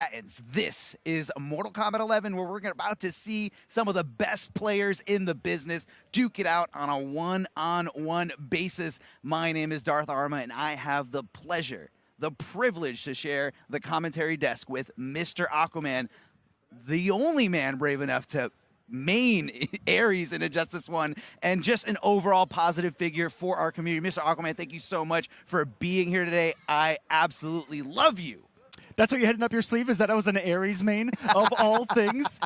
And this is Mortal Kombat 11, where we're about to see some of the best players in the business duke it out on a one-on-one basis. My name is Darth Arma, and I have the pleasure, the privilege to share the commentary desk with Mr. Aquaman, the only man brave enough to main Ares in Injustice 1, and just an overall positive figure for our community. Mr. Aquaman, thank you so much for being here today. I absolutely love you. That's what you're heading up your sleeve, is that I was an Ares main, of all things.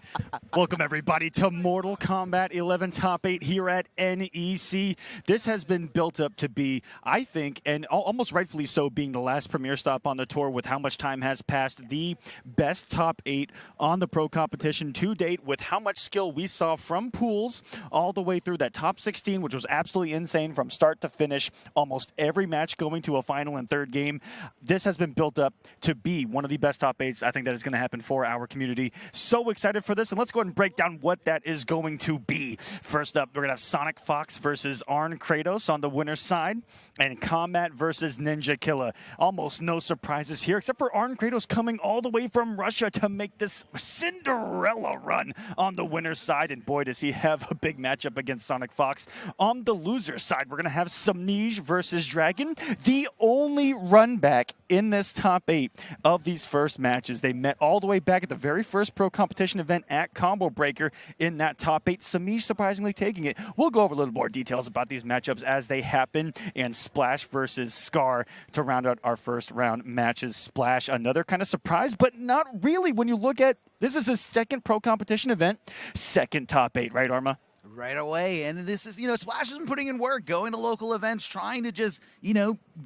Welcome, everybody, to Mortal Kombat 11 Top 8 here at NEC. This has been built up to be, I think, and almost rightfully so, being the last premier stop on the tour with how much time has passed, the best Top 8 on the pro competition to date, with how much skill we saw from pools all the way through that top 16, which was absolutely insane from start to finish. Almost every match going to a final and third game. This has been built up to be one of the best top 8s I think that is going to happen for our community. So excited for this, and let's go ahead and break down what that is going to be. First up, we're going to have Sonic Fox versus Arn Kratos on the winner's side, and Kombat versus Ninja Killa. Almost no surprises here, except for Arn Kratos coming all the way from Russia to make this Cinderella run on the winner's side, and boy, does he have a big matchup against Sonic Fox. On the loser's side, we're going to have Samnij versus Dragon, the only run back in this top 8 of these first matches. They met all the way back at the very first pro competition event at Combo Breaker in that top 8. Samnij surprisingly taking it. We'll go over a little more details about these matchups as they happen. And Splash versus Scar to round out our first round matches. Splash, another kind of surprise, but not really when you look at this is his second pro competition event, second top 8, right, Arma? Right away. And this is, Splash has been putting in work, going to local events, trying to just,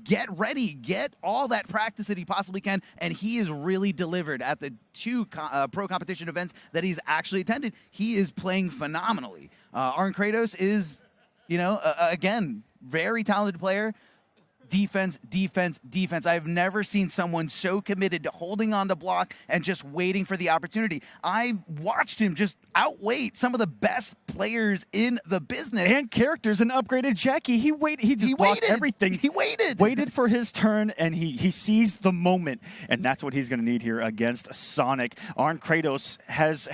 get ready, get all that practice that he possibly can. And he is really delivered at the two pro competition events that he's actually attended. He is playing phenomenally. Arn Kratos is, again, very talented player. Defense, defense, defense. I've never seen someone so committed to holding on to block and just waiting for the opportunity. I watched him just outweight some of the best players in the business. And characters and upgraded Jackie. He waited. He blocked everything. He waited. Waited for his turn, and he seized the moment. And that's what he's going to need here against Sonic. Arn Kratos has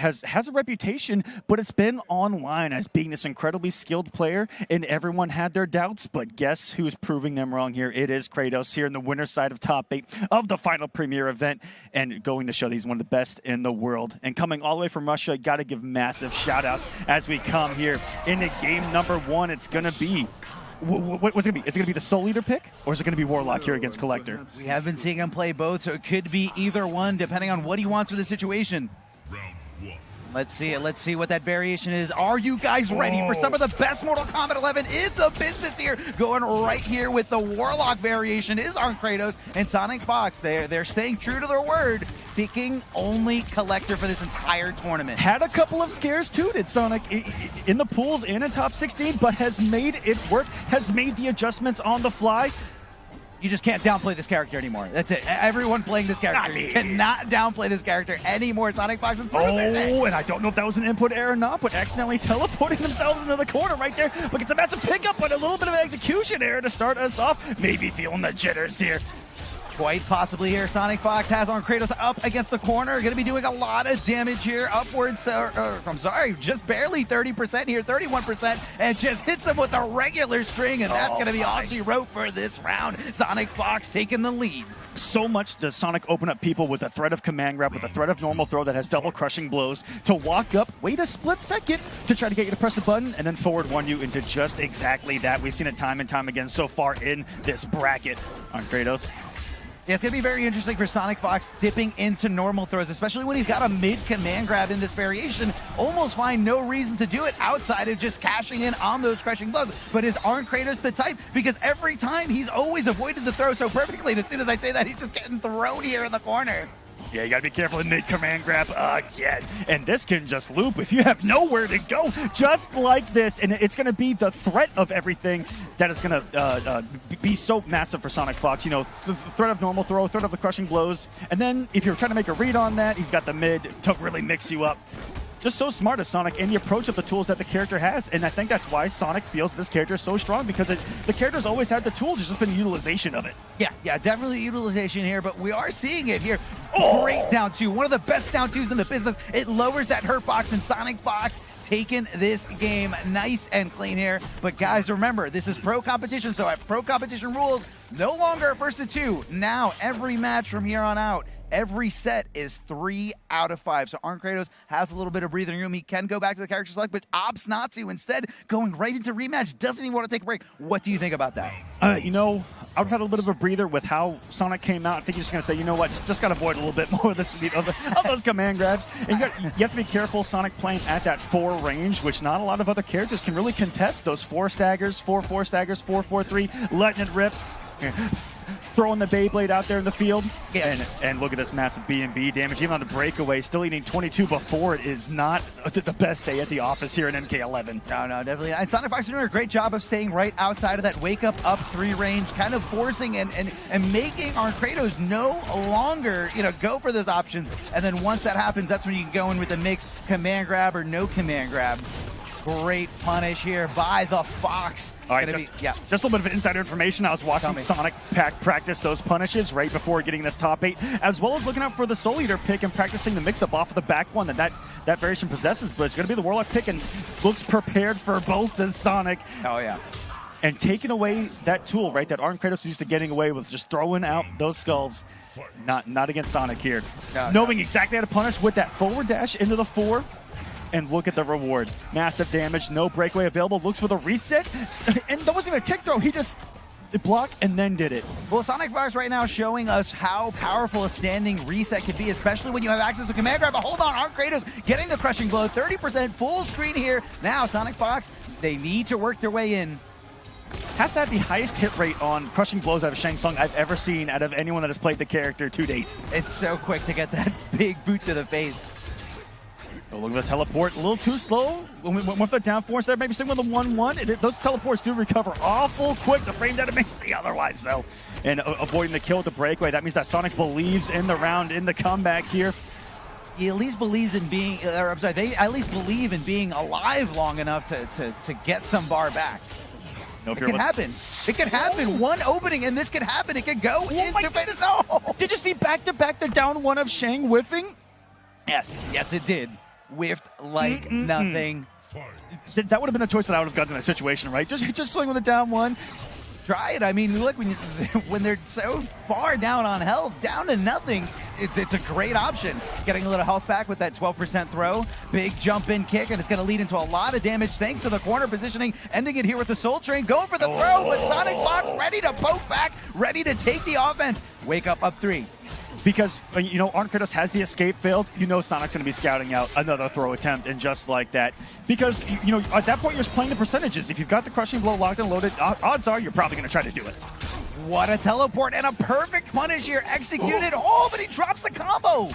a reputation, but it's been online as being this incredibly skilled player, and everyone had their doubts. But guess who's proving them wrong here? It is Kratos here in the winner's side of top 8 of the final premier event, and going to show that he's one of the best in the world. And coming all the way from Russia, got to give massive shout outs as we come here into game number 1. It's going to be what's it going to be? Is it going to be the Soul Eater pick, or is it going to be Warlock here against Collector? We have been seeing him play both, so it could be either one depending on what he wants for the situation. Let's see it. Let's see what that variation is. Are you guys ready for some of the best Mortal Kombat 11 in the business here? Going right here with the Warlock variation is Arn Kratos and Sonic Fox. They're staying true to their word, picking only Collector for this entire tournament. Had a couple of scares too, did Sonic, in the pools and in top 16, but has made it work, has made the adjustments on the fly. You just can't downplay this character anymore. That's it. Everyone playing this character cannot downplay this character anymore. Sonic Fox is and I don't know if that was an input error or not, but accidentally teleporting themselves into the corner right there. But it's a massive pickup, but a little bit of an execution error to start us off. Maybe feeling the jitters here. Quite possibly here. Sonic Fox has Arn Kratos up against the corner. Going to be doing a lot of damage here. Upwards, I'm sorry, just barely 30% here, 31%, and just hits him with a regular string, and that's going to be all she wrote for this round. Sonic Fox taking the lead. So much does Sonic open up people with a threat of command grab, with a threat of normal throw that has double crushing blows, to walk up, wait a split second to try to get you to press a button, and then forward one you into just exactly that. We've seen it time and time again so far in this bracket. Arn Kratos. Yeah, it's going to be very interesting for Sonic Fox dipping into normal throws, especially when he's got a mid-command grab in this variation. Almost find no reason to do it outside of just cashing in on those crushing blows. But is Arn Kratos the type? Because every time he's always avoided the throw so perfectly, and as soon as I say that, he's just getting thrown here in the corner. Yeah, you gotta be careful in mid-command grab again. And this can just loop if you have nowhere to go, just like this. And it's gonna be the threat of everything that is gonna be so massive for Sonic Fox. The threat of normal throw, threat of the crushing blows. And then if you're trying to make a read on that, he's got the mid to really mix you up. Just so smart as Sonic, and the approach of the tools that the character has. And I think that's why Sonic feels this character is so strong, because the character's always had the tools, it's just been utilization of it. Yeah, definitely utilization here, but we are seeing it here. Great down two. One of the best down twos in the business. It lowers that hurt box, and Sonic Fox taking this game nice and clean here. But guys, remember, this is pro competition, so at pro competition rules, no longer first to two. Now, every match from here on out, every set is 3 out of 5. So Arn Kratos has a little bit of breathing room. He can go back to the character select, but opts not to. Instead, going right into rematch, doesn't even want to take a break. What do you think about that? You know, I would have had a little bit of a breather with how Sonic came out. I think he's just going to say, you know what, just got to avoid a little bit more of, this, of those command grabs. And you have to be careful, Sonic playing at that 4 range, which not a lot of other characters can really contest. Those 4 staggers, 4-4 staggers, 4-4-3, letting it rip. Throwing the Beyblade out there in the field. Yeah. And look at this massive B&B damage. Even on the breakaway, still eating 22 before it is not the best day at the office here in MK11. No, definitely not. And Sonic Fox is doing a great job of staying right outside of that wake up 3 range, kind of forcing and making our Kratos no longer, go for those options. And then once that happens, that's when you can go in with the mix command grab or no command grab. Great punish here by the Fox. All right, just a little bit of insider information. I was watching Sonic practice those punishes right before getting this top 8, as well as looking out for the Soul Eater pick and practicing the mix-up off of the back one that variation possesses. But it's going to be the Warlock pick, and looks prepared for both the Sonic. Oh, yeah. And taking away that tool, right, that Arn Kratos used to getting away with, just throwing out those skulls. Not against Sonic here. Knowing exactly how to punish with that forward dash into the 4. And look at the reward. Massive damage, no breakaway available. Looks for the reset. And that wasn't even a kick throw. He just blocked and then did it. Well, Sonic Fox right now showing us how powerful a standing reset can be, especially when you have access to command grab. But hold on, Arn Kratos getting the crushing blow. 30% full screen here. Now, Sonic Fox, they need to work their way in. Has to have the highest hit rate on crushing blows out of Shang Tsung I've ever seen out of anyone that has played the character to date. It's so quick to get that big boot to the face. Oh, look at the teleport, a little too slow. When we went for the down force there, maybe sticking with a 1-1. Those teleports do recover awful quick. The frame data makes the otherwise, though. And avoiding the kill with the breakaway. That means that Sonic believes in the round, in the comeback here. He at least believes in being, they at least believe in being alive long enough to get some bar back. It could happen. It could happen. One opening, and this could happen. It could go into face. Oh! Did you see back-to-back the down 1 of Shang whiffing? Yes, it did. Whiffed like nothing. That would have been a choice that I would have gotten in that situation, right? Just swing with a down 1. Try it. I mean, look, when they're so far down on health, down to nothing, it's a great option. Getting a little health back with that 12% throw. Big jump in kick, and it's going to lead into a lot of damage thanks to the corner positioning. Ending it here with the Soul Train. Going for the throw, but Sonic Fox ready to poke back, ready to take the offense. Wake up 3. Because, Arn Kratos has the escape failed, Sonic's going to be scouting out another throw attempt, and just like that. Because, at that point, you're just playing the percentages. If you've got the crushing blow locked and loaded, odds are you're probably going to try to do it. What a teleport and a perfect punish here executed. Oh, but he drops the combo.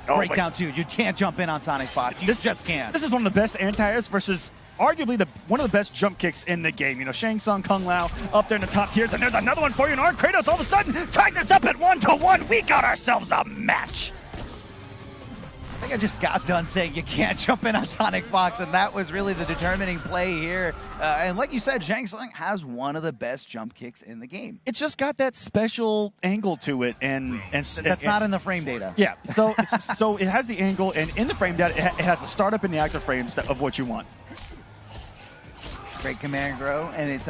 Great down 2. You can't jump in on Sonic Fox. You just can't. This is one of the best anti-airs versus arguably one of the best jump kicks in the game. Shang Tsung, Kung Lao up there in the top tiers, and there's another one for you, and Arn Kratos all of a sudden tied this up at 1-1. We got ourselves a match. I think I just got done saying you can't jump in on Sonic Fox, and that was really the determining play here. And like you said, Shang Tsung has one of the best jump kicks in the game. It's just got that special angle to it, and that's not in the frame data. Yeah, so it has the angle, and in the frame data, it has the startup and the active frames of what you want. Great command grow, and it's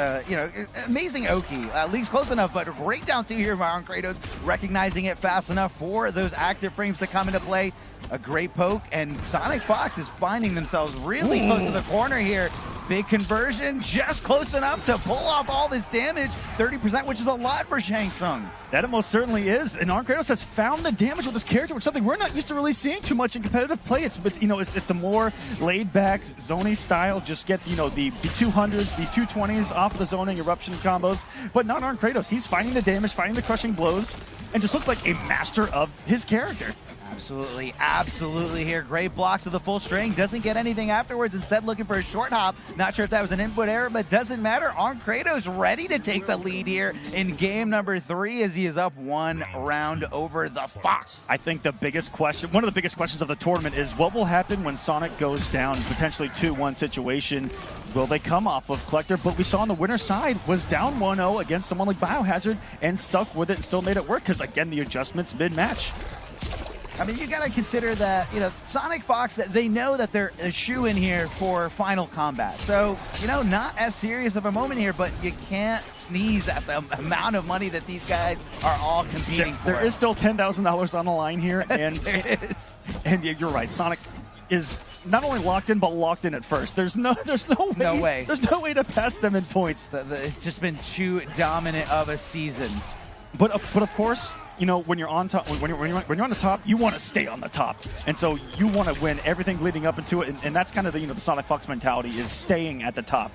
amazing Oki. League's close enough, but great down 2 here by Arn Kratos, recognizing it fast enough for those active frames to come into play. A great poke, and Sonic Fox is finding themselves really close to the corner here. Big conversion, just close enough to pull off all this damage. 30%, which is a lot for Shang Tsung. That it most certainly is. And Arn Kratos has found the damage with this character, which is something we're not used to really seeing too much in competitive play. It's the more laid-back, zony style. Just get, the 200s, the 220s off of the zoning eruption combos. But not Arn Kratos. He's finding the damage, finding the crushing blows, and just looks like a master of his character. Absolutely here. Great blocks of the full string. Doesn't get anything afterwards. Instead looking for a short hop. Not sure if that was an input error, but doesn't matter. Arn Kratos ready to take the lead here in game number 3 as he is up 1 round over the Fox. I think one of the biggest questions of the tournament is what will happen when Sonic goes down, potentially 2-1 situation. Will they come off of Collector? But we saw on the winner's side was down 1-0 against someone like Biohazard and stuck with it and still made it work because, again, the adjustments mid-match. I mean, you got to consider that, Sonic Fox, that they know that they're a shoe in here for Final Combat. So, not as serious of a moment here, but you can't sneeze at the amount of money that these guys are all competing for. There is still $10,000 on the line here, and There is. And you're right, Sonic is not only locked in, but locked in at first. There's no way. There's no way to pass them in points. It's just been too dominant of a season. But of course, when you're on top, when you're on the top, you want to stay on the top, and so you want to win everything leading up into it, and that's kind of the Sonic Fox mentality, is staying at the top.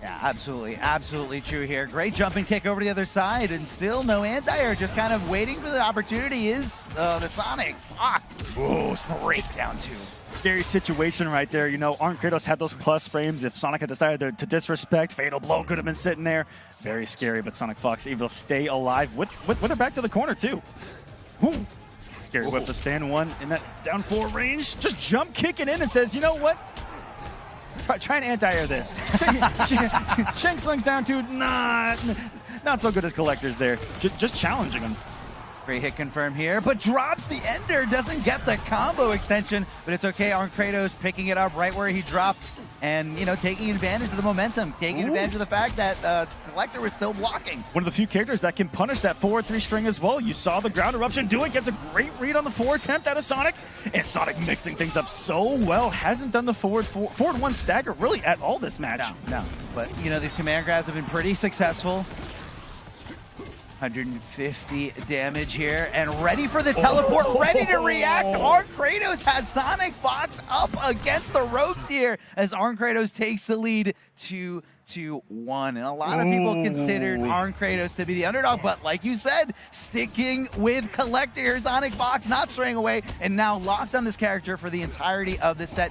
Yeah, absolutely true here. Great jumping kick over to the other side, and still no anti-air, just kind of waiting for the opportunity is the Sonic Fox. Oh, break down two. Scary situation right there. Arn Kratos had those plus frames. If Sonic had decided to disrespect, Fatal Blow could have been sitting there. Very scary, but Sonic Fox able to stay alive with her back to the corner, too. Ooh. Scary whip to stand one in that down 4 range. Just jump kicking in and says, you know what? Try and anti-air this. Shank slings down to not so good as Collector's there. Just challenging him. Great hit confirm here, but drops the Ender, doesn't get the combo extension, but it's okay. Arn Kratos picking it up right where he dropped and, taking advantage of the momentum, taking advantage of the fact that Collector was still blocking. One of the few characters that can punish that forward 3 string as well. You saw the ground eruption do it, gets a great read on the 4 attempt out of Sonic, and Sonic mixing things up so well. Hasn't done the forward 1 stagger really at all this match. No. But, these command grabs have been pretty successful. 150 damage here, and ready for the teleport, ready to react. Arn Kratos has Sonic Fox up against the ropes here as Arn Kratos takes the lead 2-1. And a lot of people considered Arn Kratos to be the underdog, but like you said, sticking with Collector here, Sonic Fox not straying away, and now locks on this character for the entirety of the set.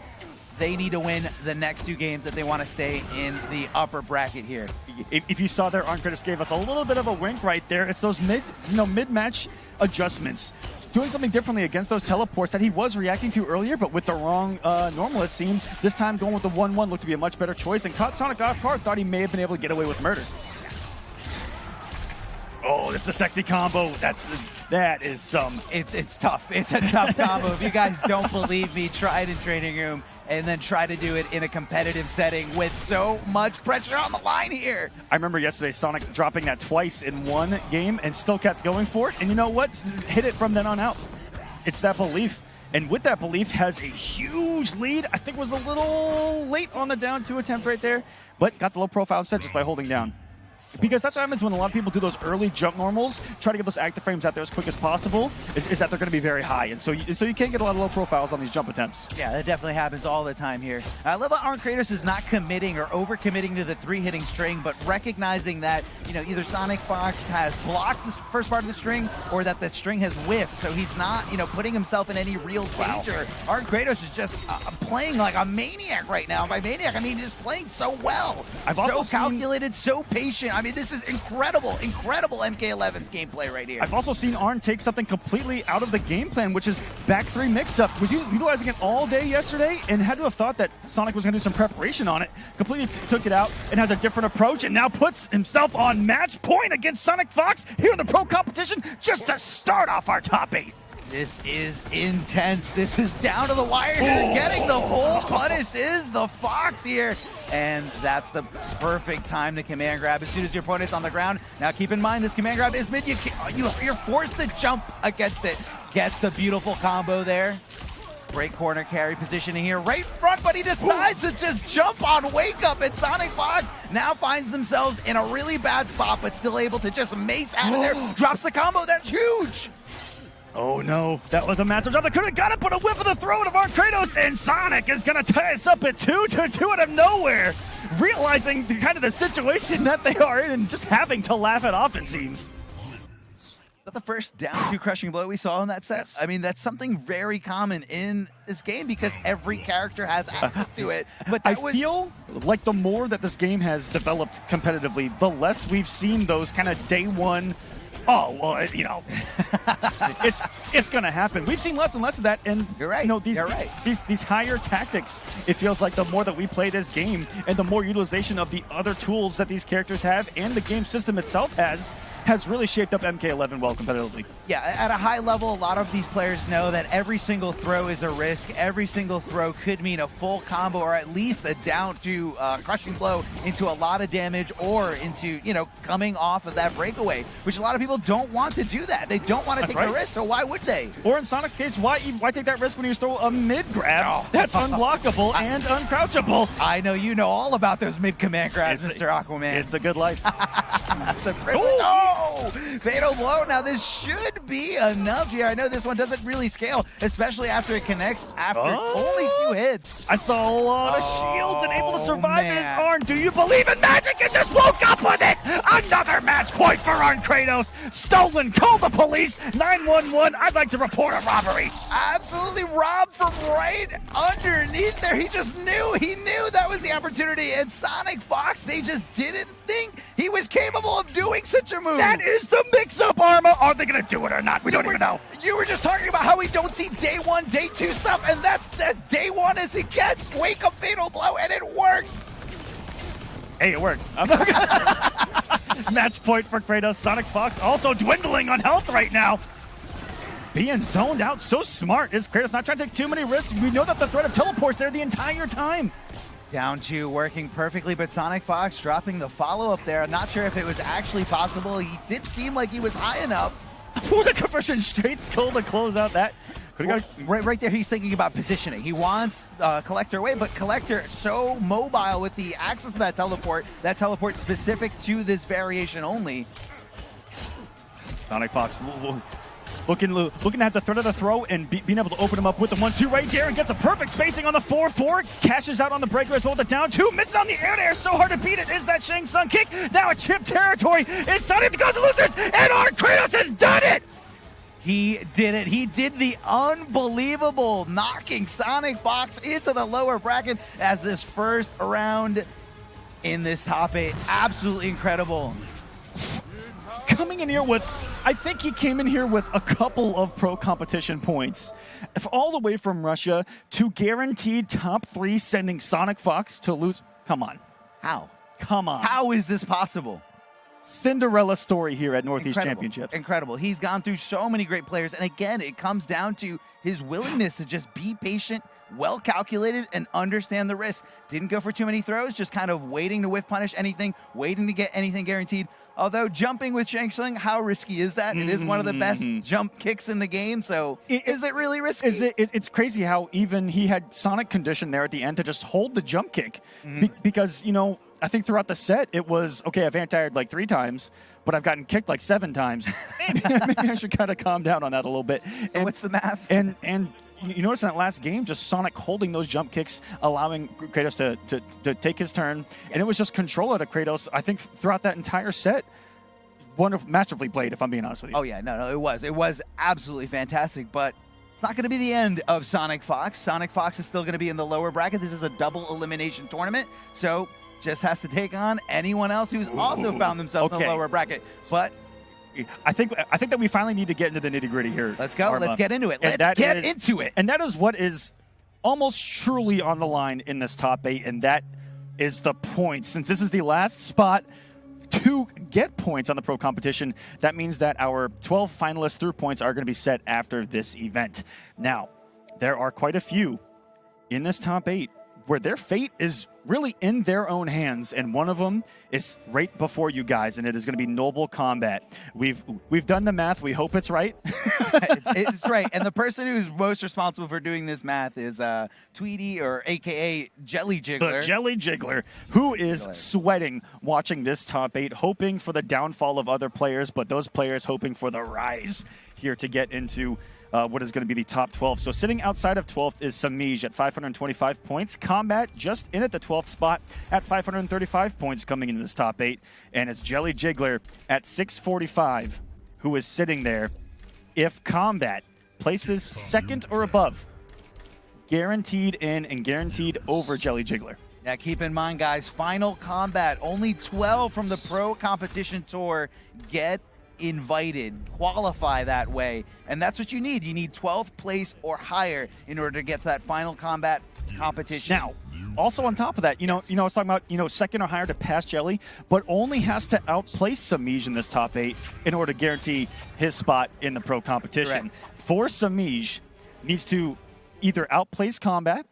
They need to win the next 2 games if they want to stay in the upper bracket here. If you saw there, Arn Kratos gave us a little bit of a wink right there. It's those mid-match adjustments. Doing something differently against those teleports that he was reacting to earlier, but with the wrong normal, it seemed. This time going with the 1-1 looked to be a much better choice, and caught Sonic off guard, thought he may have been able to get away with murder. Oh, this is the sexy combo. That is some. It's tough. It's a tough combo. If you guys don't believe me, try it in training room and then try to do it in a competitive setting with so much pressure on the line here. I remember yesterday Sonic dropping that twice in 1 game and still kept going for it. And you know what? Hit it from then on out. It's that belief. And with that belief has a huge lead. I think was a little late on the down 2 attempt right there, but got the low profile set just by holding down. Because that's what happens when a lot of people do those early jump normals, try to get those active frames out there as quick as possible, is that they're going to be very high. And so you can't get a lot of low profiles on these jump attempts. Yeah, that definitely happens all the time here. I love how Arn Kratos is not committing or over-committing to the 3-hitting string, but recognizing that, either Sonic Fox has blocked the first part of the string or that the string has whiffed, so he's not, putting himself in any real danger. Wow. Arn Kratos is just playing like a maniac right now. By maniac, I mean just playing so well. So calculated, so patient. I mean, this is incredible MK11 gameplay right here. I've also seen Arn take something completely out of the game plan, which is back 3 mix-up. Was utilizing it all day yesterday and had to have thought that Sonic was going to do some preparation on it. Completely took it out and has a different approach and now puts himself on match point against Sonic Fox here in the pro competition just to start off our top 8. This is intense. This is down to the wire. Getting the full punish is the Fox here. And that's the perfect time to command grab as soon as your opponent's on the ground. Now keep in mind, this command grab is mid. You're forced to jump against it. Gets the beautiful combo there. Great corner carry positioning here. Right front, but he decides to just jump on Wake Up. And Sonic Fox now finds themselves in a really bad spot, but still able to just mace out of there. Drops the combo. That's huge. Oh no, that was a massive job. They could have got it, but a whiff of the throw of Arn Kratos, and Sonic is going to tie us up at 2-2 out of nowhere, realizing the situation that they are in and just having to laugh it off, it seems. Is that the first down 2 crushing blow we saw in that set? Yes. I mean, that's something very common in this game because every character has access to it. But I feel like the more that this game has developed competitively, the less we've seen those kind of day 1. Oh, well, it's going to happen. We've seen less and less of that, and you're right. These higher tactics, it feels like the more that we play this game and the more utilization of the other tools that these characters have and the game system itself has, has really shaped up MK11 well competitively. Yeah, at a high level, a lot of these players know that every single throw is a risk. Every single throw could mean a full combo or at least a down to crushing blow into a lot of damage or into, you know, coming off of that breakaway, which a lot of people don't want to do that. They don't want to take the risk, so why would they? Or in Sonic's case, why take that risk when you throw a mid grab that's unblockable and uncrouchable? I know you know all about those mid command grabs, Mr. Aquaman. It's a good life. That's a privilege. Oh, fatal blow. Now this should be enough here. I know this one doesn't really scale, especially after it connects after only 2 hits. I saw a lot of shields and able to survive his Arn. Do you believe in magic? You just woke up with it. Another match point for Arn Kratos. Stolen. Call the police. 911. I'd like to report a robbery. Absolutely robbed from right underneath there. He just knew. He knew that was the opportunity. And Sonic Fox, they just didn't think he was capable of doing such a move. That is the mix-up, Arma. Are they going to do it or not? We don't even know. You were just talking about how we don't see day 1, day 2 stuff, and that's day 1 as it gets. Wake up, fatal blow, and it worked. Hey, it worked. Match point for Kratos. Sonic Fox also dwindling on health right now. Being zoned out so smart is Kratos, not trying to take too many risks. We know that the threat of teleport's there the entire time. Down 2 working perfectly, but Sonic Fox dropping the follow-up there. I'm not sure if it was actually possible. He did seem like he was high enough. Ooh, the conversion straight skull to close out that. Right there, he's thinking about positioning. He wants Collector away, but Collector so mobile with the access to that teleport specific to this variation only. Sonic Fox looking at the threat of the throw and being able to open him up with the 1-2 right there and gets a perfect spacing on the 4-4. Cashes out on the breaker as well. The down 2 misses on the air. So hard to beat it is that Shang Tsung kick. Now a chip territory. It's Sonic that goes to losers, and Arn Kratos has done it. He did it. He did the unbelievable, knocking Sonic Fox into the lower bracket as this first round in this top 8. Absolutely incredible. Coming in here with, I think he came in here with a couple of pro competition points. If all the way from Russia to guaranteed top 3, sending Sonic Fox to lose. Come on. How? Come on. How is this possible? Cinderella story here at Northeast Championships. Incredible. He's gone through so many great players. And again, it comes down to his willingness to just be patient, well calculated, and understand the risk. Didn't go for too many throws, just kind of waiting to whiff punish anything, waiting to get anything guaranteed. Although jumping with Shang Tsung, how risky is that? It is one of the best jump kicks in the game, so is it really risky? It's crazy how even he had Sonic condition there at the end to just hold the jump kick. Because, you know, I think throughout the set, it was, okay, I've anti-aired like 3 times, but I've gotten kicked like 7 times. Maybe I should kind of calm down on that a little bit. And what's the math? And you notice in that last game, just Sonic holding those jump kicks, allowing Kratos to take his turn. And it was just control out of Kratos, I think, throughout that entire set. Masterfully played, if I'm being honest with you. Oh, yeah. No, it was. It was absolutely fantastic, but it's not going to be the end of Sonic Fox. Sonic Fox is still going to be in the lower bracket. This is a double elimination tournament, so just has to take on anyone else who's also found themselves in the lower bracket. But I think that we finally need to get into the nitty-gritty here. Let's go. Arma. Let's get into it. Let's get into it. And that is what is almost truly on the line in this top 8, and that is the points. Since this is the last spot to get points on the pro competition, that means that our 12 finalists through points are going to be set after this event. Now, there are quite a few in this top 8 where their fate is really in their own hands, and one of them is right before you guys, and it is going to be Noble Kombat. We've done the math. We hope it's right. It's right, and the person who's most responsible for doing this math is Tweety, or AKA Jelly Jiggler. The Jelly Jiggler, who is sweating watching this top 8, hoping for the downfall of other players, but those players hoping for the rise here to get into what is going to be the top 12. So sitting outside of 12th is Samij at 525 points. Kombat just in at the 12th spot at 535 points coming into this top 8. And it's Jelly Jiggler at 645 who is sitting there. If Kombat places second or above, guaranteed in and guaranteed over Jelly Jiggler. Yeah, keep in mind, guys, Final Kombat, only 12 from the Pro Competition Tour get invited, qualify that way, and that's what you need. You need 12th place or higher in order to get to that final combat competition. Now, also on top of that, I was talking about, second or higher to pass Jelly, but only has to outplace Samij in this top 8 in order to guarantee his spot in the pro competition. Correct. For Samij, needs to either outplace Kombat,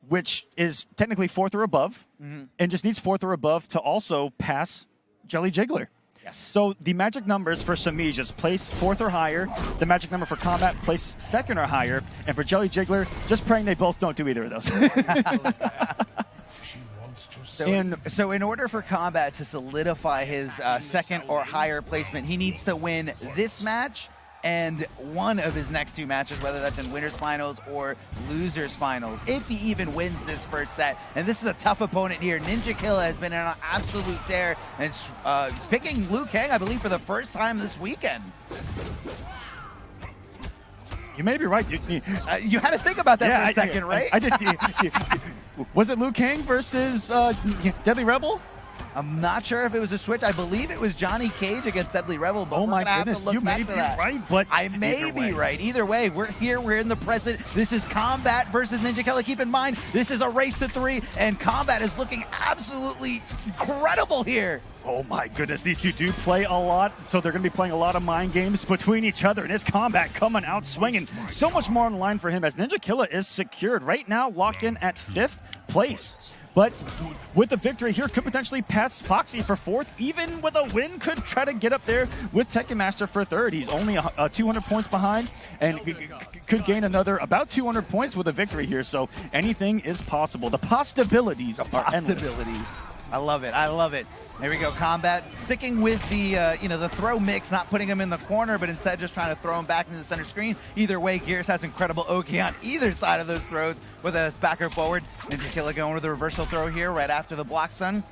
which is technically 4th or above, and just needs 4th or above to also pass Jelly Jiggler. Yes. So the magic numbers for Samij is place 4th or higher. The magic number for Kombat, place 2nd or higher. And for Jelly Jiggler, just praying they both don't do either of those. So in order for Kombat to solidify his 2nd or higher placement, he needs to win this match and one of his next 2 matches, whether that's in winners finals or losers finals, if he even wins this first set. And this is a tough opponent here. Ninja Killa has been on an absolute tear and picking Liu Kang, I believe, for the first time this weekend. You may be right. You had to think about that for a second, right? I did. Was it Liu Kang versus Deadly Rebel? I'm not sure if it was a switch. I believe it was Johnny Cage against Deadly Rebel, but oh my goodness, you may be right, but I may be right. Either way, we're here, we're in the present. This is Kombat versus Ninja Killa. Keep in mind, this is a race to 3, and Kombat is looking absolutely incredible here. Oh my goodness, these two do play a lot, so they're going to be playing a lot of mind games between each other, and his Kombat coming out swinging. So much more on line for him as Ninja Killa is secured right now, locked in at 5th place. But with the victory here, could potentially pass Foxy for 4th. Even with a win, could try to get up there with Tekken Master for 3rd. He's only 200 points behind and could gain another about 200 points with a victory here. So anything is possible. The possibilities are endless. I love it. I love it. There we go, Kombat sticking with the the throw mix, not putting him in the corner, but instead just trying to throw him back into the center screen. Either way, Gears has incredible Oki on either side of those throws, whether it's back or forward. Ninja Killa going with the reversal throw here right after the block stun.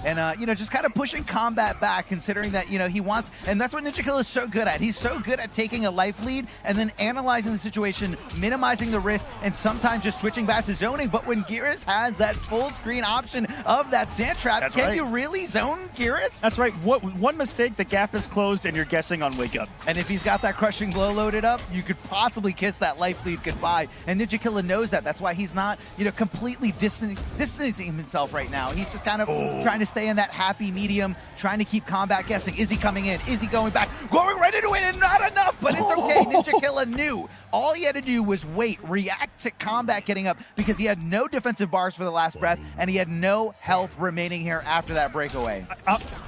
And, just kind of pushing Kombat back, considering that, he wants, and that's what Ninja Killa is so good at. He's so good at taking a life lead and then analyzing the situation, minimizing the risk, and sometimes just switching back to zoning. But when Geras has that full screen option of that sand trap, can you really zone Geras? That's right. One mistake, the gap is closed, and you're guessing on wake up. And if he's got that crushing blow loaded up, you could possibly kiss that life lead goodbye. And Ninja Killa knows that. That's why he's not, completely distancing himself right now. He's just kind of trying to stay in that happy medium, trying to keep Kombat guessing. Is he coming in? Is he going back? Going right into it, and not enough, but it's okay. Ninja Killa knew. All he had to do was wait, react to Kombat getting up, because he had no defensive bars for the last breath, and he had no health remaining here after that breakaway.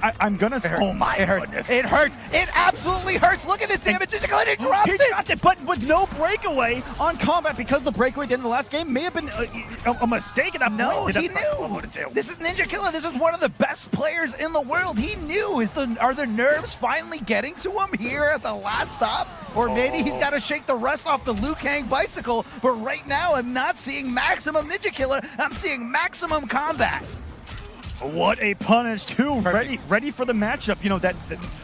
I'm gonna say, oh my goodness. It hurts. It absolutely hurts. Look at this damage. Ninja Killa drops it. He dropped it, but with no breakaway on Kombat, because the breakaway at the end of the last game may have been a mistake at that point. No, he knew. This is Ninja Killa. This is one of the best players in the world. He knew. Are the nerves finally getting to him here at the last stop? Or maybe he's got to shake the rust off the Liu Kang bicycle. But right now, I'm not seeing maximum Ninja Killa. I'm seeing maximum Kombat. What a punish, too. Ready for the matchup.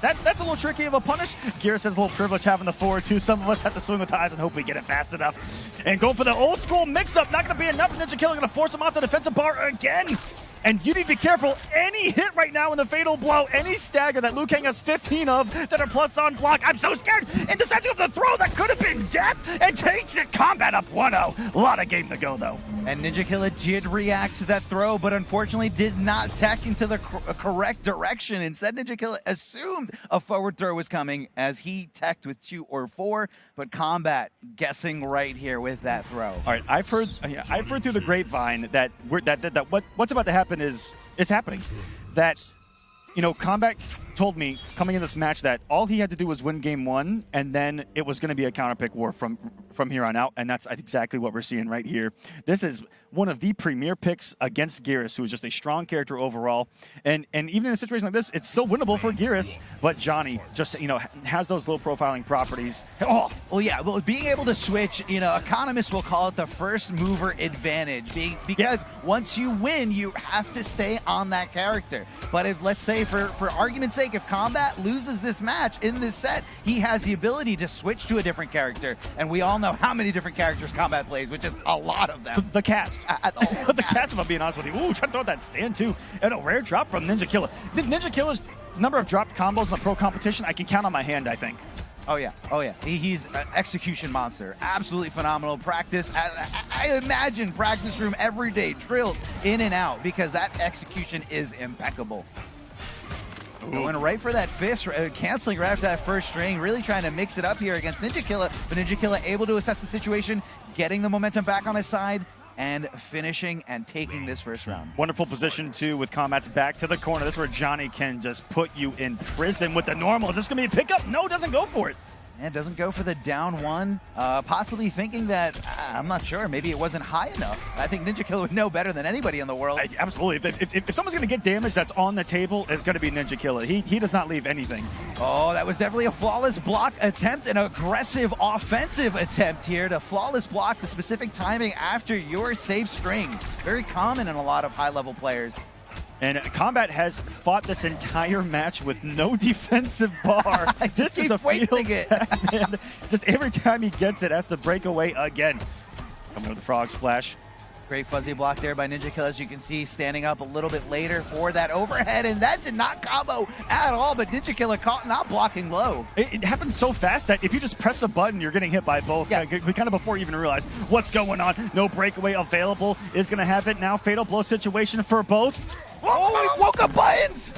That's a little tricky of a punish. Gears has a little privilege having the forward, too. Some of us have to swing with the eyes and hope we get it fast enough. And go for the old school mix-up. Not going to be enough. Ninja Killa going to force him off the defensive bar again. And you need to be careful. Any hit right now in the fatal blow, any stagger that Liu Kang has 15 of that are plus on block. I'm so scared. And the setting of the throw that could have been death and takes it. Kombat up 1-0. A lot of game to go, though. And Ninja Killa did react to that throw, but unfortunately did not tech into the correct direction. Instead, Ninja Killa assumed a forward throw was coming as he teched with 2 or 4, but Kombat guessing right here with that throw. All right, I've heard through the grapevine that what's about to happen is happening. That Kombat told me coming in this match that all he had to do was win game 1, and then it was going to be a counterpick war from here on out, and that's exactly what we're seeing right here. This is one of the premier picks against Geras, who is just a strong character overall, and even in a situation like this, it's still winnable for Geras, but Johnny just has those low profiling properties. Oh, well, yeah, well, being able to switch, economists will call it the first mover advantage, because once you win, you have to stay on that character. But if, let's say, for argument's sake, if Kombat loses this match in this set, he has the ability to switch to a different character, and we all know how many different characters Kombat plays, which is a lot of them. The cast. The cast, if I'm being honest with you. Ooh, trying to throw that stand, too. And a rare drop from Ninja Killa. Ninja Killa's number of dropped combos in the pro competition, I can count on my hand, I think. Oh yeah, oh yeah. He's an execution monster. Absolutely phenomenal. Practice. I imagine practice room every day, drilled in and out, because that execution is impeccable. Ooh. Going right for that fist, canceling right after that first string, really trying to mix it up here against NinjaKilla, but NinjaKilla able to assess the situation, getting the momentum back on his side, and finishing and taking this first round. Wonderful position, too, with Kombat's back to the corner. This is where Johnny can just put you in prison with the normal. Is this going to be a pickup? No, doesn't go for it. And doesn't go for the down one, possibly thinking that, I'm not sure, maybe it wasn't high enough. I think NinjaKilla would know better than anybody in the world. Absolutely. If someone's going to get damage that's on the table, it's going to be NinjaKilla. He does not leave anything. Oh, that was definitely a flawless block attempt, an aggressive offensive attempt here to flawless block the specific timing after your safe string. Very common in a lot of high-level players. And Kombat has fought this entire match with no defensive bar. This is a wasting it. Man. Just every time he gets it, has to break away again. Coming with the frog splash. Great fuzzy block there by NinjaKilla, as you can see, standing up a little bit later for that overhead, and that did not combo at all, but NinjaKilla caught not blocking low. It happens so fast that if you just press a button, you're getting hit by both. Yeah. We kind of before you even realize what's going on. No breakaway available. Is going to have it now. Fatal blow situation for both. Oh, he woke up buttons!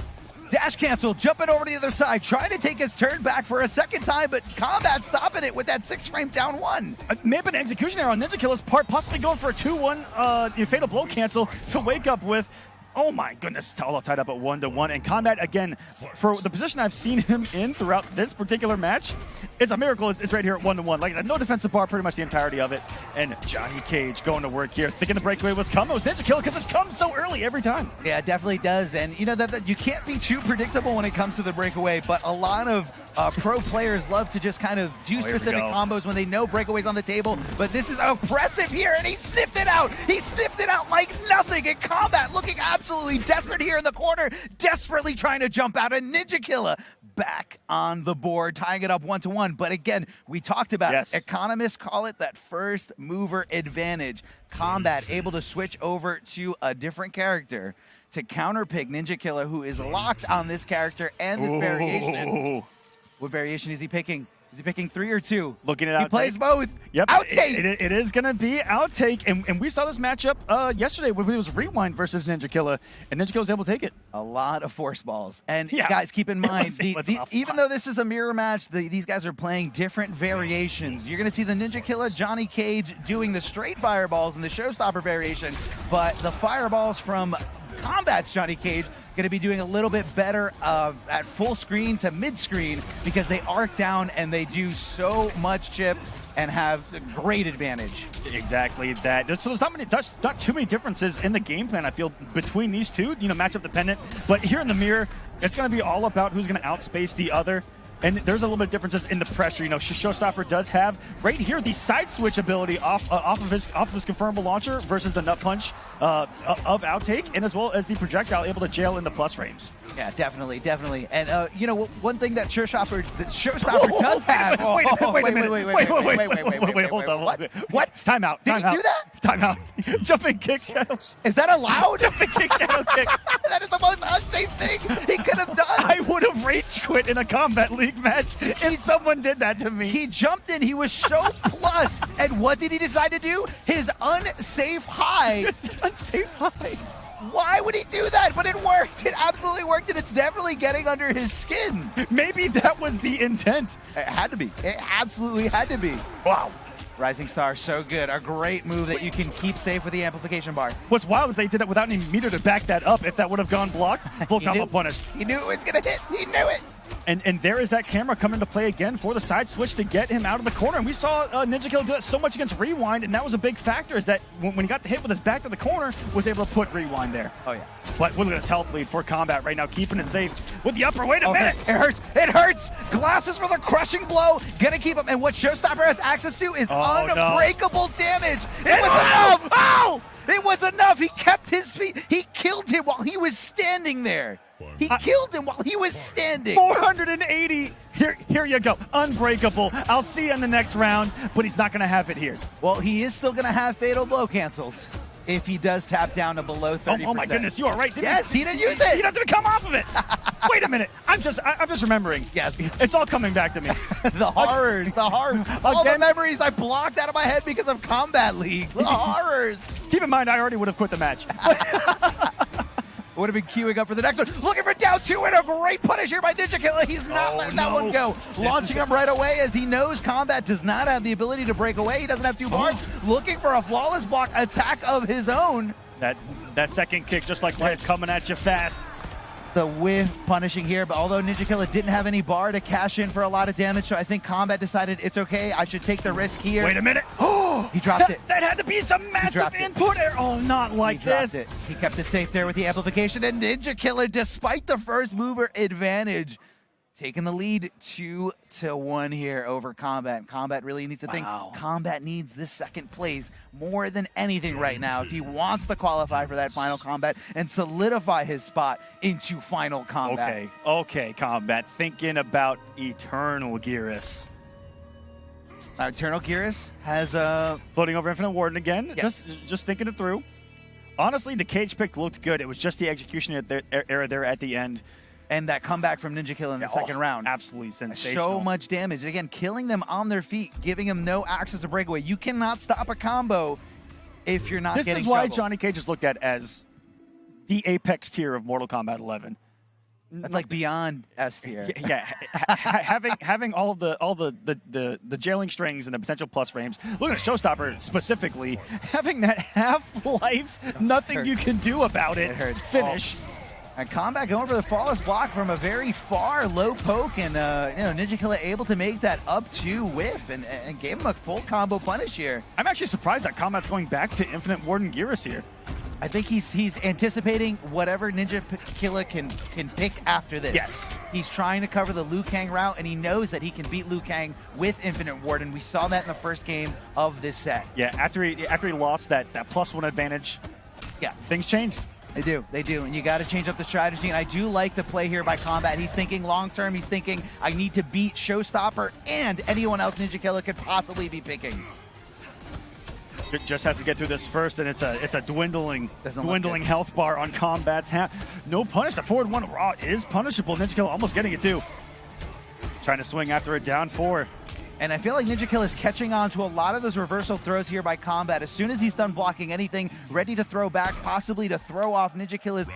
Dash cancel, jumping over to the other side, trying to take his turn back for a second time, but Kombat stopping it with that 6-frame down one. May have been an execution error on NinjaKilla's part, possibly going for a 2-1 fatal blow cancel to wake up with. Oh my goodness, all tied up at 1-1. And Kombat, again, for the position I've seen him in throughout this particular match, it's a miracle it's right here at 1-1. Like I said, no defensive bar pretty much the entirety of it. And Johnny Cage going to work here, thinking the breakaway was coming. It was NinjaKilla because it comes so early every time. Yeah, it definitely does. And you know that you can't be too predictable when it comes to the breakaway, but a lot of pro players love to just kind of do specific combos when they know breakaways on the table. But this is oppressive here, and he sniffed it out. He sniffed it out like nothing. And Kombat looking absolutely desperate here in the corner, desperately trying to jump out. And NinjaKilla back on the board, tying it up 1-1. But again, we talked about economists call it that first mover advantage. Kombat able to switch over to a different character to counterpick NinjaKilla, who is locked on this character and this variation. What variation is he picking? Is he picking 3 or 2? Looking at outtake. He plays both. Yep. Outtake. It is going to be outtake. And we saw this matchup yesterday when it was Rewind versus NinjaKilla, and NinjaKilla was able to take it. A lot of force balls. And guys, keep in mind, even though this is a mirror match, these guys are playing different variations. You're going to see the NinjaKilla Johnny Cage doing the straight fireballs in the showstopper variation, but the fireballs from Kombat's Johnny Cage going to be doing a little bit better at full screen to mid screen, because they arc down and they do so much chip and have a great advantage. Exactly that. So there's not too many differences in the game plan, I feel, between these two, matchup dependent. But here in the mirror, it's going to be all about who's going to outspace the other. And there's a little bit of differences in the pressure. Showstopper does have right here the side switch ability off of his confirmable launcher versus the nut punch of outtake, and as well as the projectile able to jail in the plus frames. Yeah, definitely. And one thing that Showstopper does have. Wait, hold on. What? Time out. Did he do that? Time out. Jumping kick shadow. Is that allowed? Jumping kick shadow kick. That is the most unsafe thing he could have done. I would have rage quit in a Kombat League match if someone did that to me. He jumped in. He was so plus. And what did he decide to do? His unsafe high. Unsafe high. Why would he do that? But it worked. It absolutely worked, and it's definitely getting under his skin. Maybe that was the intent. It had to be. It absolutely had to be. Wow. Rising Star, so good. A great move that you can keep safe with the amplification bar. What's wild is they did that without any meter to back that up. If that would have gone blocked, full combo punish. He knew it was going to hit. He knew it. And there is that camera coming into play again for the side switch to get him out of the corner. And we saw NinjaKilla do that so much against Rewind, and that was a big factor, is that when he got the hit with his back to the corner, was able to put Rewind there. Oh, yeah. But look at this health lead for Kombat right now, keeping it safe with the upper. Wait a minute. It hurts. It hurts. Glasses for the crushing blow. Gonna keep him. And what Showstopper has access to is unbreakable damage. It was enough. Oh! It was enough. He kept his feet. He killed him while he was standing there. He killed him while he was standing. 480. Here you go. Unbreakable. I'll see you in the next round, but he's not going to have it here. Well, he is still going to have fatal blow cancels. if he does tap down to below 30%. Oh my goodness, you are right. Yes, he didn't use it. He doesn't come off of it. Wait a minute. I'm just remembering. Yes. It's all coming back to me. The horrors, all the memories I blocked out of my head because of Kombat League. The horrors. Keep in mind, I already would have quit the match. Would have been queuing up for the next one. Looking for down 2 and a great punish here by Ninja Killer. He's not letting that one go. Launching him right away as he knows Kombat does not have the ability to break away. He doesn't have 2 bars. Looking for a flawless block attack of his own. That second kick, just like life, coming at you fast. The whiff punishing here, but although Ninja Killer didn't have any bar to cash in for a lot of damage, so I think Kombat decided it's okay. I should take the risk here. Wait a minute. Oh, he dropped it. That had to be some massive input error. Oh, not like this. He kept it safe there with the amplification, and Ninja Killer, despite the first mover advantage, taking the lead 2-1 here over Kombat. Kombat really needs to think. Kombat needs this second place more than anything right now if he wants to qualify for that final Kombat and solidify his spot into final Kombat. Okay, Kombat. Thinking about Eternal Gearus. Eternal Gearus has floating over Infinite Warden again. Yes. Just thinking it through. Honestly, the cage pick looked good. It was just the execution error there at the end. And that comeback from Ninja Killer in the second round. Absolutely sensational. So much damage. Again, killing them on their feet, giving them no access to breakaway. You cannot stop a combo if you're not getting This is why trouble. Johnny Cage is looked at as the apex tier of Mortal Kombat 11. That's like beyond S tier. Yeah, having all the jailing strings and the potential plus frames. Look at Showstopper specifically. Having that half-life, nothing you can do about it. Finish. And Kombat going for the flawless block from a very far low poke, and Ninja Killer able to make that up 2 whiff and gave him a full combo punish here. I'm actually surprised that Kombat's going back to Infinite Warden Gearus here. I think he's anticipating whatever Ninja Killer can pick after this. Yes. He's trying to cover the Liu Kang route, and he knows that he can beat Liu Kang with Infinite Warden. We saw that in the first game of this set. Yeah, after he lost that +1 advantage, things changed. They do, and you got to change up the strategy, and I do like the play here by Kombat. He's thinking long-term, he's thinking, I need to beat Showstopper and anyone else Ninja Killer could possibly be picking. It just has to get through this first, and it's a dwindling health bar on Kombat's half. No punish, the forward 1 raw is punishable. Ninja Killer almost getting it too. Trying to swing after a down 4. And I feel like Ninja Killer is catching on to a lot of those reversal throws here by Kombat. As soon as he's done blocking anything, ready to throw back, possibly to throw off Ninja Killer's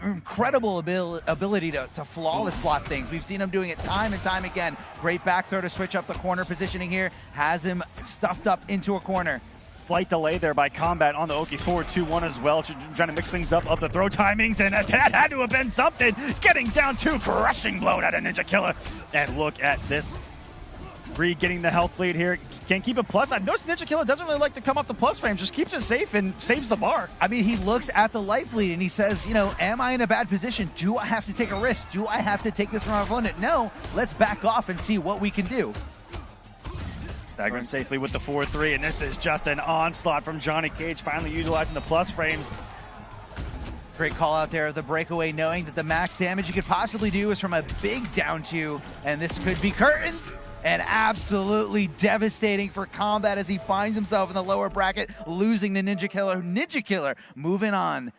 incredible ability to flawless block things. We've seen him doing it time and time again. Great back throw to switch up the corner positioning here. Has him stuffed up into a corner. Slight delay there by Kombat on the Oki forward 2-1 as well. Trying to mix things up the throw timings, and that had to have been something. Getting down 2, crushing blow out of Ninja Killer. And look at this. Getting the health lead here. Can't keep it plus. I've noticed Ninja Killer doesn't really like to come off the plus frame. Just keeps it safe and saves the bar. I mean, he looks at the life lead and he says, am I in a bad position? Do I have to take a risk? Do I have to take this from our opponent? No, let's back off and see what we can do. Staggering safely with the 4-3, and this is just an onslaught from Johnny Cage, finally utilizing the plus frames. Great call out there of the breakaway, knowing that the max damage you could possibly do is from a big down 2, and this could be curtains. And absolutely devastating for Kombat as he finds himself in the lower bracket, losing to Ninja Killer. Ninja Killer moving on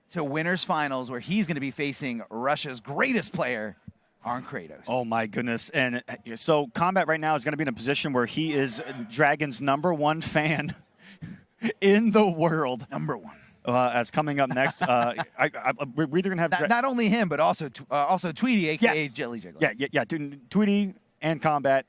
to winners finals, where he's going to be facing Russia's greatest player, Arn Kratos. Oh my goodness. And so Kombat right now is going to be in a position where he is Dragon's #1 fan in the world. #1. As coming up next, we're either going to have... Not only him, but also Tweety, a.k.a. Jelly Jiggler. Yeah, Tweety and Kombat.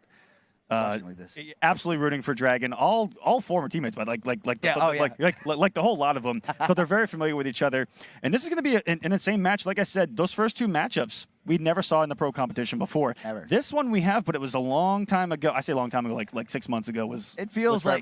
Absolutely rooting for Dragon. All former teammates, but like the whole lot of them. So they're very familiar with each other. And this is going to be an insane match. Like I said, those first 2 matchups we never saw in the pro competition before. Ever. This one we have, but it was a long time ago. I say a long time ago, like 6 months ago. It feels like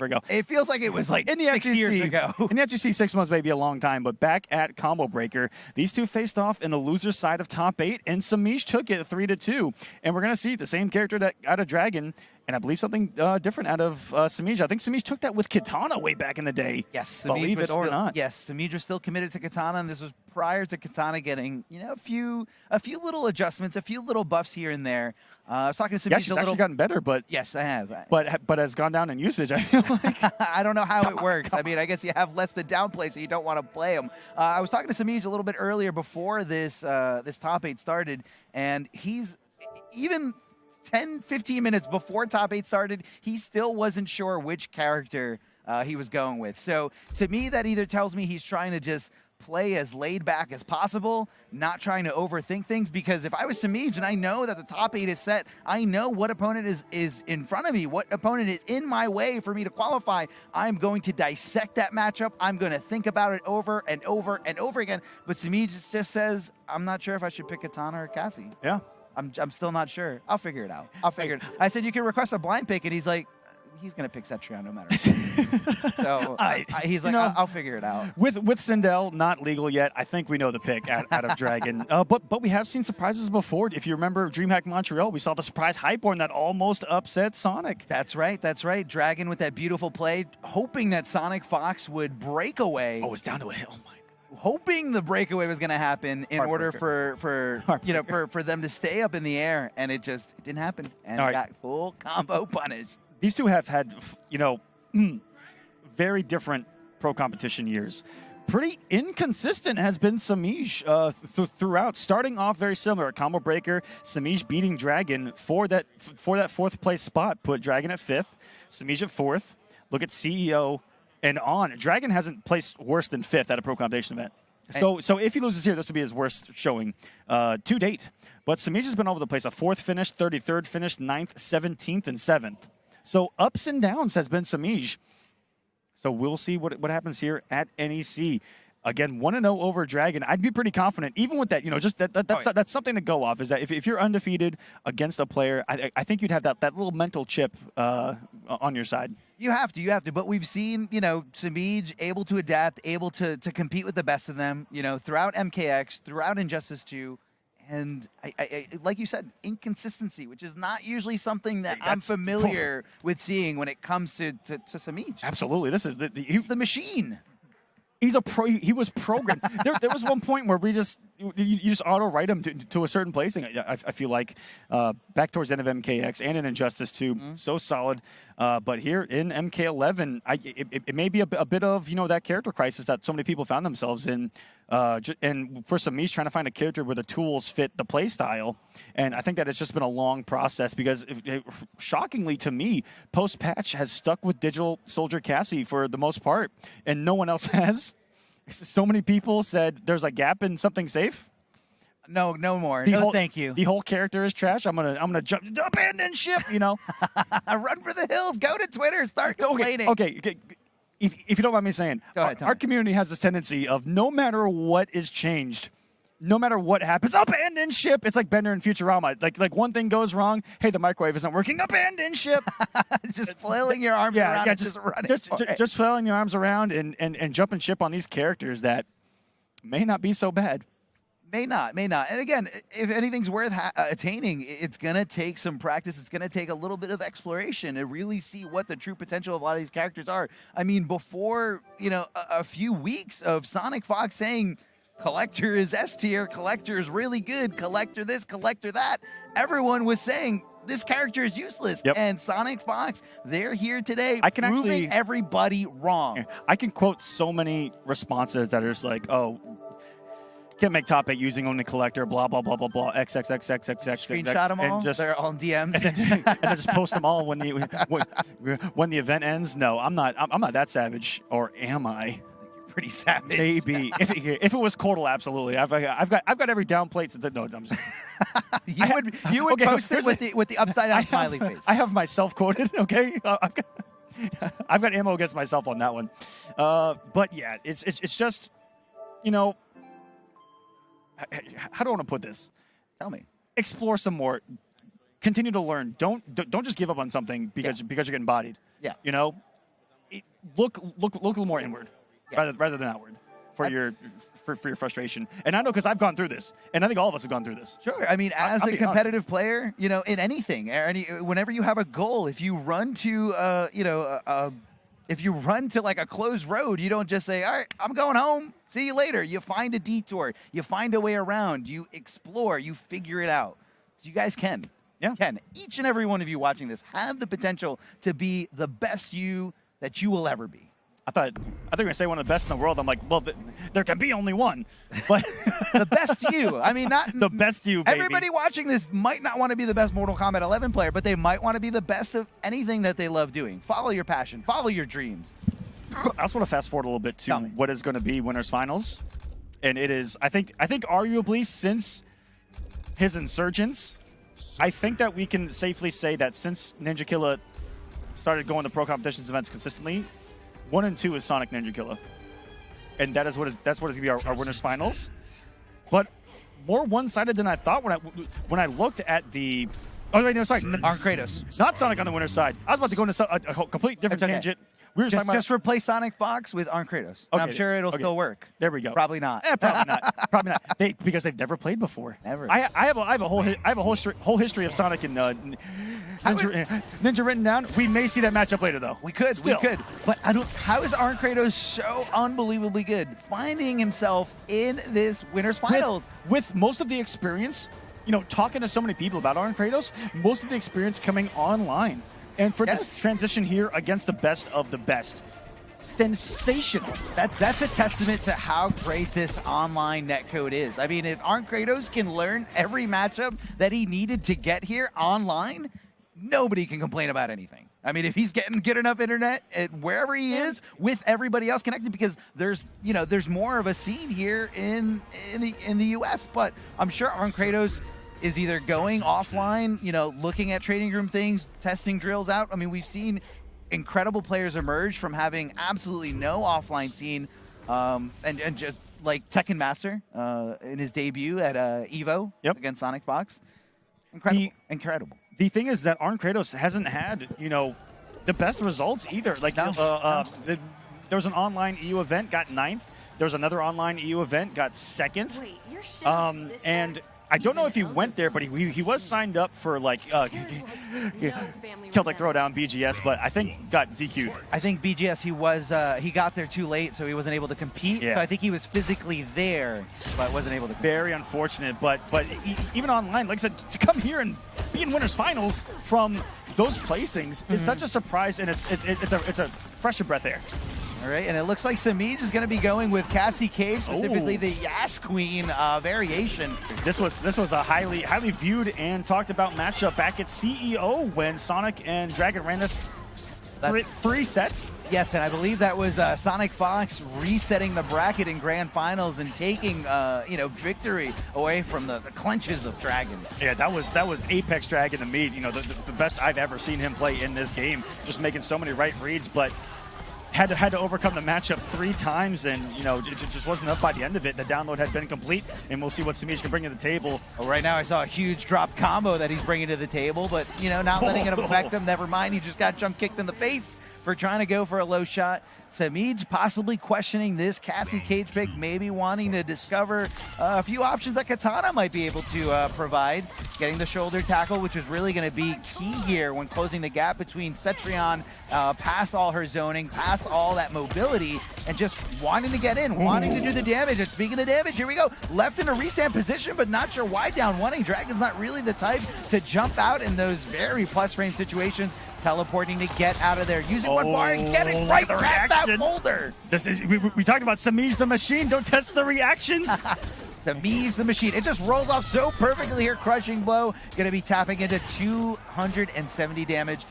it was like in the 6 years ago. In the FGC, 6 months may be a long time, but back at Combo Breaker, these 2 faced off in the loser's side of top 8, and Samish took it 3-2. And we're going to see the same character that got a Dragon And I believe something different out of Samij. I think Samij took that with Katana way back in the day. Yes, believe it or not. Yes, Samij was still committed to Katana, and this was prior to Katana getting, a few little adjustments, a few little buffs here and there. I was talking to Samij she's actually gotten better, but yes, I have. But has gone down in usage. I feel like I don't know how it works. I mean, I guess you have less to downplay, so you don't want to play him. I was talking to Samij a little bit earlier before this this top 8 started, and he's even 10, 15 minutes before top 8 started, he still wasn't sure which character he was going with. So to me, that either tells me he's trying to just play as laid back as possible, not trying to overthink things, because if I was Samij and I know that the top 8 is set, I know what opponent is in front of me, what opponent is in my way for me to qualify. I'm going to dissect that matchup. I'm going to think about it over and over and over again. But Samij just says, I'm not sure if I should pick Katana or Cassie. Yeah. I'm still not sure. I'll figure it out. I said, you can request a blind pick, and he's like, he's going to pick Cetrion no matter what. So he's like, I'll figure it out. With Sindel, not legal yet. I think we know the pick out of Dragon. But we have seen surprises before. If you remember DreamHack Montreal, we saw the surprise Highborn that almost upset Sonic. That's right. Dragon with that beautiful play, hoping that Sonic Fox would break away. Oh, it's down to a hill. Hoping the breakaway was going to happen in order for them to stay up in the air, and it didn't happen, and got full combo punished. These two have had, very different pro competition years. Pretty inconsistent has been Samij throughout. Starting off very similar, a combo breaker. Samij beating Dragon for that 4th place spot, put Dragon at 5th, Samij at 4th. Look at CEO. And on. Dragon hasn't placed worse than 5th at a pro competition event. So if he loses here, this would be his worst showing to date. But Samij has been all over the place. A 4th finish, 33rd finish, 9th, 17th, and 7th. So ups and downs has been Samij. So we'll see what happens here at NEC. Again, 1-0 over Dragon. I'd be pretty confident, even with that. That's something to go off. Is that if you're undefeated against a player, I think you'd have that little mental chip on your side. You have to. But we've seen, Samij able to adapt, able to compete with the best of them, throughout MKX, throughout Injustice 2. And I like you said, inconsistency, which is not usually something that I'm familiar with seeing when it comes to Samij. Absolutely. This is he's the machine. He's a pro. He was programmed. there was one point where you just auto write him to a certain placing. I feel like back towards the end of MKX and in Injustice 2, so solid. But here in MK11, it may be a bit of that character crisis that so many people found themselves in. And for Samij, trying to find a character where the tools fit the play style. And I think that it's just been a long process because, shockingly to me, post-patch has stuck with Digital Soldier Cassie for the most part, and no one else has. So many people said there's a gap in something safe. No more. Thank you. The whole character is trash. I'm gonna jump, abandon ship. Run for the hills. Go to Twitter. Start complaining. Okay. If you don't mind me saying, our community has this tendency of no matter what is changed, no matter what happens, abandon ship. It's like Bender and Futurama. Like one thing goes wrong, hey, the microwave isn't working, abandon ship. Just flailing your arms around and just running. Just flailing your arms around and jumping ship on these characters that may not be so bad. May not. And again, if anything's worth attaining, it's going to take some practice. It's going to take a little bit of exploration to really see what the true potential of a lot of these characters are. I mean, before, a few weeks of Sonic Fox saying Collector is S tier, Collector is really good, Collector this, Collector that, everyone was saying this character is useless. Yep. And Sonic Fox, they're here today proving everybody wrong. I can quote so many responses that are just like, can't make top 8 using only Collector, blah, blah, blah, blah, blah, XXXXXX. Screenshot them all? They're all DM'd. And then just post them all when the event ends? No, I'm not that savage. Or am I? Pretty savage. Maybe. if it was Cordal, absolutely. I've got every down plate. No, I'm just... you would post it with the upside down smiley face. I have myself quoted, okay? I've got ammo against myself on that one. But yeah, it's just, how do I want to put this? Tell me. Explore some more. Continue to learn. Don't just give up on something because you're getting bodied. Yeah. Look a little more inward rather than outward. for your frustration. And I know because I've gone through this, and I think all of us have gone through this. Sure. I mean, as a competitive player, you know, in anything, whenever you have a goal, if you run to, if you run to like a closed road, you don't just say, all right, I'm going home. See you later. You find a detour. You find a way around. You explore. You figure it out. So you guys can. Yeah. Can. Each and every one of you watching this have the potential to be the best you that you will ever be. I thought you were going to say one of the best in the world. I'm like, well, there can be only one. But the best you. I mean, not the best you, baby. Everybody watching this might not want to be the best Mortal Kombat 11 player, but they might want to be the best of anything that they love doing. Follow your passion. Follow your dreams. I also want to fast forward a little bit to what is going to be Winners Finals. And it is, I think arguably since his Insurgents, I think that we can safely say that since Ninja Killa started going to pro competitions events consistently, 1 and 2 is Sonic Ninja Killa, and that's what is going to be our Winners Finals. But more one-sided than I thought when I looked at the. Oh wait, no, sorry, Arn Kratos, not Sonic on the winner's side. I was about to go into a complete different tangent. We were just replace Sonic Fox with Arn Kratos. Okay, I'm sure it'll still work. There we go. Probably not. Probably not. Probably not. Because they've never played before. Never. I have a whole history of Sonic and Ninja written down. We may see that matchup later, though. We could. But how is Arn Kratos so unbelievably good, finding himself in this Winners Finals with most of the experience? You know, talking to so many people about Arn Kratos, most of the experience coming online. And for this transition here against the best of the best, sensational. That's a testament to how great this online netcode is. I mean, if Arn Kratos can learn every matchup that he needed to get here online, nobody can complain about anything. I mean, if he's getting good enough internet at wherever he is with everybody else connected, because there's more of a scene here in the US, but I'm sure Arn Kratos is either going offline, looking at training room things, testing drills out. I mean, we've seen incredible players emerge from having absolutely no offline scene, and just like Tekken Master in his debut at EVO against Sonic Fox. Incredible. The thing is that Arn Kratos hasn't had, the best results either. Like, there was an online EU event, got 9th. There was another online EU event, got 2nd. Wait, you're Shell's sister? And I don't know if he went there, but he was signed up for like Celtic Throwdown BGS, but I think got DQ'd. I think BGS he got there too late, so he wasn't able to compete. Yeah. So I think he was physically there, but wasn't able to compete. Very unfortunate, but even online, like I said, to come here and be in Winners Finals from those placings is such a surprise, and it's a fresh breath air. All right, and it looks like Samij is going to be going with Cassie Cage, specifically the Yas Queen variation. This was a highly viewed and talked about matchup back at CEO when Sonic and Dragon ran this 3 sets. Yes, and I believe that was Sonic Fox resetting the bracket in Grand Finals and taking victory away from the clutches of Dragon. Yeah, that was Apex Dragon to me. The best I've ever seen him play in this game. Just making so many right reads, but had to overcome the matchup 3 times, and it just wasn't up by the end of it. The download had been complete, and we'll see what Samij can bring to the table. Well, right now I saw a huge drop combo that he's bringing to the table, but not letting it affect him. Never mind, he just got jump kicked in the face for trying to go for a low shot. Samij possibly questioning this Cassie Cage pick, maybe wanting to discover a few options that Katana might be able to provide. Getting the shoulder tackle, which is really going to be key here when closing the gap between Cetrion, past all her zoning, past all that mobility, and just wanting to get in, wanting to do the damage. And speaking of damage, here we go. Left in a restand position, but not sure why down 1. Dragon's not really the type to jump out in those very plus frame situations. Teleporting to get out of there, using one bar and getting right at that boulder. We talked about Samij the Machine. Don't test the reactions. Samij the Machine. It just rolls off so perfectly here. Crushing blow. Going to be tapping into 270 damage.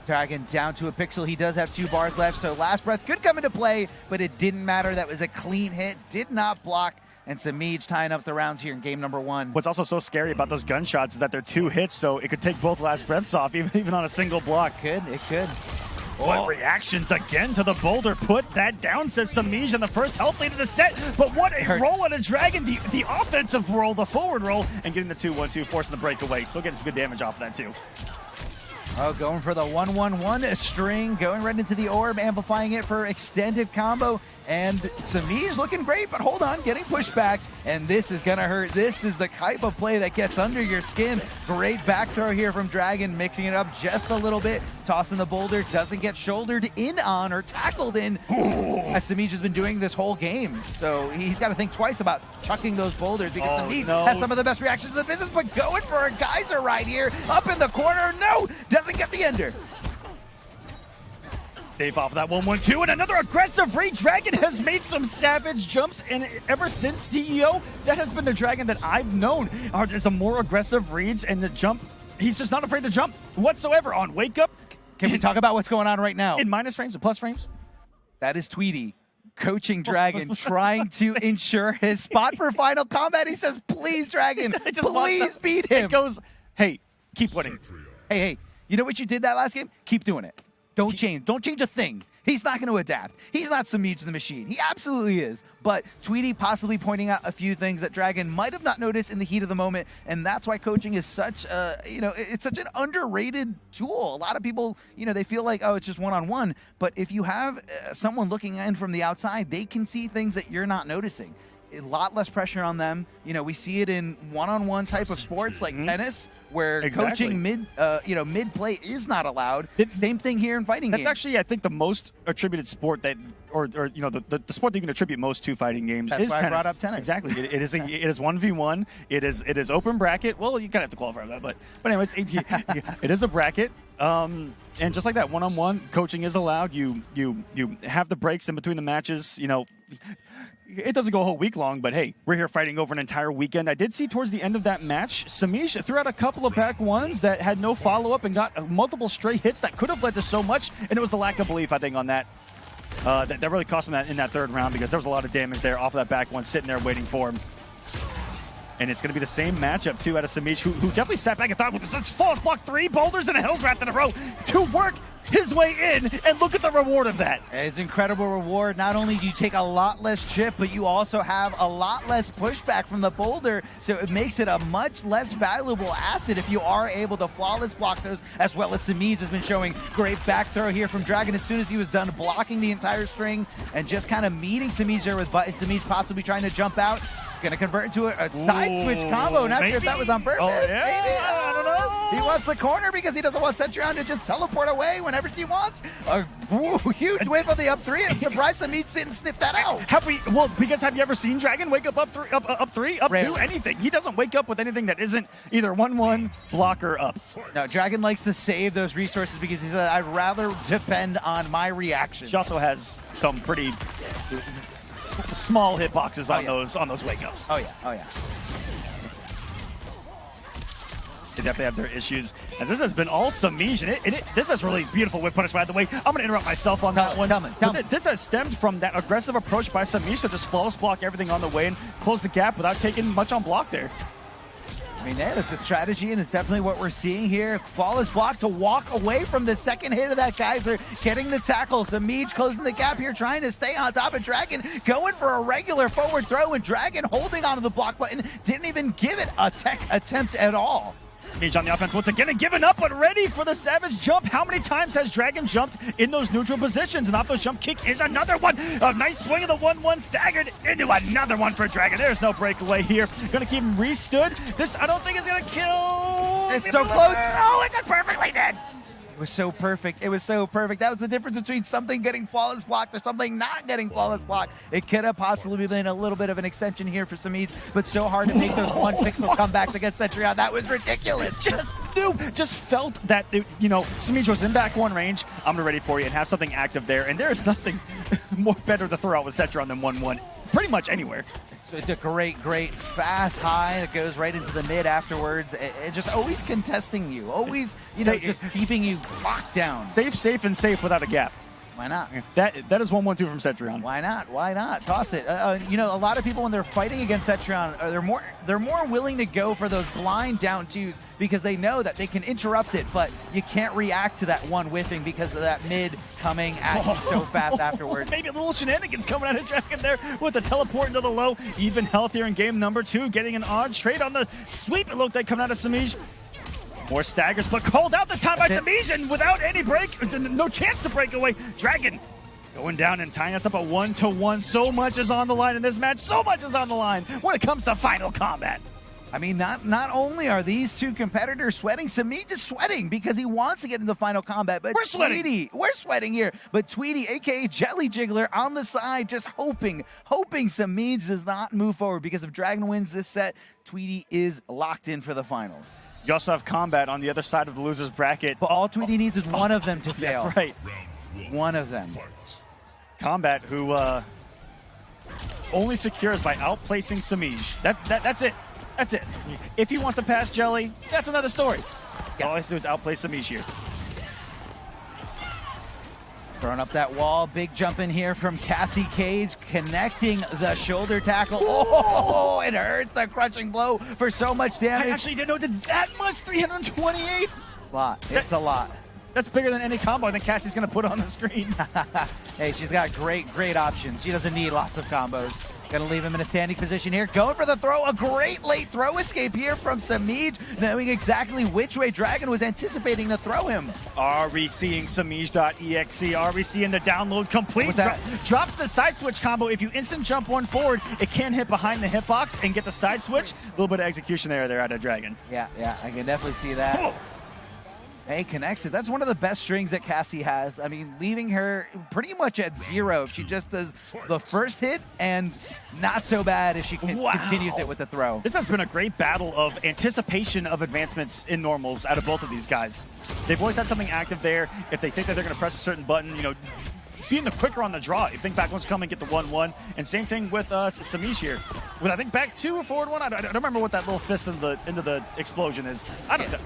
Dragon down to a pixel. He does have 2 bars left, so last breath could come into play, but it didn't matter. That was a clean hit. Did not block. And Samij tying up the rounds here in game number 1. What's also so scary about those gunshots is that they're 2 hits, so it could take both last breaths off, even on a single block. It could. What reactions again to the boulder. Put that down, says Samij in the first health lead of the set. But what a roll on a Dragon. The offensive roll, the forward roll, and getting the 2-1-2, forcing the breakaway. Still getting some good damage off of that, too. Oh, going for the 1-1-1 string, going right into the orb, amplifying it for extended combo. And Samij looking great, but hold on, getting pushed back, and this is gonna hurt. This is the type of play that gets under your skin. Great back throw here from Dragon, mixing it up just a little bit, tossing the boulder, doesn't get shouldered in on or tackled in, as Samij has been doing this whole game. So he's got to think twice about chucking those boulders, because Samij has some of the best reactions in the business, but going for a geyser right here, up in the corner, no, doesn't get the ender. Safe off of that 1-1-2, and another aggressive read. Dragon has made some savage jumps, and ever since CEO, that has been the Dragon that I've known. There's some more aggressive reads, and the jump, he's just not afraid to jump whatsoever on Wake Up. Can we talk about what's going on right now? In minus frames and plus frames? That is Tweety coaching Dragon, trying to ensure his spot for Final Combat. He says, please, Dragon, please beat him. It goes, hey, keep winning. Hey, you know what you did that last game? Keep doing it. Don't change. Don't change a thing. He's not going to adapt. He's not Samij the Machine. He absolutely is. But Tweety possibly pointing out a few things that Dragon might have not noticed in the heat of the moment, and that's why coaching is such a, it's such an underrated tool. A lot of people, they feel like, oh, it's just one-on-one. But if you have someone looking in from the outside, they can see things that you're not noticing. A lot less pressure on them. We see it in one-on-one type of sports like tennis, where coaching mid play is not allowed. Same thing here in fighting games. That's actually, I think, the most attributed sport that, the sport that you can attribute most to fighting games is why tennis. I brought up tennis. Exactly. It is 1v1. It is open bracket. Well, you kind of have to qualify for that, but anyways, it is a bracket. And just like that, one-on-one coaching is allowed. You have the breaks in between the matches. It doesn't go a whole week long, but hey, we're here fighting over an entire weekend. I did see towards the end of that match, Samij threw out a couple of back ones that had no follow-up and got multiple straight hits that could have led to so much, and it was the lack of belief, I think, on that. That really cost him that in that third round, because there was a lot of damage there off of that back one sitting there waiting for him. And it's going to be the same matchup, too, out of Samij, who definitely sat back and thought, well, let's false block 3 boulders and a Hellcraft in a row to work his way in, and look at the reward of that. It's an incredible reward. Not only do you take a lot less chip, but you also have a lot less pushback from the boulder, so it makes it a much less valuable asset if you are able to flawless block those, as well as Samij has been showing great back throw here from Dragon as soon as he was done blocking the entire string and just kind of meeting Samij there with button. Samij possibly trying to jump out. Going to convert into a side switch combo. Not sure if that was on purpose. Oh, yeah. Maybe. I don't know. He wants the corner because he doesn't want Cetrion to just teleport away whenever he wants. A huge whiff of the up 3. I'm surprised Samij didn't sniff that out. Have you ever seen Dragon wake up 3, up 2, anything? He doesn't wake up with anything that isn't either 1-1, block, or up. No, Dragon likes to save those resources because he said, I'd rather depend on my reaction. She also has some pretty small hitboxes on those wake ups. Oh yeah. They definitely have their issues. And this has been all Samij, and this is really beautiful whip punish, by the way. I'm going to interrupt myself on that one. Tell me. This has stemmed from that aggressive approach by Samij to just flawless block everything on the way and close the gap without taking much on block there. I mean, that's the strategy, and it's definitely what we're seeing here. Flawless block to walk away from the second hit of that Geyser, getting the tackle. Samij closing the gap here, trying to stay on top of Dragon, going for a regular forward throw, and Dragon holding onto the block button, didn't even give it a tech attempt at all. Samij on the offense once again and giving up, but ready for the savage jump. How many times has Dragon jumped in those neutral positions? And off those jump kick is another one. A nice swing of the 1-1 staggered into another one for Dragon. There's no breakaway here. Gonna keep him restood. This, I don't think, is gonna kill. It's so close. Oh, it's perfectly dead. It was so perfect. It was so perfect. That was the difference between something getting flawless blocked or something not getting flawless blocked. It could have possibly been a little bit of an extension here for Samij, but so hard to make those 1 pixel comebacks against Cetrion. That was ridiculous. Just felt that, Samij was in back 1 range. I'm ready for you and have something active there. And there is nothing more better to throw out with Cetrion than 1-1. Pretty much anywhere. So it's a great fast high that goes right into the mid afterwards. And just always contesting you, always, just keeping you locked down. Safe and without a gap. Why not? That is 1-1-2 from Cetrion. Why not? Toss it. A lot of people when they're fighting against Cetrion, they're more willing to go for those blind down 2s because they know that they can interrupt it, but you can't react to that one whiffing because of that mid coming at you so fast afterwards. Maybe a little shenanigans coming out of Dragon there with the teleport into the low. Even healthier in game number 2, getting an odd trade on the sweep. It looked like coming out of Samij. More staggers, but called out this time by Samij, and without any break, no chance to break away. Dragon Going down and tying us up at 1-1. So much is on the line in this match. So much is on the line when it comes to Final Combat. I mean, not only are these two competitors sweating, Samij is sweating because he wants to get into Final Combat, but we're sweating. We're sweating here. But Tweety, aka Jelly Jiggler, on the side, just hoping Samij does not move forward, because if Dragon wins this set, Tweety is locked in for the finals. You also have Kombat on the other side of the loser's bracket. But all Tweety needs is one of them to fail. That's right. One of them. Kombat, who only secures by outplacing Samij. That's it. That's it. If he wants to pass Jelly, that's another story. Yeah. All he has to do is outplay Samij here. Throwing up that wall, big jump in here from Cassie Cage, connecting the shoulder tackle. Oh, it hurts, the crushing blow for so much damage. I actually didn't know it did that much, 328. It's a lot. That's bigger than any combo I think Cassie's going to put on the screen. Hey, she's got great options. She doesn't need lots of combos. Gonna leave him in a standing position here. Going for the throw. A great late throw escape here from Samij, knowing exactly which way Dragon was anticipating to throw him. Are we seeing Samij.exe? Are we seeing the download complete? Drops the side switch combo. If you instant jump one forward, it can hit behind the hitbox and get the side switch. A little bit of execution there out of Dragon. Yeah, I can definitely see that. Oh. Hey, connects it. That's one of the best strings that Cassie has. I mean, leaving her pretty much at zero. She just does the first hit, and not so bad if she continues it with the throw. This has been a great battle of anticipation of advancements in normals out of both of these guys. They've always had something active there. If they think that they're going to press a certain button, you know, being the quicker on the draw. You think back one's coming, get the 1-1. And same thing with Samij here. With, I think, back two or forward one. I don't remember what that little fist into the explosion is. I don't know.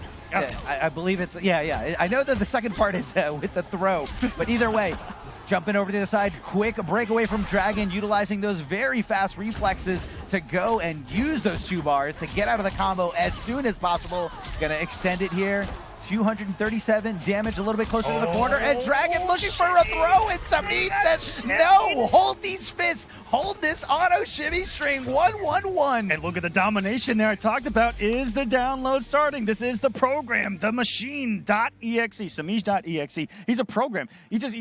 I believe it's, yeah. I know that the second part is with the throw, but either way, jumping over to the side, quick breakaway from Dragon, utilizing those very fast reflexes to go and use those 2 bars to get out of the combo as soon as possible. Gonna extend it here. 237 damage, a little bit closer to the corner, and Dragon looking for a throw, and Samij says, no, hold these fists, hold this auto shimmy string, 1-1-1. And look at the domination there I talked about is the download starting. This is the program, the machine.exe, Samij.exe. He's a program. He just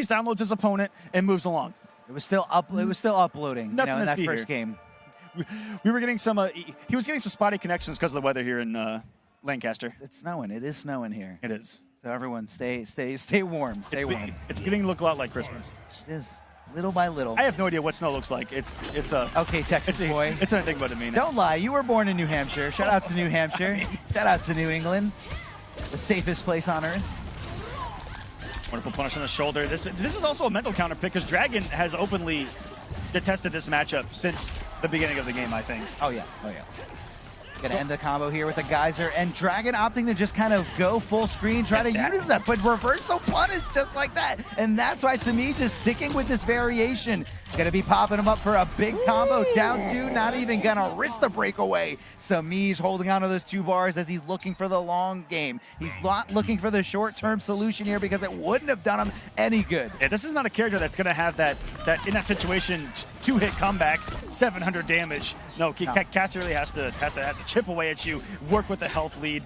downloads his opponent and moves along. It was still uploading, in that first game. We were getting some, he was getting some spotty connections because of the weather here in Lancaster. It's snowing. It is snowing here. It is. So everyone stay warm. Stay warm. It's beginning to look a lot like Christmas. It is. Little by little. I have no idea what snow looks like. It's a okay, Texas boy. It's an enigma to me. Don't lie. You were born in New Hampshire. Shout outs to New Hampshire. Shout outs to New England. The safest place on earth. Wonderful punish on the shoulder. This is also a mental counter pick because Dragon has openly detested this matchup since the beginning of the game, I think. Oh yeah. Gonna end the combo here with a geyser, and Dragon opting to just kind of go full screen, try to use that, but reversal punish just like that. And that's why Samij is sticking with this variation. Gonna be popping him up for a big combo. Down 2, not even gonna risk the breakaway. Samij holding on to those 2 bars as he's looking for the long game. He's not looking for the short-term solution here because it wouldn't have done him any good. Yeah, this is not a character that's gonna have that in that situation 2-hit comeback, 700 damage. No, Cassie really has to chip away at you, work with the health lead,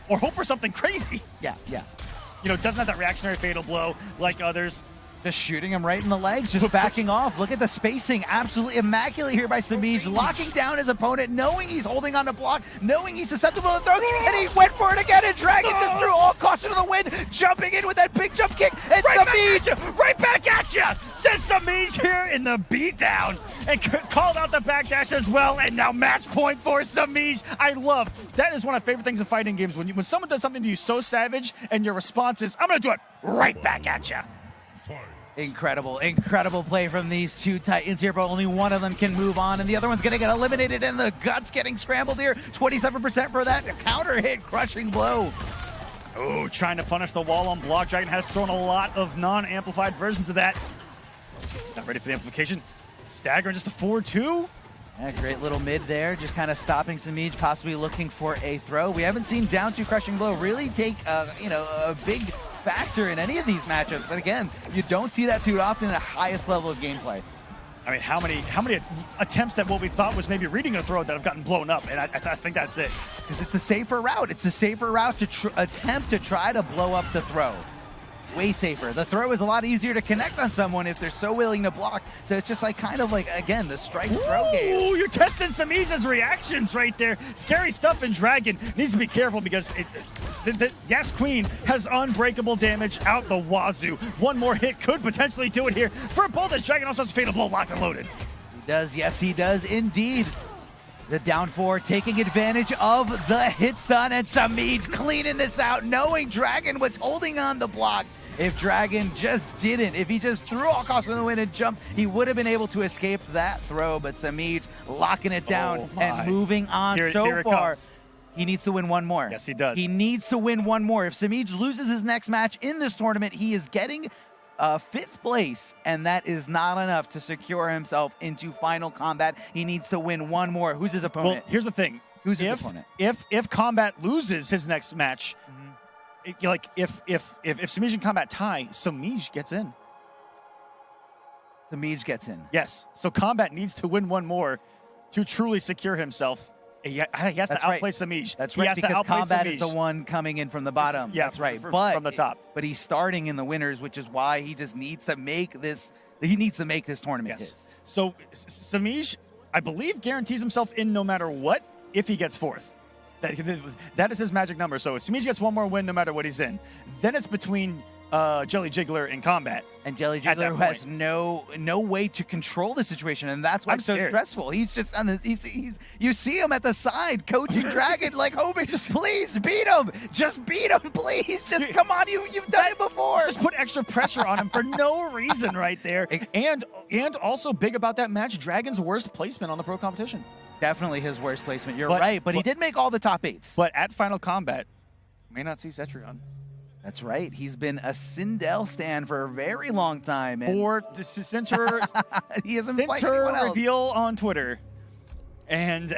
or hope for something crazy. Yeah. You know, doesn't have that reactionary fatal blow like others. Just shooting him right in the legs, just backing off. Look at the spacing, absolutely immaculate here by Samij, locking down his opponent, knowing he's holding on to block, knowing he's susceptible to throws, and he went for it again, and Dragon just threw all caution to the wind, jumping in with that big jump kick, and Samij right back at you! Sends Samij here in the beatdown, and called out the backdash as well, and now match point for Samij. I love, that is one of my favorite things in fighting games, when someone does something to you so savage, and your response is, I'm gonna do it right back at you. Incredible play from these 2 Titans here, but only one of them can move on, and the other one's gonna get eliminated, and the guts getting scrambled here. 27% for that counter hit, crushing blow. Oh, trying to punish the wall on block. Dragon has thrown a lot of non-amplified versions of that. Not ready for the amplification. Staggering just a 4-2. Yeah, great little mid there, just kind of stopping Samij, possibly looking for a throw. We haven't seen down 2 crushing blow really take a big factor in any of these matchups, but again, you don't see that too often at the highest level of gameplay. I mean, how many attempts at what we thought was maybe reading a throw that have gotten blown up, and I think that's it. Because it's the safer route. It's the safer route to attempt to try to blow up the throw. way safer. The throw is a lot easier to connect on someone if they're so willing to block. So it's just like kind of like, again, the strike throw game. Ooh, you're testing Samija's reactions right there. Scary stuff, and Dragon needs to be careful because the Yes Queen has unbreakable damage out the wazoo. One more hit could potentially do it here for both, as Dragon also has Fatal Blow locked and loaded. He does, yes he does indeed. The down 4 taking advantage of the hit stun, and Samij cleaning this out, knowing Dragon was holding on the block. If Dragon just didn't, if he just threw all costs in the wind and jumped, he would have been able to escape that throw, but Samij locking it down and moving on. Here so far. Comes. He needs to win one more. Yes, he does. He needs to win one more. If Samij loses his next match in this tournament, he is getting 5th place, and that is not enough to secure himself into Final Combat. He needs to win one more. Who's his opponent? Well, here's the thing. Who's his opponent? If Kombat loses his next match, if Samij and Kombat tie, Samij gets in. Samij gets in. Yes. So Kombat needs to win one more to truly secure himself. He has to outplay Samij. That's right, because Kombat is the one coming in from the bottom. Yeah, that's right. But from the top. But he's starting in the winners, which is why he just needs to make this. He needs to make this tournament his. So Samij, I believe, guarantees himself in no matter what if he gets 4th. That is his magic number. So if Samij gets one more win no matter what he's in, then it's between Jelly Jiggler in Kombat. And Jelly Jiggler has no way to control the situation, and that's why it's so stressful. He's just on the he's you see him at the side coaching Dragon, like, hoping, just please beat him, please, just come on, you've done it before. Just put extra pressure on him for no reason right there. And also big about that match, Dragon's worst placement on the pro competition. Definitely his worst placement. You're right, but he did make all the top 8s. But at Final Combat, may not see Cetrion. That's right. He's been a Sindel stan for a very long time. And since her, he hasn't since her reveal on Twitter. And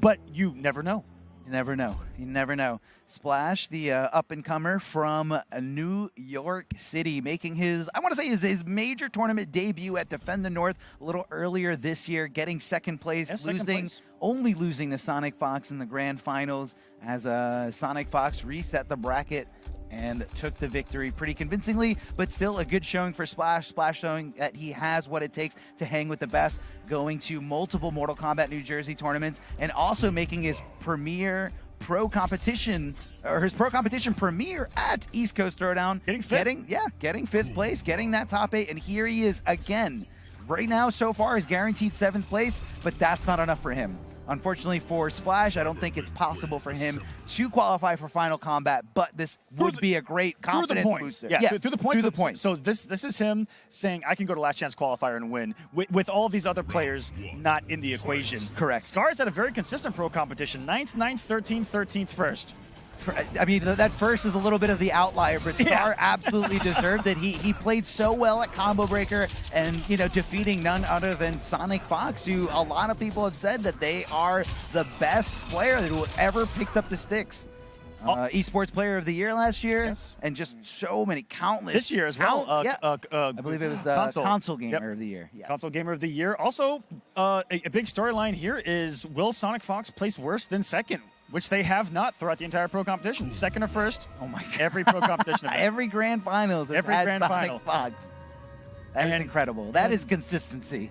but you never know. You never know. You never know. Splash, the up-and-comer from New York City, making his, I want to say, his major tournament debut at Defend the North a little earlier this year, getting 2nd place, only losing to Sonic Fox in the grand finals, as Sonic Fox reset the bracket and took the victory pretty convincingly, but still a good showing for Splash. Splash showing that he has what it takes to hang with the best, going to multiple Mortal Kombat New Jersey tournaments, and also making his premier pro competition, or his pro competition premiere at East Coast Throwdown. Getting 5th place, getting that top 8, and here he is again. Right now, so far, is guaranteed 7th place, but that's not enough for him. Unfortunately for Splash, I don't think it's possible for him to qualify for Final Combat, but this would be a great confidence booster. Yeah, through the points. So this is him saying, I can go to Last Chance Qualifier and win, with all these other players not in the equation. Correct. Scar's had a very consistent pro competition, 9th, 13th, 13th, 1st. I mean, that first is a little bit of the outlier, but Scar absolutely deserved it. He played so well at Combo Breaker, and, you know, defeating none other than Sonic Fox, who a lot of people have said that they are the best player that ever picked up the sticks. Esports Player of the Year last year, and just so many, countless. This year as well. I believe it was Console Gamer of the Year. Yes. Console Gamer of the Year. Also, a big storyline here is, will Sonic Fox place worse than 2nd? Which they have not throughout the entire pro competition. 2nd or 1st. Oh my God. Every pro competition event. Every grand finals. Every grand final. Fox. That is incredible. That is consistency.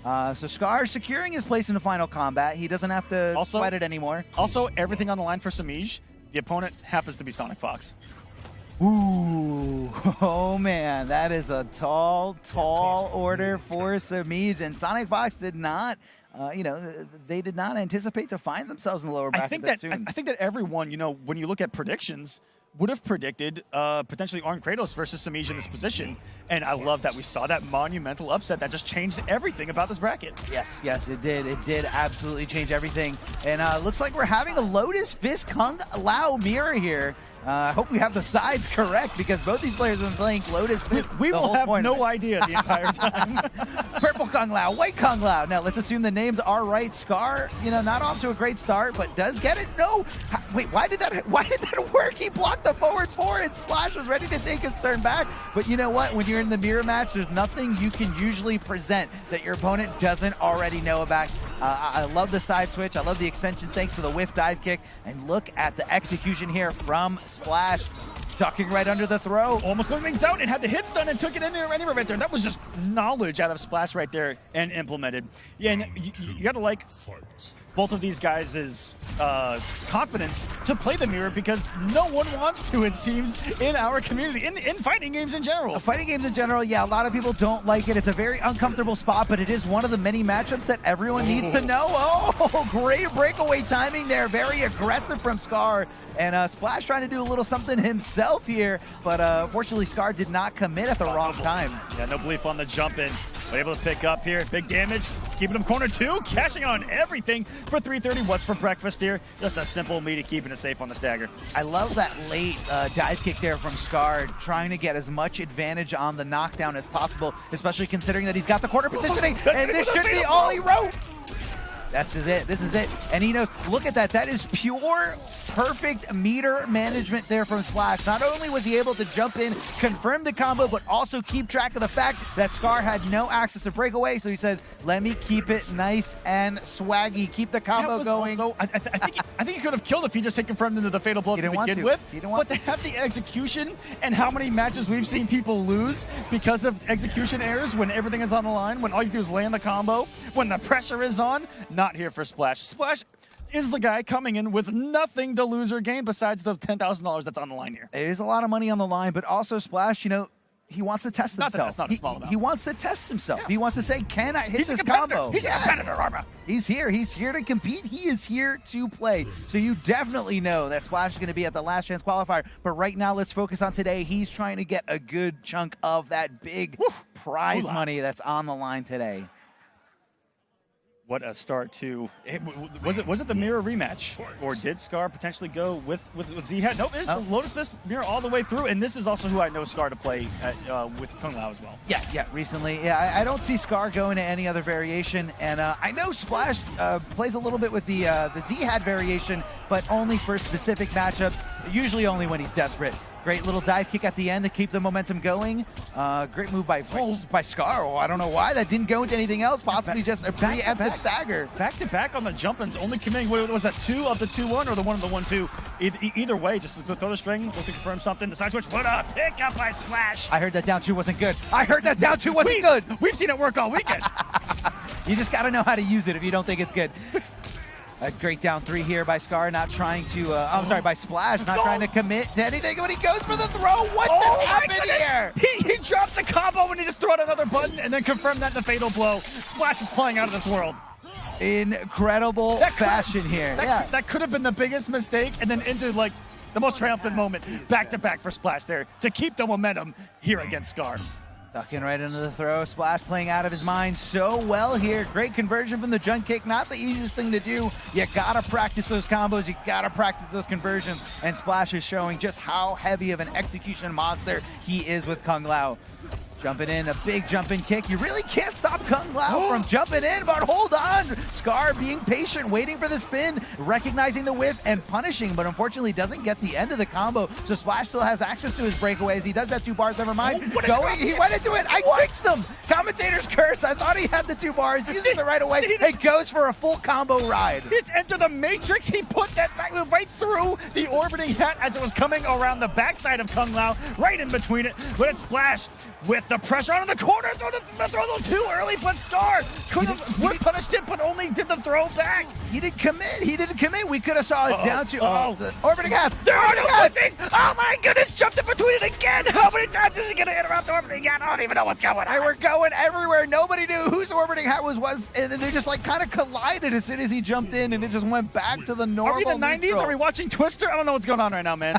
So Scar securing his place in the Final Combat. He doesn't have to sweat it anymore. Also, everything on the line for Samij. The opponent happens to be Sonic Fox. Ooh, oh man, that is a tall order for Samij, and Sonic Fox did not, they did not anticipate to find themselves in the lower bracket that soon. I think that everyone, when you look at predictions, would have predicted potentially Arn Kratos versus Samij in this position, and I love that we saw that monumental upset that just changed everything about this bracket. Yes, it did. It did absolutely change everything, and looks like we're having a Lotus Fist Kung Lao mirror here. I hope we have the sides correct, because both these players have been playing Lotus Fist. We will have no idea the entire time. Purple Kung Lao, white Kung Lao. Now let's assume the names are right. Scar, not off to a great start, but does get it. No, wait, why did that work? He blocked the forward four, and Splash was ready to take his turn back. But you know what? When you're in the mirror match, there's nothing you can usually present that your opponent doesn't already know about. I love the side switch. I love the extension thanks to the whiff dive kick. And look at the execution here from Splash. ducking right under the throw. Almost going things out and had the hits done and took it in there anyway right there. That was just knowledge out of Splash right there and implemented. Yeah, and you got to like both of these guys' confidence to play the mirror, because no one wants to, it seems, in our community, in fighting games in general. Fighting games in general, yeah, a lot of people don't like it. It's a very uncomfortable spot, but it is one of the many matchups that everyone needs to know. Oh, great breakaway timing there. Very aggressive from Scar. And Splash trying to do a little something himself here, but unfortunately Scar did not commit at the wrong time. Yeah, no belief on the jump in. But able to pick up here, big damage, keeping him corner 2, cashing on everything for 330. What's for breakfast here? Just a simple meaty keeping it safe on the stagger. I love that late dive kick there from Scar, trying to get as much advantage on the knockdown as possible, especially considering that he's got the corner positioning, and this should be all he wrote. This is it. And he knows, look at that. That is pure, perfect meter management there from Splash. Not only was he able to jump in, confirm the combo, but also keep track of the fact that Scar had no access to breakaway. So he says, let me keep it nice and swaggy. Keep the combo going. Also, I think he could have killed if he just had confirmed into the fatal blow to begin with. But to have the execution, and how many matches we've seen people lose because of execution errors when everything is on the line, when all you do is land the combo, when the pressure is on. Not here for Splash. Splash is the guy coming in with nothing to lose or gain besides the $10,000 that's on the line here. It is a lot of money on the line, but also Splash, you know, he wants to test himself. He wants to test himself. Yeah. He wants to say, can I hit this combo? He's a competitor, Arma. He's here. He's here to compete. He is here to play. So you definitely know that Splash is going to be at the last chance qualifier. But right now, let's focus on today. He's trying to get a good chunk of that big prize money that's on the line today. What a start to was it the mirror rematch, or did Scar potentially go with Z-Hat? Nope, it's the Lotus Fist mirror all the way through, and this is also who I know Scar to play with Kung Lao as well. Yeah, recently. Yeah, I don't see Scar going to any other variation, and I know Splash plays a little bit with the Z-Hat variation, but only for specific matchups, usually only when he's desperate. Great little dive kick at the end to keep the momentum going. Great move by Scar. Oh, I don't know why that didn't go into anything else. Possibly just a preemptive stagger. Back to back on the jump-ins, only committing, what was that, 2 of the 2-1 or the 1 of the 1-2? Either way, just throw the string, look to confirm something. The side switch, what a pick up by Splash. I heard that down 2 wasn't good. Good. We've seen it work all weekend. You just got to know how to use it if you don't think it's good. A great down 3 here by Scar, not trying to, by Splash, not trying to commit to anything when he goes for the throw. What just happened here? He dropped the combo and he just threw out another button and then confirmed that in the fatal blow. Splash is playing out of this world. Incredible fashion here. That could have been the biggest mistake, and then into like the most triumphant moment back to back for Splash there to keep the momentum here against Scar. Ducking right into the throw. Splash playing out of his mind so well here. Great conversion from the jump kick. Not the easiest thing to do. You gotta practice those combos. You gotta practice those conversions. And Splash is showing just how heavy of an execution monster he is with Kung Lao. Jumping in, a big jumping kick. You really can't stop Kung Lao from jumping in, but hold on. Scar being patient, waiting for the spin, recognizing the whiff, and punishing, but unfortunately doesn't get the end of the combo. So Splash still has access to his breakaways. He does have 2 bars, never mind. He went into it. I fixed him. Commentator's curse. I thought he had the 2 bars. Uses it right away. It goes for a full combo ride. It's Enter the Matrix. He put that back move right through the orbiting hat as it was coming around the backside of Kung Lao, right in between it. But it's Splash with the pressure on the corner. Throw a little too early, but Scar could have punished it, but only did the throw back. He didn't commit. We could have saw it down to the orbiting hat. There are no pushing. Oh my goodness, jumped in between it again. How many times is he going to interrupt the orbiting hat? I don't even know what's going on. We're going everywhere. Nobody knew whose orbiting hat was, and then they just like kind of collided as soon as he jumped in, and it just went back to the normal. Are we in the 90s? Neutral. Are we watching Twister? I don't know what's going on right now, man.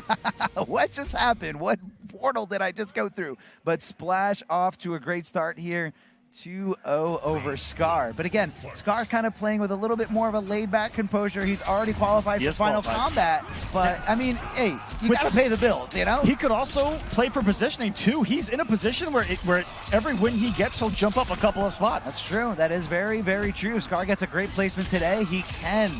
What just happened? What portal did I just go through? But Splash off to a great start here. 2-0 over Scar. But again, Scar kind of playing with a little bit more of a laid-back composure. He's already qualified for Final Combat. But, I mean, hey, you got to pay the bills, you know? He could also play for positioning, too. He's in a position where every win he gets, he'll jump up a couple of spots. That's true. That is very, very true. Scar gets a great placement today. He can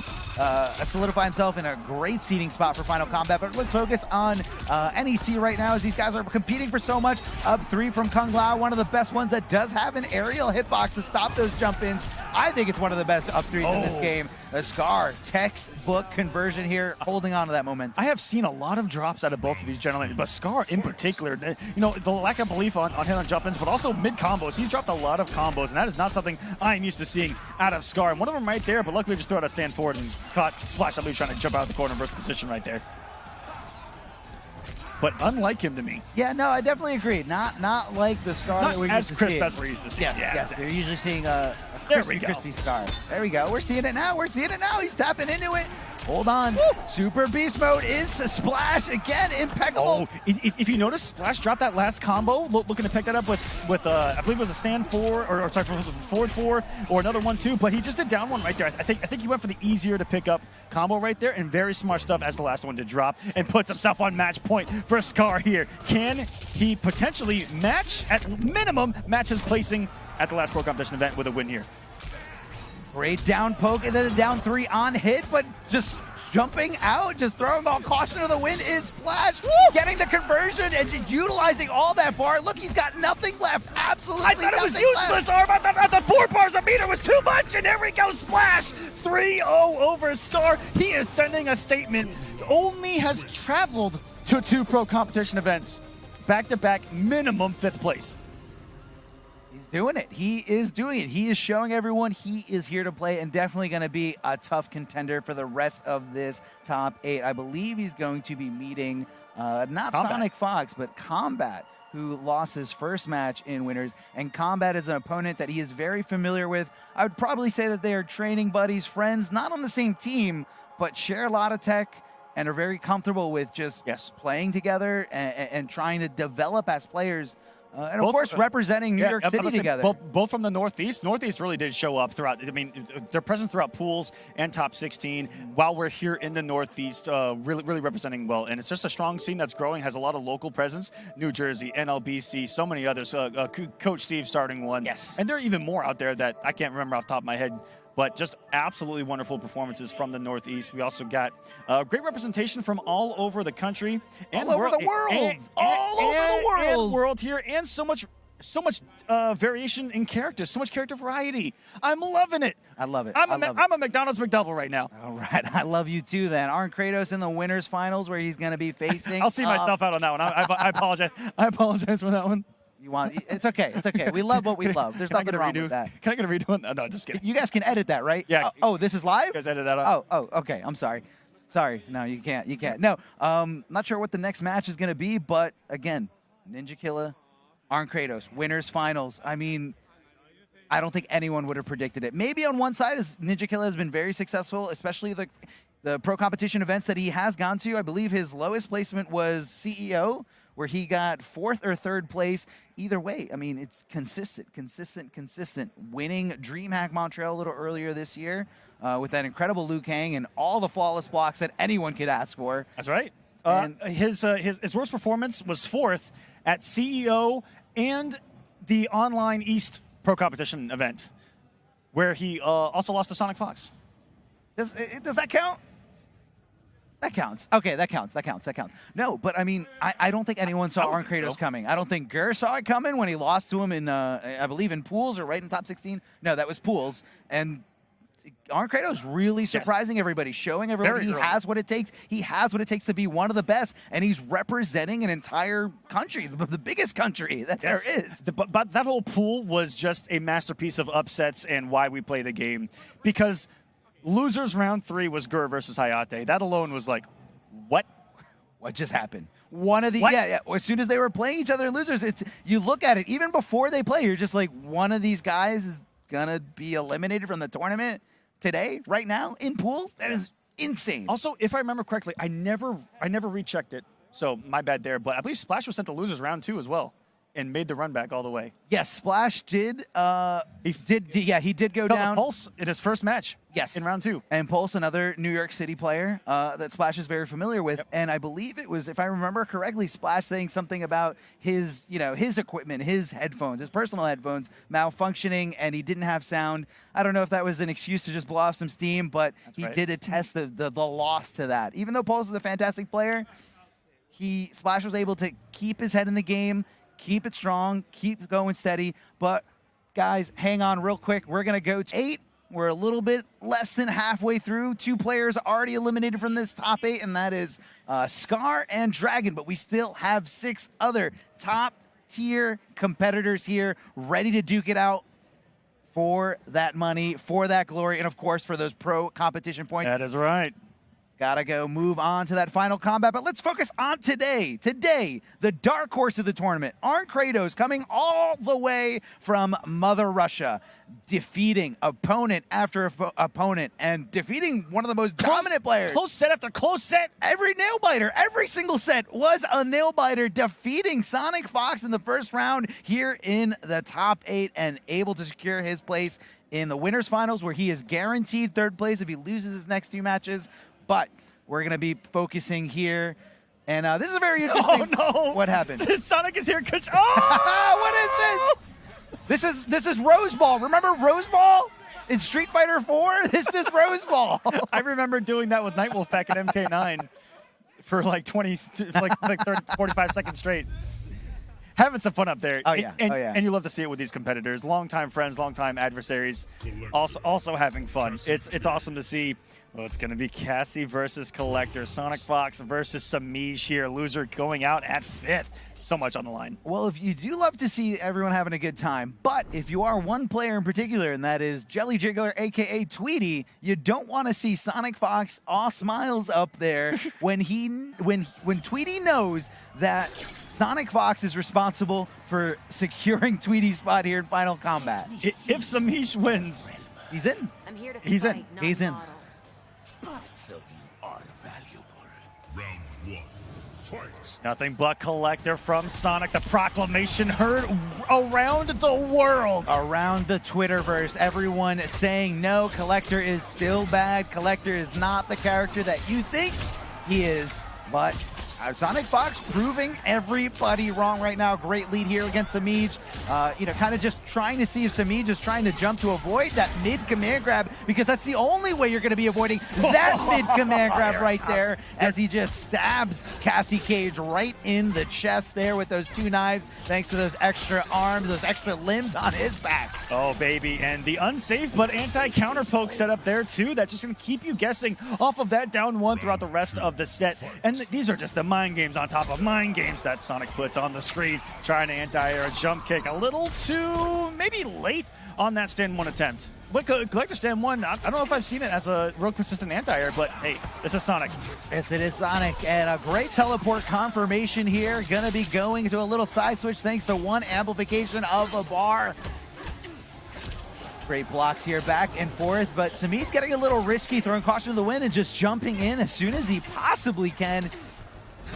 solidify himself in a great seating spot for Final Combat. But let's focus on NEC right now, as these guys are competing for so much. Up 3 from Kung Lao, one of the best ones that does have an aerial hitbox to stop those jump-ins. I think it's one of the best up threes in this game. A Scar, textbook conversion here, holding on to that momentum. I have seen a lot of drops out of both of these gentlemen, but Scar in particular, the lack of belief on him on jump-ins, but also mid-combos. He's dropped a lot of combos, and that is not something I'm used to seeing out of Scar. And one of them right there, but luckily just threw out a stand forward and caught Splash, I believe, trying to jump out of the corner and burst position right there. But unlike him to me. Yeah, no, I definitely agree. Not like the Scar not that we're as used to crisp seeing. as we're used to seeing. Yes, we're usually seeing a crispy Scar. There we go. We're seeing it now. He's tapping into it. Hold on. Woo! Super Beast Mode is a Splash again. Impeccable. Oh, if you notice, Splash dropped that last combo, looking to pick that up with I believe it was a stand 4, or sorry, forward 4, or another 1-2, but he just did down one right there. I think he went for the easier to pick up combo right there, and very smart stuff as the last one to drop, and puts himself on match point for Scar here. Can he potentially at minimum, match his placing at the last Pro Competition event with a win here? Great down poke and then a down 3 on hit, but just jumping out, just throwing all caution to the wind is Splash. Woo! Getting the conversion and utilizing all that bar. Look, he's got nothing left. Absolutely nothing left. I thought it was useless, Arm. I thought the 4 bars a meter was too much, and there we go, Splash. 3-0 over Scar. He is sending a statement. Only has traveled to 2 Pro Competition events. Back-to-back, minimum 5th place. Doing it. He is doing it. He is showing everyone he is here to play, and definitely going to be a tough contender for the rest of this top 8. I believe he's going to be meeting not Kombat. Sonic Fox, but Kombat, who lost his first match in Winners. And Kombat is an opponent that he is very familiar with. I would probably say that they are training buddies, friends, not on the same team, but share a lot of tech and are very comfortable with just playing together and trying to develop as players. And of course, representing New York City together. Both from the Northeast. Northeast really did show up throughout. I mean, their presence throughout pools and top 16. While we're here in the Northeast, really representing well. And it's just a strong scene that's growing. Has a lot of local presence. New Jersey, NLBC, so many others. Coach Steve starting one. Yes. And there are even more out there that I can't remember off the top of my head. But just absolutely wonderful performances from the Northeast. We also got great representation from all over the country and all over the world, and world here, and so much variation in characters, so much character variety. I'm loving it. I love it. I'm a McDonald's McDouble right now. All right, I love you too. Then Arn Kratos in the winners finals, where he's going to be facing. I'll see myself out on that one. I apologize. I apologize for that one. You want? It's okay. It's okay. We love what we love. There's nothing wrong with that. Can I get a redo? No, just kidding. You guys can edit that, right? Yeah. Oh, this is live? You guys edit that out? Oh, okay. I'm sorry. No, you can't. You can't. No. Not sure what the next match is going to be, but again, Ninja Killa, Arn Kratos, winners finals. I mean, I don't think anyone would have predicted it. Maybe on one side, is Ninja Killa has been very successful, especially the pro competition events that he has gone to. I believe his lowest placement was CEO, where he got 4th or 3rd place. Either way, I mean, it's consistent. Winning DreamHack Montreal a little earlier this year with that incredible Liu Kang and all the flawless blocks that anyone could ask for. That's right. His worst performance was 4th at CEO and the Online East Pro Competition event, where he also lost to Sonic Fox. Does that count? That counts. Okay, that counts. No, but I mean, I don't think anyone saw Arn Kratos coming. I don't think Gur saw it coming when he lost to him in, I believe, in pools or right in top 16. No, that was pools. And Arn Kratos really surprising everybody, showing everybody he has what it takes. He has what it takes to be one of the best, and he's representing an entire country, the biggest country that there is. But that whole pool was just a masterpiece of upsets and why we play the game. Because losers round 3 was Gur versus Hayate. That alone was like, what? What just happened? One of the as soon as they were playing each other losers, you look at it even before they play, you're just like, one of these guys is gonna be eliminated from the tournament today, right now, in pools. That is insane. Also, if I remember correctly, I never rechecked it, so my bad there. But I believe Splash was sent to losers round 2 as well, and made the run back all the way. Yes, Splash did. He did go down. Pulse in his first match. Yes, in round 2. And Pulse, another New York City player that Splash is very familiar with. Yep. And I believe it was, if I remember correctly, Splash saying something about his equipment, his headphones, his personal headphones malfunctioning, and he didn't have sound. I don't know if that was an excuse to just blow off some steam, but he did attest the loss to that. Even though Pulse is a fantastic player, Splash was able to keep his head in the game, keep it strong, keep going steady, but Guys, hang on real quick. We're going to go to 8. We're a little bit less than halfway through. 2 players already eliminated from this top 8, and that is Scar and Dragon. But we still have 6 other top-tier competitors here ready to duke it out for that money, for that glory, and, of course, for those pro competition points. That is right. Gotta go move on to that final combat, but let's focus on today. Today, the dark horse of the tournament, Arn Kratos, coming all the way from Mother Russia, defeating opponent after opponent and defeating one of the most dominant players. Close set after close set. Every nail-biter, every single set was a nail-biter, defeating Sonic Fox in the first round here in the top 8 and able to secure his place in the winners finals, where he is guaranteed 3rd place if he loses his next 2 matches. But we're going to be focusing here. And this is a very interesting... Oh, no. What happened? Sonic is here. Oh! What is this? This is Rose Ball. Remember Rose Ball in Street Fighter 4? This is Rose Ball. I remember doing that with Nightwolf back at MK9 for like 30, 45 seconds straight. Having some fun up there. Oh, yeah. And you love to see it with these competitors. Longtime friends, longtime adversaries, also having fun. It's awesome to see. Well, it's going to be Cassie versus Collector. Sonic Fox versus Samij here. Loser going out at 5th. So much on the line. Well, if you do love to see everyone having a good time, but if you are one player in particular, and that is Jelly Jiggler, a.k.a. Tweety, you don't want to see Sonic Fox all smiles up there when Tweety knows that Sonic Fox is responsible for securing Tweety's spot here in Final Combat. If Samij wins, he's in. I'm here to He's in. fight, not He's in. model. Parts of you are valuable. Round 1. Fight. nothing but Collector from Sonic. The proclamation heard around the world. Around the Twitterverse, everyone saying no, Collector is still bad. Collector is not the character that you think he is, but Sonic Fox proving everybody wrong right now. Great lead here against Samij. Kind of just trying to see if Samij is trying to jump to avoid that mid command grab, because that's the only way you're going to be avoiding that mid command grab right there, as he just stabs Cassie Cage right in the chest there with those 2 knives, thanks to those extra arms, those extra limbs on his back. Oh, baby. And the unsafe but anti-counter poke set up there, too. That's just going to keep you guessing off of that down 1 throughout the rest of the set. And these are just the mind games on top of mind games that Sonic puts on the screen, trying to anti-air a jump kick a little too maybe late on that stand 1 attempt. But Collector stand 1, I don't know if I've seen it as a real consistent anti-air, but hey, this is Sonic. Yes, it is Sonic, and a great teleport confirmation here. Gonna be going to a little side switch thanks to 1 amplification of a bar. Great blocks here back and forth, but Samij getting a little risky, throwing caution to the wind and just jumping in as soon as he possibly can.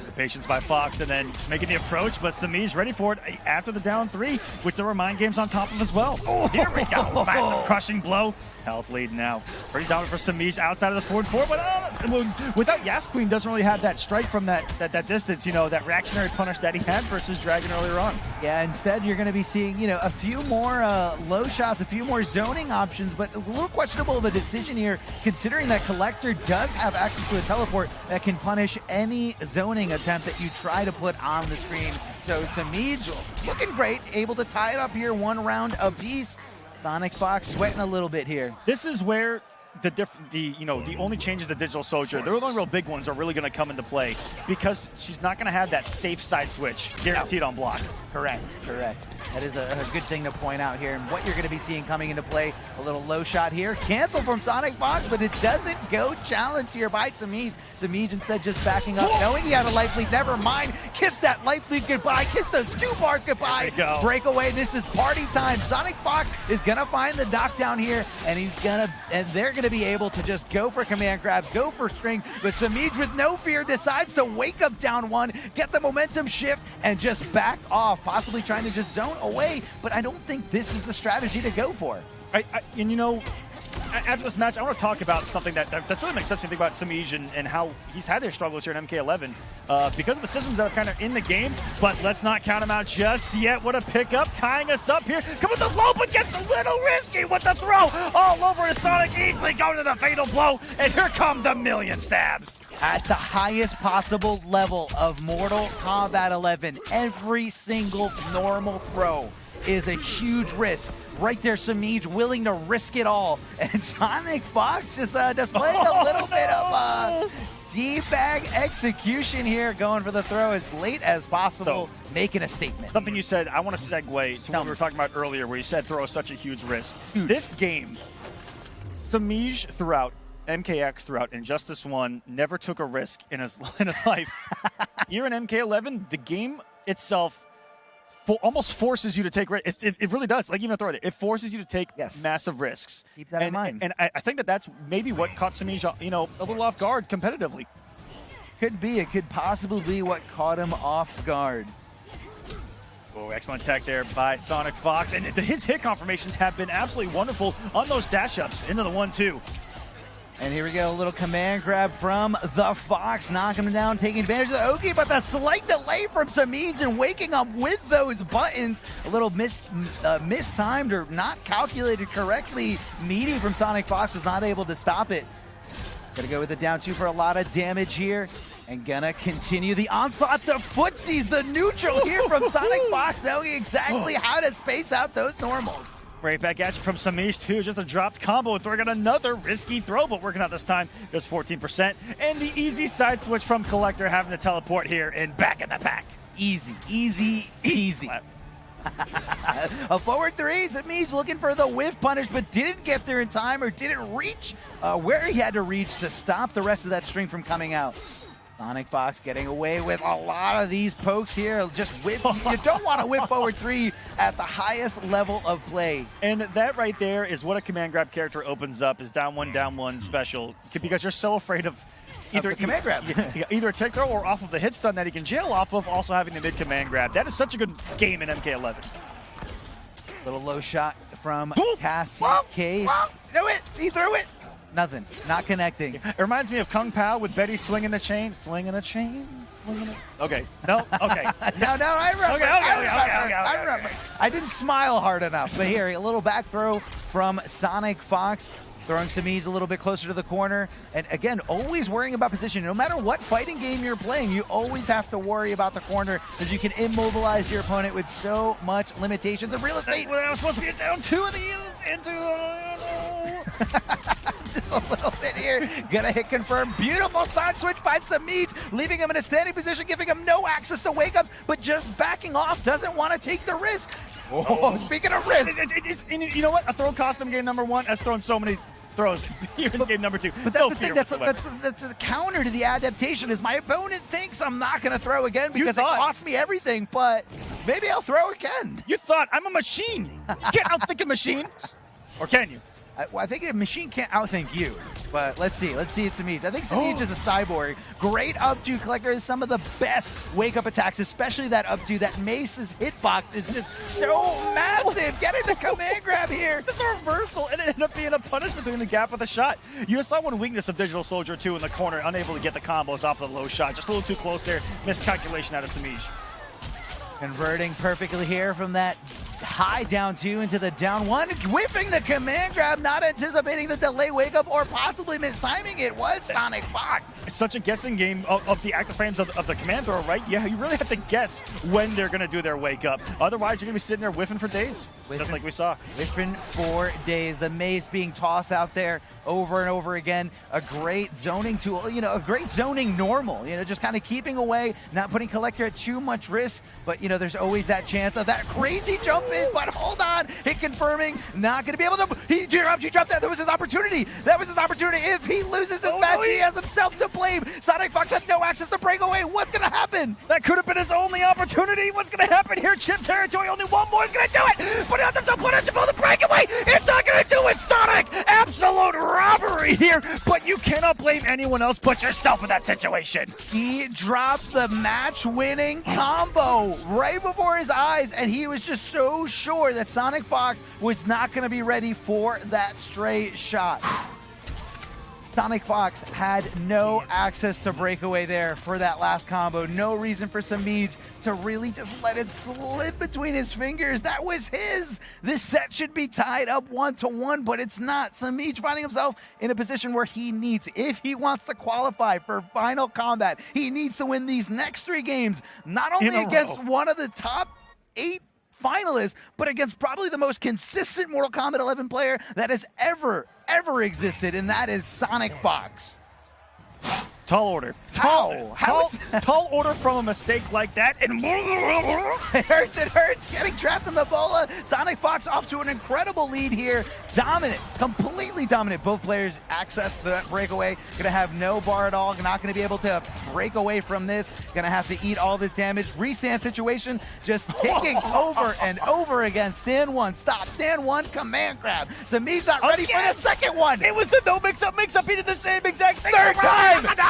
The patience by Fox and then making the approach, but Samij ready for it after the down 3 with the remind games on top of as well. Oh, here we go. Massive crushing blow. Health lead now. Pretty dominant for Samij outside of the forward 4, but without Yas Queen doesn't really have that strike from that distance, that reactionary punish that he had versus Dragon earlier on. Yeah, instead you're going to be seeing, a few more low shots, a few more zoning options, but a little questionable of a decision here, considering that Collector does have access to a teleport that can punish any zoning attempt that you try to put on the screen. So Samij looking great, able to tie it up here 1 round apiece. Sonic Fox sweating a little bit here. This is where the only changes to Digital Soldier, the only real big ones, are really going to come into play, because she's not going to have that safe side switch guaranteed on block. Correct. That is a good thing to point out here. And what you're going to be seeing coming into play, a little low shot here. Cancel from Sonic Fox, but it doesn't go challenge here by Samij. Samij instead just backing up, knowing he had a life lead. Never mind. Kiss that life lead goodbye. Kiss those 2 bars goodbye. Breakaway. This is party time. Sonic Fox is going to find the knockdown here, and they're going to be able to just go for command grabs, go for string, but Samij with no fear decides to wake up down 1, get the momentum shift, and just back off, possibly trying to just zone away, but I don't think this is the strategy to go for. After this match, I want to talk about something that really makes sense to think about Samij and how he's had their struggles here in MK11 because of the systems that are kind of in the game, but let's not count him out just yet. What a pickup, tying us up here. Come with the low, but gets a little risky with the throw. All over to Sonic, easily going to the fatal blow, and here come the million stabs. At the highest possible level of Mortal Kombat 11, every single normal throw is a huge risk. right there, Samij willing to risk it all. And Sonic Fox just displaying a little bit of D-bag execution here, going for the throw as late as possible, making a statement. Something you said, I want to segue to what we were talking about earlier, where you said throw is such a huge risk. This game, Samij throughout, MKX throughout, Injustice 1 never took a risk in his life. Here in MK11, the game itself almost forces you to take risks. It really does. Like even throw it forces you to take massive risks. Keep that in mind. And I think that's maybe what caught Samij, a little off guard competitively. Could be. It could possibly be what caught him off guard. Oh, excellent tech there by Sonic Fox. And his hit confirmations have been absolutely wonderful on those dash ups into the 1-2. And here we go, a little command grab from the Fox, knocking him down, taking advantage of the Oki, but the slight delay from Samij and waking up with those buttons. A little mistimed or not calculated correctly. Meaty from Sonic Fox was not able to stop it. Gonna go with the down 2 for a lot of damage here. And gonna continue the onslaught. The footsies, the neutral here from Sonic Fox, knowing exactly how to space out those normals. Right back at you from Samij too, just a dropped combo, throwing out another risky throw, but working out this time, just 14%. And the easy side switch from Collector, having to teleport here and back in the pack. Easy, easy, easy. A forward 3, Samij looking for the whiff punish, but didn't get there in time or didn't reach where he had to reach to stop the rest of that string from coming out. Sonic Fox getting away with a lot of these pokes here. Just whip. You don't want to whip forward 3 at the highest level of play. And that right there is what a command grab character opens up, is down one special. Because you're so afraid of either command grab. Either a tech throw or off of the hit stun that he can jail off of, also having the mid command grab. That is such a good game in MK11. Little low shot from Cassie Case. Do it! He threw it! Nothing. Not connecting. It reminds me of Kung Pao with Betty swinging the chain. Swinging a chain? Swinging it. Okay. No? Okay. No, I remember. I remember. Okay. I didn't smile hard enough. But here, a little back throw from Sonic Fox. Throwing Samij a little bit closer to the corner. And again, always worrying about position. No matter what fighting game you're playing, you always have to worry about the corner, because you can immobilize your opponent with so much limitations of real estate. Well, I was supposed to be a down 2 Just a little bit here. Gonna hit confirm. Beautiful side switch by Samij, leaving him in a standing position, giving him no access to wake ups, but just backing off. Doesn't want to take the risk. Oh, speaking of risk. You know what? A throw cost him game number 1. Has thrown so many throws here in game number 2. But that's the thing. That's a counter to the adaptation. Is my opponent thinks I'm not going to throw again because it costs me everything, but maybe I'll throw again. You thought I'm a machine. You can't outthink a machine. Or can you? I think a machine can't outthink you, but let's see. Let's see Samij. I think Samij is a cyborg. Great up to Collector is some of the best wake-up attacks, especially that up to. That Mace's hitbox is just so massive. Getting the command grab here. It's a reversal, and it ended up being a punish between the gap of the shot. You saw one weakness of Digital Soldier 2 in the corner, unable to get the combos off the low shot. Just a little too close there. Miscalculation out of Samij. Converting perfectly here from that high down 2 into the down 1. Whipping the command grab, not anticipating the delay wake up or possibly mistiming it was Sonic Fox. It's such a guessing game of the active frames of the command thrower, right? Yeah, you really have to guess when they're going to do their wake up. Otherwise, you're going to be sitting there whiffing for days, just like we saw. Whiffing for days. The mace being tossed out there over and over again. A great zoning tool, a great zoning normal, just kind of keeping away, not putting Collector at too much risk, but, there's always that chance of that crazy jump in, but hold on, hit confirming, not going to be able to, he dropped that, that was his opportunity, if he loses this match, he has himself to blame. Sonic Fox has no access to breakaway. What's going to happen? That could have been his only opportunity. What's going to happen here? Chip territory, only one more is going to do it, but he has himself punishable, the breakaway, it's not going to do it, Sonic, absolute robbery here, but you cannot blame anyone else but yourself in that situation. He drops the match-winning combo right before his eyes, and he was just so sure that Sonic Fox was not going to be ready for that stray shot. Sonic Fox had no access to breakaway there for that last combo. No reason for Samij to really just let it slip between his fingers. That was his. This set should be tied up 1-1, but it's not. Samij finding himself in a position where he needs, if he wants to qualify for Final Combat, he needs to win these next 3 games, not only against one of the top 8 finalist, but against probably the most consistent Mortal Kombat 11 player that has ever existed, and that is Sonic Fox. Tall order. Tall order from a mistake like that. And it hurts. Getting trapped in the bola. Sonic Fox off to an incredible lead here. Dominant, completely dominant. Both players access the breakaway. Gonna have no bar at all. Not gonna be able to break away from this. Gonna have to eat all this damage. Restand situation just taking over and over again. Stand one, stop. Stand one, command grab. Samij's not ready for the second one. It was the no mix-up. Mix-up. He did the same exact thing.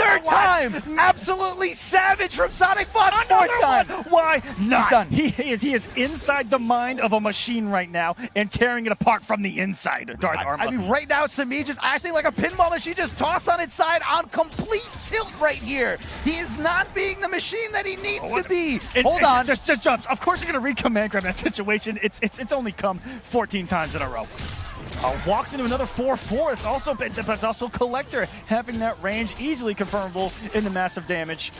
Third time. Absolutely savage from Sonic Fox. Fourth time. Why not? Done. He is inside the mind of a machine right now and tearing it apart from the inside. Darth Arma. I mean, right now, Samij is acting like a pinball machine, just tossed on its side on complete tilt right here. He is not being the machine that he needs to be. Hold on. Just jumps. Of course you're going to read command grab that situation. It's only come 14 times in a row. Walks into another 4-4. It's also Collector having that range easily confirmable in the massive damage.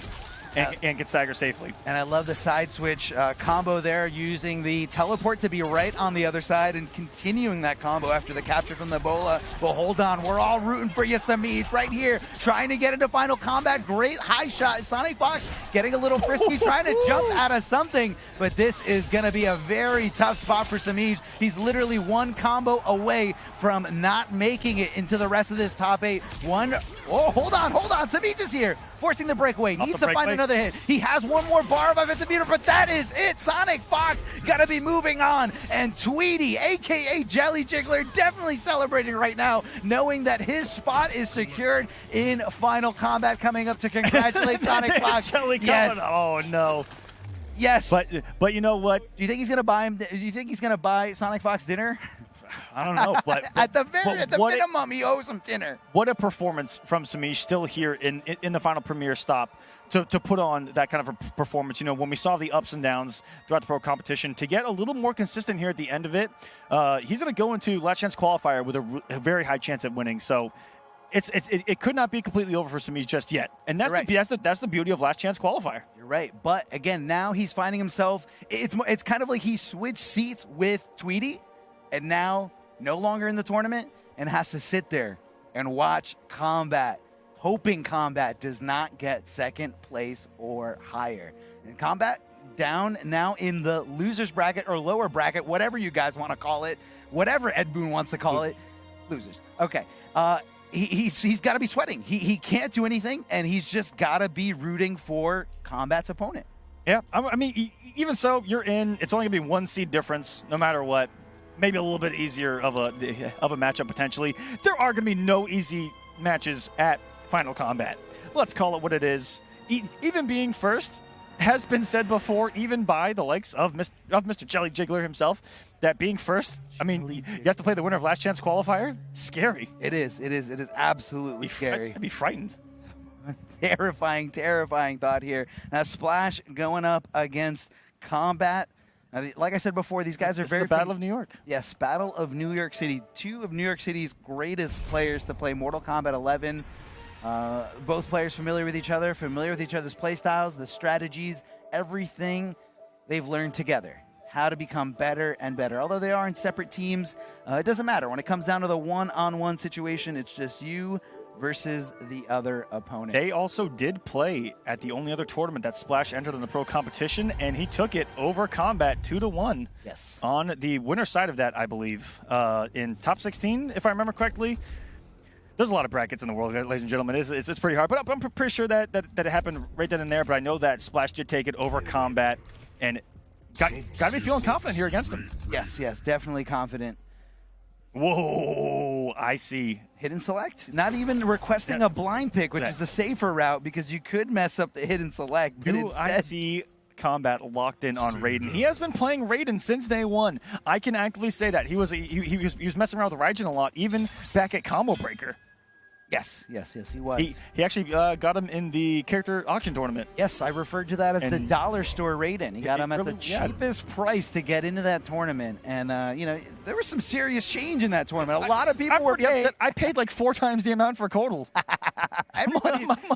And get staggered safely. And I love the side switch combo there, using the teleport to be right on the other side and continuing that combo after the capture from the bola. But hold on, we're all rooting for you, Samij, right here, trying to get into final combat. Great high shot. Sonic Fox getting a little frisky, trying to jump out of something. But this is going to be a very tough spot for Samij. He's literally one combo away from not making it into the rest of this top 8. Hold on. Samij is here, forcing the breakaway. Needs to find another hit. He has one more bar of offensive meter, but that is it. Sonic Fox gotta be moving on. And Tweety, aka Jelly Jiggler, definitely celebrating right now, knowing that his spot is secured in final combat, coming up to congratulate Sonic Fox. Jelly yes. Oh no. Yes. But you know what? Do you think he's gonna buy him? Do you think he's gonna buy Sonic Fox dinner? I don't know, but at the minimum, he owes him dinner. What a performance from Samij still here in the final Premier stop to put on that kind of a performance. You know, when we saw the ups and downs throughout the pro competition, to get a little more consistent here at the end of it, he's going to go into last chance qualifier with a very high chance at winning. So it could not be completely over for Samij just yet, and that's that's the beauty of last chance qualifier. You're right, but again, now he's finding himself. It's kind of like he switched seats with Tweety. And now, no longer in the tournament, and has to sit there and watch Kombat, hoping Kombat does not get second place or higher. And Kombat down now in the losers bracket or lower bracket, whatever you guys want to call it, whatever Ed Boon wants to call it, losers. Okay. He's got to be sweating. He can't do anything, and he's just got to be rooting for Kombat's opponent. Yeah, I mean, even so, you're in. It's only going to be 1 seed difference, no matter what. Maybe a little bit easier of a matchup potentially. There are going to be no easy matches at Final Combat. Let's call it what it is. Even being first has been said before, even by the likes of Mr. Jelly Jiggler himself, that being first, I mean, you have to play the winner of last chance qualifier. Scary. It is absolutely scary. I'd be frightened. Terrifying thought here. Now Splash going up against Kombat. Now, like I said before, these guys are very... the Battle of New York. Yes, Battle of New York City. 2 of New York City's greatest players to play Mortal Kombat 11. Both players familiar with each other, familiar with each other's playstyles, the strategies, everything they've learned together. How to become better and better. Although they are in separate teams, it doesn't matter. When it comes down to the one-on-one situation, it's just you versus the other opponent. They also did play at the only other tournament that Splash entered in the pro competition, and he took it over Kombat 2-1. Yes. On the winner side of that, I believe, in top 16, if I remember correctly. There's a lot of brackets in the world, ladies and gentlemen. It's pretty hard, but I'm pretty sure that it happened right then and there. But I know that Splash did take it over Kombat, and got to be feeling confident here against him. Yes, definitely confident. Whoa, I see. Hidden select. Not even requesting a blind pick, which is the safer route because you could mess up the hidden select. But I see Kombat locked in on Raiden. He has been playing Raiden since day one. I can actively say that. He was messing around with Raiden a lot, even back at Combo Breaker. Yes, he was. He actually got him in the character auction tournament. Yes, I referred to that as the dollar store Raiden. He got him at the cheapest price to get into that tournament. And, there was some serious change in that tournament. A lot of people were paying. I paid like 4 times the amount for Kodal.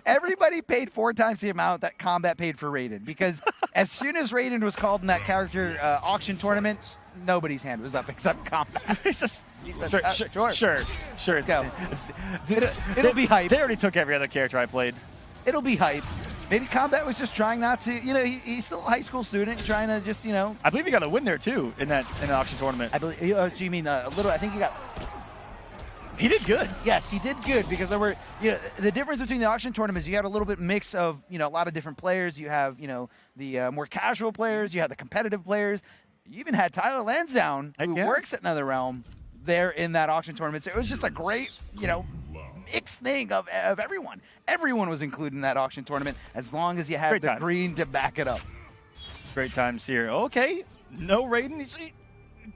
Everybody paid 4 times the amount that Kombat paid for Raiden, because as soon as Raiden was called in that character auction tournament, nobody's hand was up except Kombat. It's just, sure. Let's go. It'll be hype. They already took every other character I played. It'll be hype. Maybe Kombat was just trying not to, he's still a high school student trying to just, I believe he got a win there too in an auction tournament. I believe. Do you mean a little? I think he got. He did good. Yes, he did good, because there were, the difference between the auction tournaments, you had a little bit mix of, a lot of different players. You have, the more casual players. You had the competitive players. You even had Tyler Lansdowne, who works at Another Realm, there in that auction tournament. So it was just a great, mixed thing of everyone. Everyone was included in that auction tournament, as long as you had the green to back it up. Great times here. Okay, no Raiden.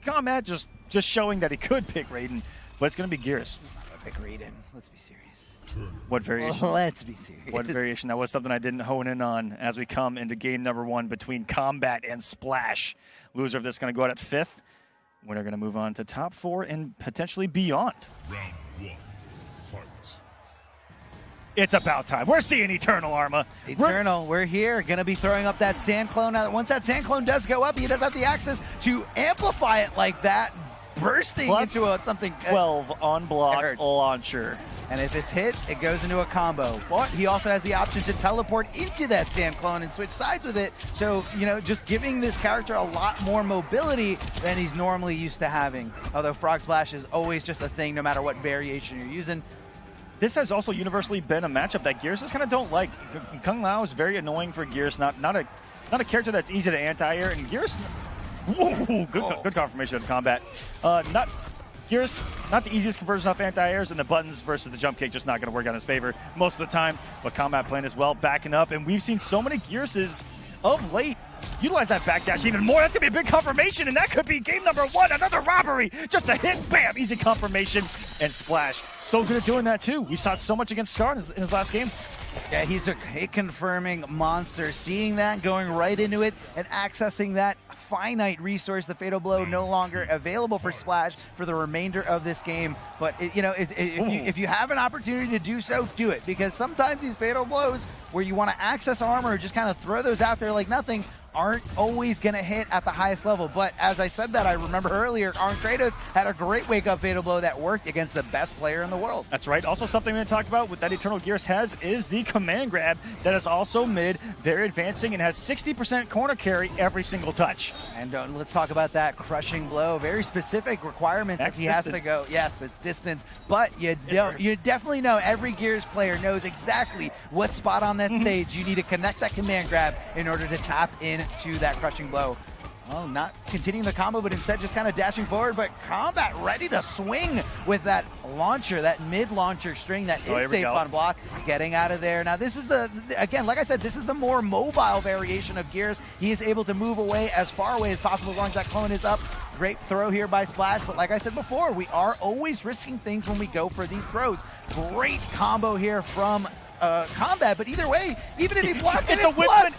Kombat just showing that he could pick Raiden. But it's going to be Gears. Pick Raiden. Let's be serious. What variation? Well, let's be serious. What variation? That was something I didn't hone in on as we come into game number 1 between Kombat and Splash. Loser of this going to go out at 5th. Winner going to move on to top 4 and potentially beyond. Round 1, fight. It's about time. We're seeing Eternal Arma. Eternal, we're here. Going to be throwing up that sand clone. Now, once that sand clone does go up, he does have the access to amplify it like that. Bursting Plus into something 12 on block launcher. And if it's hit, it goes into a combo. But he also has the option to teleport into that sand clone and switch sides with it. So, just giving this character a lot more mobility than he's normally used to having. Although Frog Splash is always just a thing, no matter what variation you're using. This has also universally been a matchup that Gears just kind of don't like. Kung Lao is very annoying for Gears. Not a character that's easy to anti-air, and Gears. Whoa, good confirmation of combat. Gears, not the easiest conversion off anti-airs, and the buttons versus the jump kick just not going to work on his favor most of the time. But Kombat playing as well, backing up, and we've seen so many Gearses of late utilize that backdash even more. That's going to be a big confirmation, and that could be game number 1, another robbery. Just a hit, bam, easy confirmation, and Splash. So good at doing that too. We saw so much against Scar in his last game. Yeah, he's a hit-confirming monster. Seeing that, going right into it, and accessing that finite resource, the Fatal Blow, no longer available for Splash for the remainder of this game. But, if you have an opportunity to do so, do it. Because sometimes these Fatal Blows, where you want to access armor or just kind of throw those out there like nothing, aren't always going to hit at the highest level. But as I said that, I remember earlier, Arn Kratos had a great wake-up Fatal Blow that worked against the best player in the world. That's right. Also something we're going to talk about with that Eternal Gears has is the command grab that is also mid, very advancing, and has 60% corner carry every single touch. And let's talk about that crushing blow. Very specific requirement that he has to go. Yes, it's distance, but you definitely know every Gears player knows exactly what spot on that stage you need to connect that command grab in order to tap into that crushing blow. Well, not continuing the combo, but instead just kind of dashing forward. But Kombat ready to swing with that launcher, that mid-launcher string that is safe on block. Getting out of there. Now, this is again, like I said, this is the more mobile variation of Gears. He is able to move away as far away as possible as long as that clone is up. Great throw here by Splash, but like I said before, we are always risking things when we go for these throws. Great combo here from Kombat, but either way, even if he blocks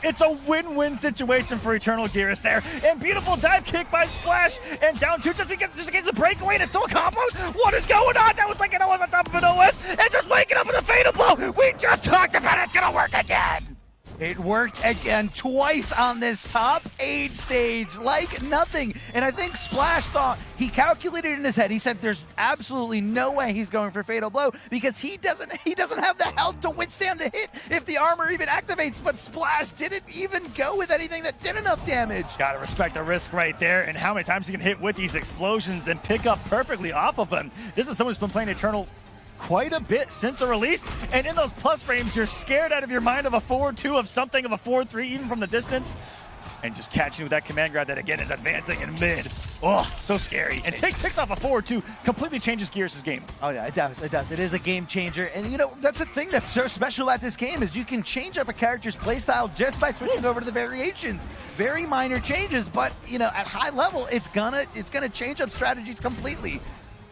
it's a win-win situation for Eternal Gears there. And beautiful dive kick by Splash, and down 2 just against the breakaway, and it's still a combo. What is going on? That was like an OS on top of an OS, and just waking up with a Fatal Blow. We just talked about it. It's gonna work again. It worked again twice on this top 8 stage like nothing. And I think Splash thought, he calculated in his head, he said there's absolutely no way he's going for Fatal Blow because he doesn't have the health to withstand the hit if the armor even activates. But Splash didn't even go with anything that did enough damage. Gotta respect the risk right there and how many times he can hit with these explosions and pick up perfectly off of them. This is someone who's been playing Eternal quite a bit since the release, and in those plus frames, you're scared out of your mind of a forward 2, of something of a forward 3, even from the distance, and just catching with that command grab that again is advancing in mid. Oh, so scary. And picks off a forward 2, completely changes Gears' game. Oh yeah, it does. It is a game changer, and that's the thing that's so special about this game is you can change up a character's playstyle just by switching over to the variations. Very minor changes, but at high level, it's gonna change up strategies completely.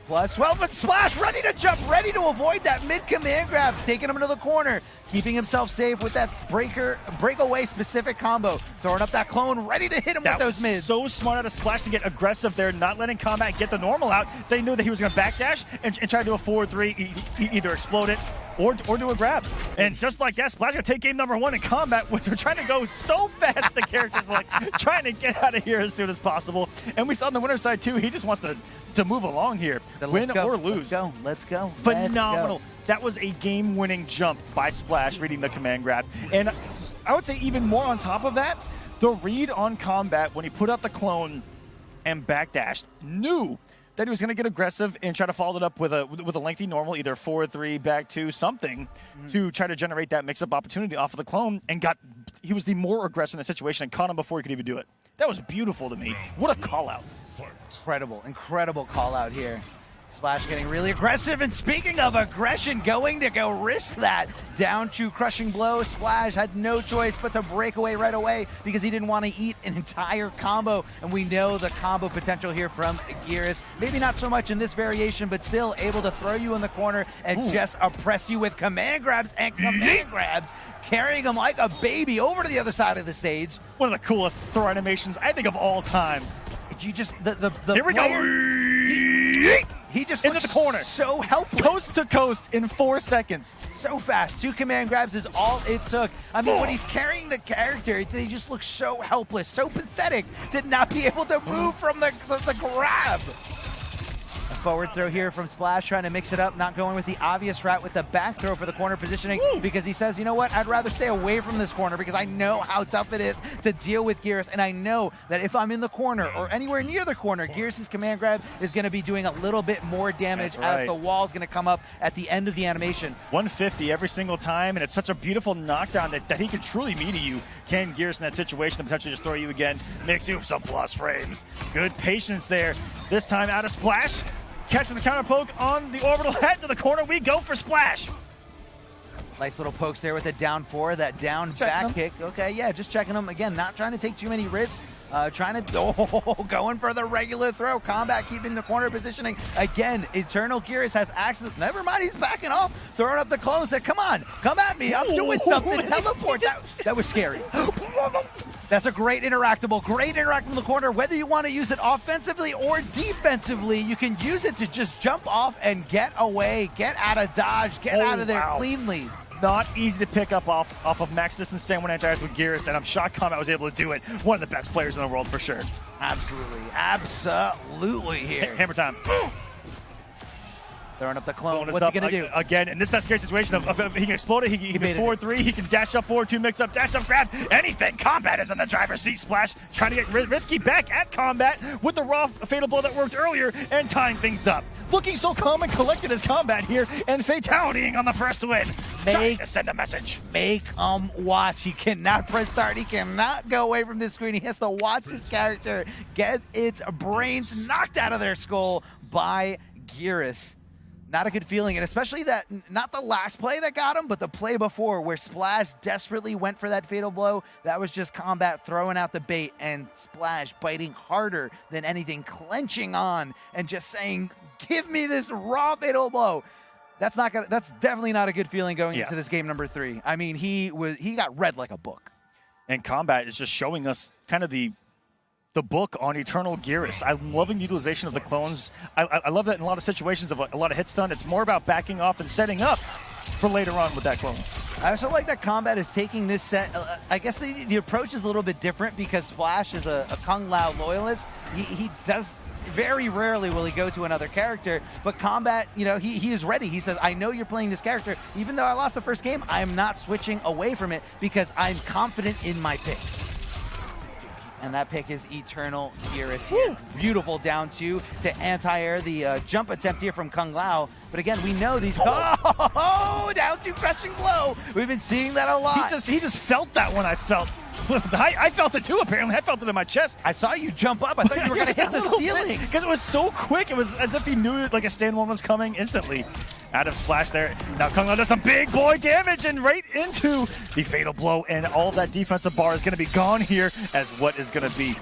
Plus 12, but Splash ready to jump, ready to avoid that mid-command grab, taking him into the corner, keeping himself safe with that breakaway specific combo, throwing up that clone, ready to hit him with those mids. So smart out of Splash to get aggressive there, not letting Kombat get the normal out. They knew that he was going to backdash and try to do a forward 3, either explode it or do a grab. And just like that, Splash gonna take game number 1 in combat. They're trying to go so fast, the characters are like trying to get out of here as soon as possible. And we saw on the winner's side too, he just wants to move along here, win or lose. Let's go. Phenomenal. That was a game-winning jump by Splash, reading the command grab. And I would say even more on top of that, the read on Kombat when he put out the clone and backdashed, knew that he was going to get aggressive and try to follow it up with a lengthy normal, either forward 3, back 2, something, to try to generate that mix-up opportunity off of the clone, and he was the more aggressive in the situation and caught him before he could even do it. That was beautiful to me. What a call-out. Incredible call-out here. Splash getting really aggressive, and speaking of aggression, going to go risk that. Down to crushing blow. Splash had no choice but to break away right away because he didn't want to eat an entire combo, and we know the combo potential here from Geras. Maybe not so much in this variation, but still able to throw you in the corner and just oppress you with command grabs and command grabs, carrying him like a baby over to the other side of the stage. One of the coolest throw animations, I think, of all time. You just, the Here we player, go. He just into the corner, so helpless. Coast to coast in 4 seconds. So fast. 2 command grabs is all it took. I mean, when he's carrying the character, he just looks so helpless, so pathetic to not be able to move from the grab. A forward throw here from Splash, trying to mix it up, not going with the obvious route with the back throw for the corner positioning, because he says, you know what, I'd rather stay away from this corner because I know how tough it is to deal with Geras, and I know that if I'm in the corner or anywhere near the corner, Geras' command grab is going to be doing a little bit more damage as the wall's going to come up at the end of the animation. 150 every single time, and it's such a beautiful knockdown that he can truly meet you. Can Geras in that situation and potentially just throw you again, mix you some plus frames. Good patience there. This time out of Splash. Catching the counter poke on the orbital head to the corner. We go for Splash. Nice little pokes there with a down 4, that down back kick. Okay, yeah, just checking them. Again, not trying to take too many risks. Trying to, going for the regular throw. Kombat keeping the corner positioning. Again, Eternal Geras has access. Never mind, he's backing off. Throwing up the clone. Said, come on, come at me. I'm doing something. Teleport. That was scary. That's a great interactable in the corner. Whether you want to use it offensively or defensively, you can use it to just jump off and get away, get out of dodge, get out of there cleanly. Not easy to pick up off of max distance stand one anti-airs with Geras, and I'm shocked Kombat was able to do it. One of the best players in the world for sure. Absolutely here. Hammer time. Throwing up the clone. What's he going to do? Again, and this is that scary situation of he can explode it, he can be forward 3, he can dash up forward 2, mix up, dash up, grab, anything. Kombat is in the driver's seat. Splash trying to get risky back at Kombat with the raw fatal blow that worked earlier and tying things up. Looking so calm and collected as Kombat here, and fatalitying on the first win. Trying to send a message. Make watch. He cannot press start. He cannot go away from this screen. He has to watch this character get its brains knocked out of their skull by Geras. Not a good feeling, and especially that, not the last play that got him, but the play before where Splash desperately went for that fatal blow. That was just Kombat throwing out the bait and Splash biting harder than anything, clenching on and just saying, give me this raw fatal blow. That's definitely not a good feeling going into this game number 3. I mean, he got read like a book. And Kombat is just showing us kind of the book on Eternal Geras. I'm loving the utilization of the clones. I love that in a lot of situations of a lot of hit stun. It's more about backing off and setting up for later on with that clone. I also like that Kombat is taking this set. I guess the approach is a little bit different because Splash is a Kung Lao loyalist. He does very rarely will he go to another character, but Kombat, you know, he is ready. He says, I know you're playing this character. Even though I lost the first game, I am not switching away from it because I'm confident in my pick. And that pick is Eternal Geras here. Beautiful down 2 to anti-air the jump attempt here from Kung Lao. But again, we know these. Oh, down 2 crushing blow. We've been seeing that a lot. He just felt that one. I felt it too, apparently. I felt it in my chest. I saw you jump up. I thought you were going to hit the ceiling. Because it was so quick. It was as if he knew like a stand one was coming instantly. Out of Splash there. Now Kung Lao does some big boy damage and right into the fatal blow. And all that defensive bar is going to be gone here as what is going to be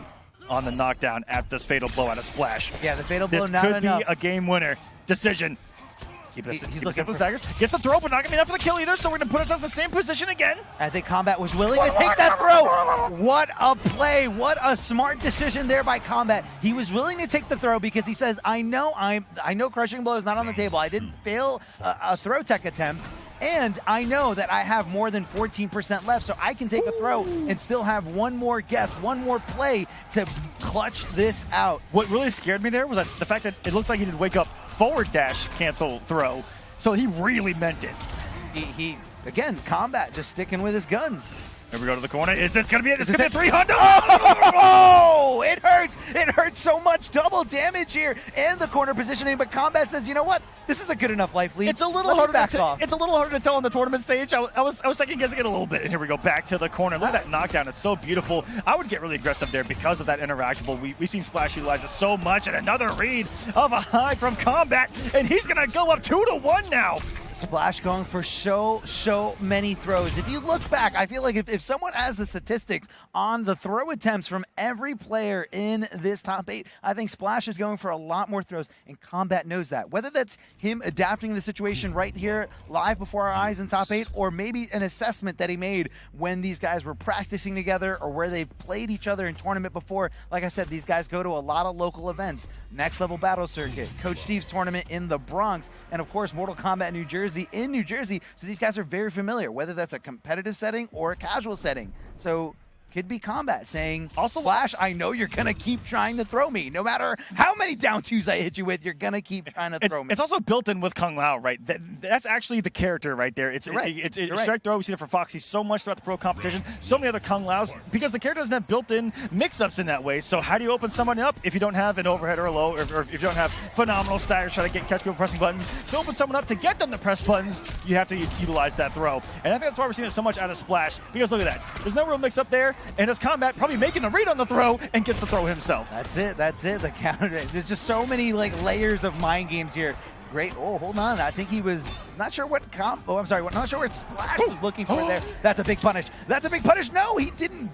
on the knockdown at this fatal blow out of Splash. Yeah, the fatal blow this not could enough. Be a game winner. Decision. He's keep looking for for daggers. Gets the throw, but not going to be enough for the kill either, so we're going to put ourselves in the same position again. I think Kombat was willing to take that throw. What a play. What a smart decision there by Kombat. He was willing to take the throw because he says, I know crushing blow is not on the table. I didn't fail a throw tech attempt. And I know that I have more than 14% left, so I can take a throw and still have one more guess, one more play to clutch this out. What really scared me there was the fact that it looked like he did wake up forward dash cancel throw. So he really meant it. He again, Kombat just sticking with his guns. Here we go to the corner. Is this going to be it? It's going to be a 300. Oh, it hurts. It hurts so much. Double damage here and the corner positioning. But Kombat says, you know what? This is a good enough life lead. It's a little harder to tell on the tournament stage. I was second guessing it a little bit. And here we go back to the corner. Look at that knockdown. It's so beautiful. I would get really aggressive there because of that interactable. We've seen Splash utilize it so much. And another read of a high from Kombat. And he's going to go up 2-1 now. Splash going for so many throws. If you look back, I feel like if someone has the statistics on the throw attempts from every player in this top 8, I think Splash is going for a lot more throws, and Kombat knows that. Whether that's him adapting the situation right here live before our eyes in top 8, or maybe an assessment that he made when these guys were practicing together or where they've played each other in tournament before. Like I said, these guys go to a lot of local events. Next Level Battle Circuit, Coach Steve's tournament in the Bronx, and of course Mortal Kombat New Jersey in New Jersey, so these guys are very familiar, whether that's a competitive setting or a casual setting. So could be Kombat saying, also, Flash, I know you're going to keep trying to throw me. No matter how many down twos I hit you with, you're going to keep trying to throw me. It's also built in with Kung Lao, right? That's actually the character right there. It's strike throw. We see it for Foxy so much throughout the pro competition. So many other Kung Laos, because the character doesn't have built-in mix-ups in that way. So how do you open someone up if you don't have an overhead or a low, or if you don't have phenomenal staggers trying to catch people pressing buttons? To open someone up, to get them to press buttons, you have to utilize that throw. And I think that's why we're seeing it so much out of Splash, because look at that. There's no real mix-up there, and it's Kombat probably making a read on the throw and gets the throw himself. That's it, the counter. There's just so many layers of mind games here. Great. Oh, hold on. I think he was not sure what not sure what Splash was looking for there. That's a big punish. That's a big punish. No, he didn't.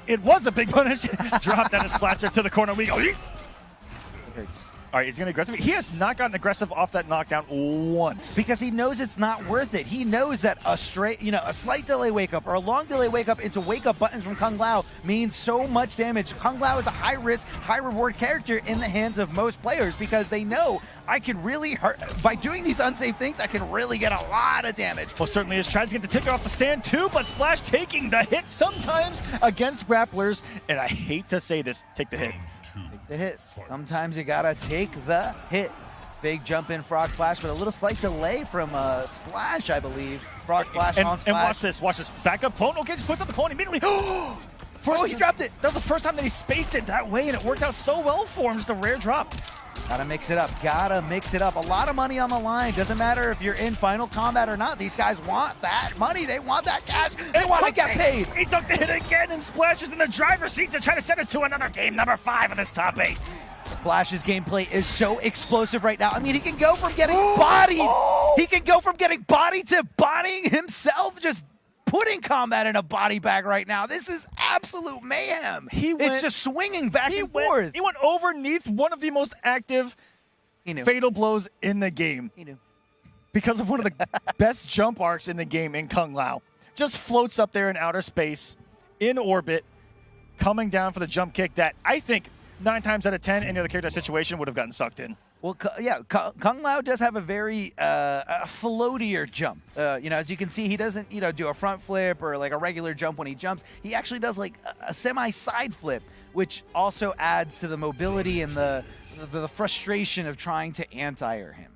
It was a big punish. Drop that Splash to the corner. We go. All right, he's going to aggressive. He has not gotten aggressive off that knockdown once. Because he knows it's not worth it. He knows that a slight delay wake up or a long delay wake up into wake up buttons from Kung Lao means so much damage. Kung Lao is a high risk, high reward character in the hands of most players because they know I can really hurt. By doing these unsafe things, I can really get a lot of damage. Well, certainly is. Tries to get the ticket off the stand too, but Splash taking the hit sometimes against grapplers. And I hate to say this, take the hit. Take the hit. Sometimes you gotta take the hit. Big jump in Frog Splash, but a little slight delay from Splash, I believe. Frog Splash on Splash. And watch this. Back up clone. Okay, just puts up the clone immediately. He dropped it. That was the first time that he spaced it that way, and it worked out so well for him. Just a rare drop. Gotta mix it up. Gotta mix it up. A lot of money on the line. Doesn't matter if you're in Final Combat or not. These guys want that money. They want that cash. They want to get paid. He took the hit again, and Splash is in the driver's seat to try to send us to another game, number 5 of this top 8. Splash's gameplay is so explosive right now. I mean, he can go from getting bodied. He can go from getting bodied to bodying himself, just putting Kombat in a body bag right now. This is absolute mayhem. It's just swinging back and forth. He went underneath one of the most active fatal blows in the game. He knew. Because of one of the best jump arcs in the game in Kung Lao. Just floats up there in outer space, in orbit, coming down for the jump kick that I think 9 times out of 10, any other character situation would have gotten sucked in. Well, yeah, Kung Lao does have a very floatier jump. As you can see, he doesn't, do a front flip or like a regular jump when he jumps. He actually does like a semi-side flip, which also adds to the mobility and the frustration of trying to anti-air him.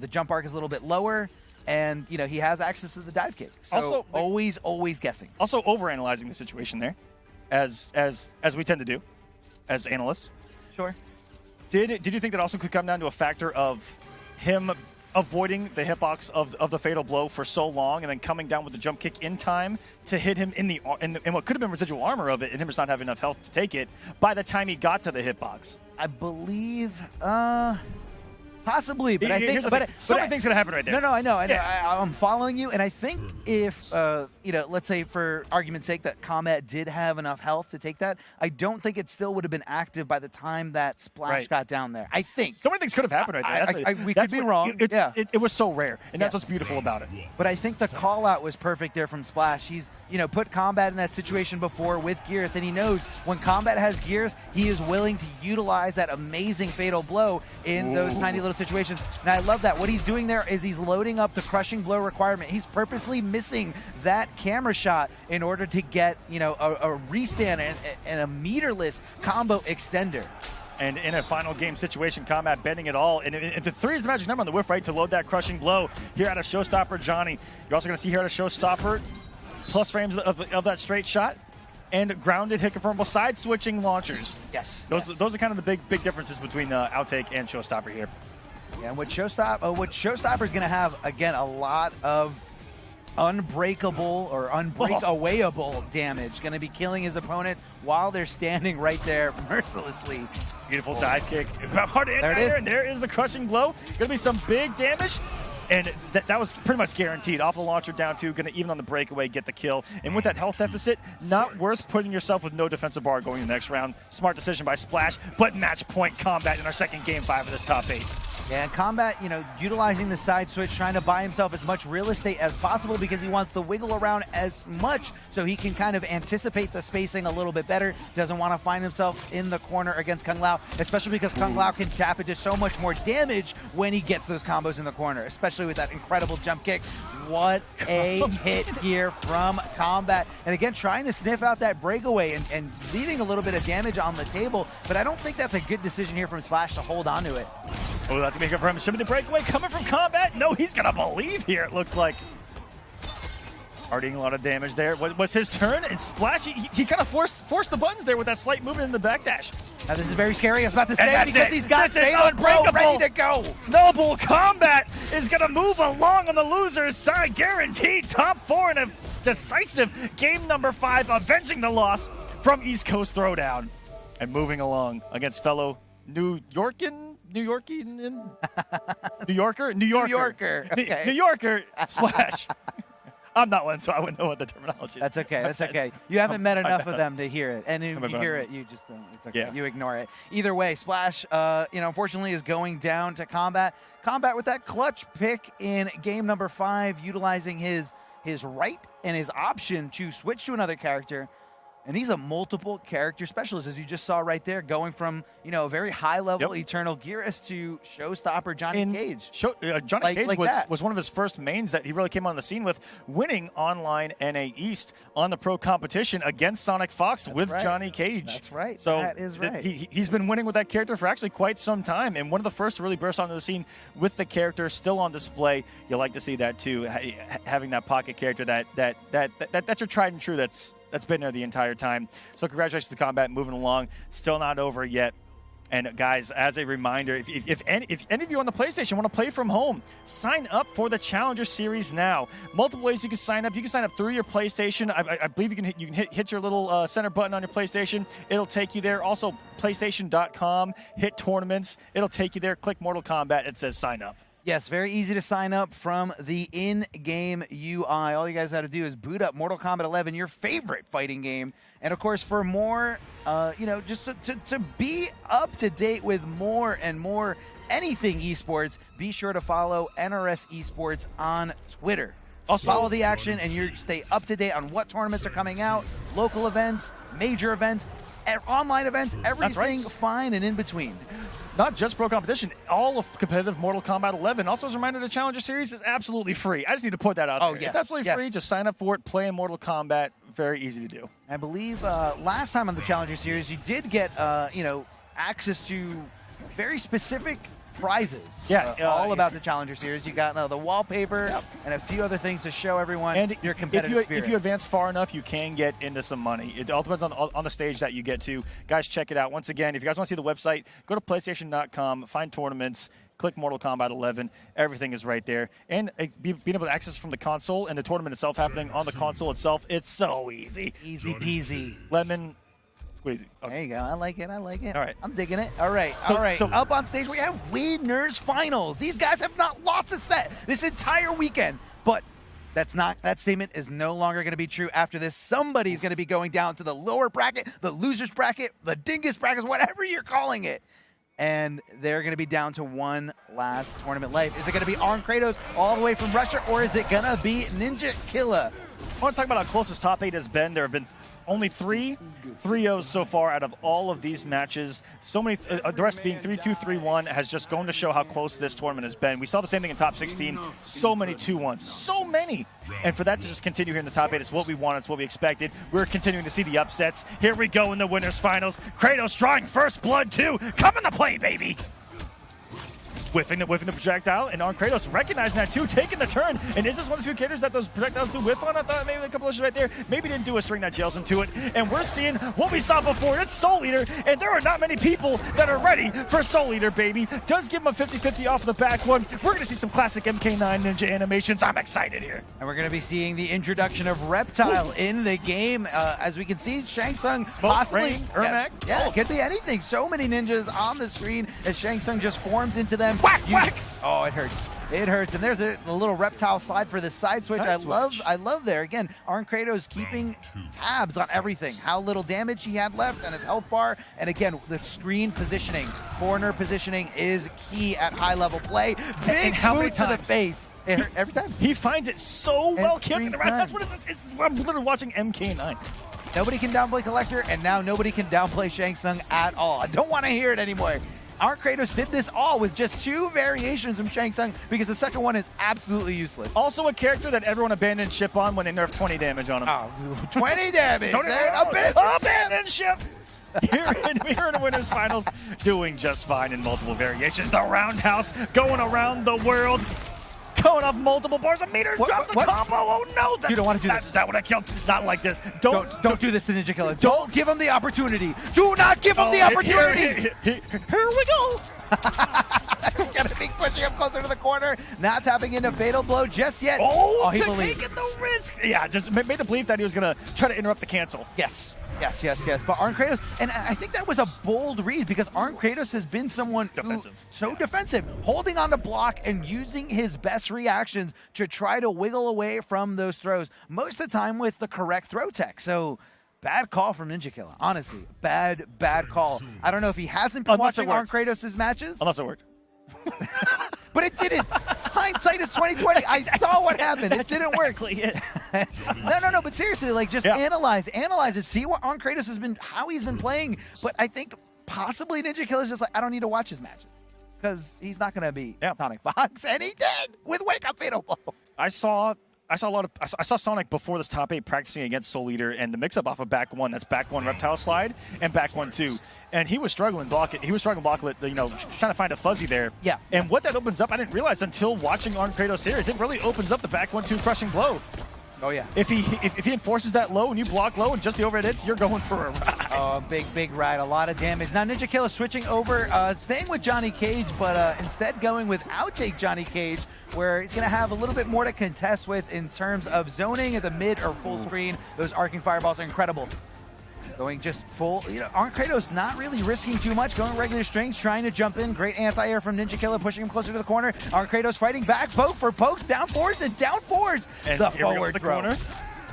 The jump arc is a little bit lower, and he has access to the dive kick. So also, always guessing. Also overanalyzing the situation there, as we tend to do, as analysts. Sure. Did you think that also could come down to a factor of him avoiding the hitbox of the fatal blow for so long, and then coming down with the jump kick in time to hit him in what could have been residual armor of it, and him just not having enough health to take it by the time he got to the hitbox? I believe. Possibly, but I think so many things gonna happen right there. No, I know. Yeah. I'm following you, and I think if let's say for argument's sake that Kombat did have enough health to take that, I don't think it still would have been active by the time that Splash got down there. I think so many things could have happened right there. We could be wrong. It was so rare, and that's what's beautiful about it. But I think the call out was perfect there from Splash. He's put Kombat in that situation before with Gears, and he knows when Kombat has Gears, he is willing to utilize that amazing fatal blow in those tiny little situations. And I love that. What he's doing there is he's loading up the crushing blow requirement. He's purposely missing that camera shot in order to get a restand and a meterless combo extender. And in a final game situation, Kombat bending it all. And if the 3 is the magic number on the whiff, right, to load that crushing blow here out of Showstopper Johnny. You're also going to see here out of Showstopper plus frames of that straight shot and grounded hit confirmable side switching launchers. Yes. Those are kind of the big differences between Outtake and Showstopper here. Yeah, and what Showstopper is going to have, again, a lot of unbreakable or unbreakawayable damage. Going to be killing his opponent while they're standing right there mercilessly. Beautiful dive kick. Hard to hit there, and there is the crushing blow. Going to be some big damage. And that was pretty much guaranteed. Off the launcher down 2, going to even on the breakaway get the kill. And with that health deficit, not worth putting yourself with no defensive bar going in the next round. Smart decision by Splash, but match point Kombat in our second game 5 of this top 8. Yeah, and Kombat, utilizing the side switch, trying to buy himself as much real estate as possible because he wants to wiggle around as much so he can kind of anticipate the spacing a little bit better. Doesn't want to find himself in the corner against Kung Lao, especially because Kung Lao can tap into so much more damage when he gets those combos in the corner, especially with that incredible jump kick. What a hit here from Kombat. And again, trying to sniff out that breakaway and leaving a little bit of damage on the table, but I don't think that's a good decision here from Splash to hold on to it. Oh, that's going to be good for him. Should be the breakaway coming from Kombat. No, he's going to believe here, it looks like. Already a lot of damage there. Was his turn? And Splash, he kind of forced the buttons there with that slight movement in the backdash. Now this is very scary, I was about to say, because he's got Fatal Bro ready to go. Noble Kombat is going to move along on the loser's side. Guaranteed top 4 in a decisive game number 5, avenging the loss from East Coast Throwdown. And moving along against fellow New Yorker, okay. New Yorker Splash. I'm not one, so I wouldn't know what the terminology is. That's okay. That's okay. You haven't met enough of them to hear it, and if you hear it, you just don't. It's okay. Yeah. You ignore it. Either way, Splash, unfortunately, is going down to Kombat. Kombat with that clutch pick in game number 5, utilizing his right and his option to switch to another character. And he's a multiple character specialist, as you just saw right there, going from a very high level Eternal Gearus to Showstopper Johnny Cage. Johnny Cage was one of his first mains that he really came on the scene with, winning online NA East on the pro competition against Sonic Fox with Johnny Cage. That's right. So that is right. He's been winning with that character for actually quite some time, and one of the first to really burst onto the scene with the character still on display. You like to see that too, having that pocket character that's your tried and true. That's been there the entire time. So congratulations to Kombat, moving along. Still not over yet. And guys, as a reminder, if any of you on the PlayStation want to play from home, sign up for the Challenger Series now. Multiple ways you can sign up. You can sign up through your PlayStation. I believe you can hit your little center button on your PlayStation. It'll take you there. Also, PlayStation.com. Hit tournaments. It'll take you there. Click Mortal Kombat. It says sign up. Yes, very easy to sign up from the in-game UI. All you guys got to do is boot up Mortal Kombat 11, your favorite fighting game. And, of course, for more, just to be up to date with more and more anything esports, be sure to follow NRS Esports on Twitter. Follow the action, and you stay up to date on what tournaments are coming out, local events, major events, online events, everything fine and in between. Not just pro competition, all of competitive Mortal Kombat 11. Also, as a reminder, the Challenger Series is absolutely free. I just need to put that out there. Yes. It's absolutely free. Just sign up for it, play in Mortal Kombat. Very easy to do. I believe last time on the Challenger Series, you did get, access to very specific prizes. Yeah. All about the Challenger Series. You got the wallpaper and a few other things to show everyone your competitive spirit. If you advance far enough, you can get into some money. It all depends on the stage that you get to. Guys, check it out. Once again, if you guys want to see the website, go to PlayStation.com, find tournaments, click Mortal Kombat 11. Everything is right there. And being able to access from the console and the tournament itself happening on the console itself, it's so easy. Easy peasy. Lemon Squeezy. Okay. There you go. I like it. I like it. All right. I'm digging it. All right. So- All right. so- Up on stage, we have winners finals. These guys have not lost a set this entire weekend. But that statement is no longer going to be true after this. Somebody's going to be going down to the lower bracket, the losers bracket, the dingus brackets, whatever you're calling it. And they're going to be down to one last tournament life. Is it going to be Arn Kratos all the way from Russia, or is it going to be Ninja Killa? I want to talk about how close this top 8 has been. There have been only 3-0s so far out of all of these matches. So many, the rest being 3-2, 3-1, has just gone to show how close this tournament has been. We saw the same thing in top 16. So many 2-1s. So many. And for that to just continue here in the top 8, it's what we wanted, it's what we expected. We're continuing to see the upsets. Here we go in the winners finals. Kratos drawing first blood too. Coming to play, baby. Whiffing the projectile, and Arn Kratos recognizing that too, taking the turn. And is this one of the few characters that those projectiles do whiff on? I thought maybe a couple of right there. Maybe didn't do a string that jails into it. And we're seeing what we saw before. It's Soul Eater, and there are not many people that are ready for Soul Eater, baby. Does give him a 50-50 off the back one. We're going to see some classic MK9 Ninja animations. I'm excited here. And we're going to be seeing the introduction of Reptile in the game. As we can see, Shang Tsung possibly... Rain, Ermac. Yeah, it could be anything. So many ninjas on the screen as Shang Tsung just forms into them. Whack, whack! Oh, it hurts. It hurts. And there's a little Reptile slide for the side switch. I love there. Again, Arn Kratos keeping tabs on everything. How little damage he had left and his health bar. And again, the screen positioning, corner positioning is key at high level play. Big boot to the face. Every time. He finds it so well kicking around. That's what it's I'm literally watching MK9. Nobody can downplay Collector, and now nobody can downplay Shang Tsung at all. I don't want to hear it anymore. Arn Kratos did this all with just 2 variations from Shang Tsung because the second one is absolutely useless. Also a character that everyone abandoned ship on when they nerfed 20 damage on him. Oh, 20 damage! Abandoned ship! Here in the winners finals, doing just fine in multiple variations. The roundhouse going around the world. Going off multiple bars of meters, drops the combo. Oh no! You don't want to do this. That would have killed. Not like this. Don't do this to Ninja Killa. Don't give him the opportunity. Do not give him the opportunity. Here we go. He's gonna be pushing him closer to the corner. Not tapping into Fatal Blow just yet. Oh, he believes. Taking the risk. Yeah, just made the belief that he was gonna try to interrupt the cancel. Yes. But Arn Kratos, and I think that was a bold read because Arn Kratos has been someone defensive, holding on to block and using his best reactions to try to wiggle away from those throws, most of the time with the correct throw tech. So bad call from Ninja Killa, honestly. Bad call. I don't know if he hasn't been watching Arn Kratos' matches. Unless it worked. But it didn't. Hindsight is 2020. I saw what happened. It didn't work. No. But seriously, like just analyze it. See what Arn Kratos has been, how he's been playing. But I think possibly Ninja Killa's just like, I don't need to watch his matches because he's not gonna be Sonic Fox, and he did with Wake Up Fatal Blow. I saw Sonic before this top 8 practicing against Soul Eater and the mix-up off of back 1. That's back 1 Reptile Slide and back 1 2. And he was struggling block it. He was struggling block it, trying to find a fuzzy there. Yeah. And what that opens up, I didn't realize until watching Arn Kratos here, is it really opens up the back 1 2 crushing blow. Oh yeah. If he enforces that low and you block low and just the overhead hits, you're going for a ride. Oh, big ride, a lot of damage. Now Ninja Killa switching over, staying with Johnny Cage, but instead going with outtake Johnny Cage, where he's going to have a little bit more to contest with in terms of zoning at the mid or full screen. Those arcing fireballs are incredible. Going just full, Arn Kratos not really risking too much, going regular strings, trying to jump in. Great anti-air from Ninja Killa, pushing him closer to the corner. Arn Kratos fighting back, poke for pokes, down fours and down fours. And the here we go forward the throw. Corner.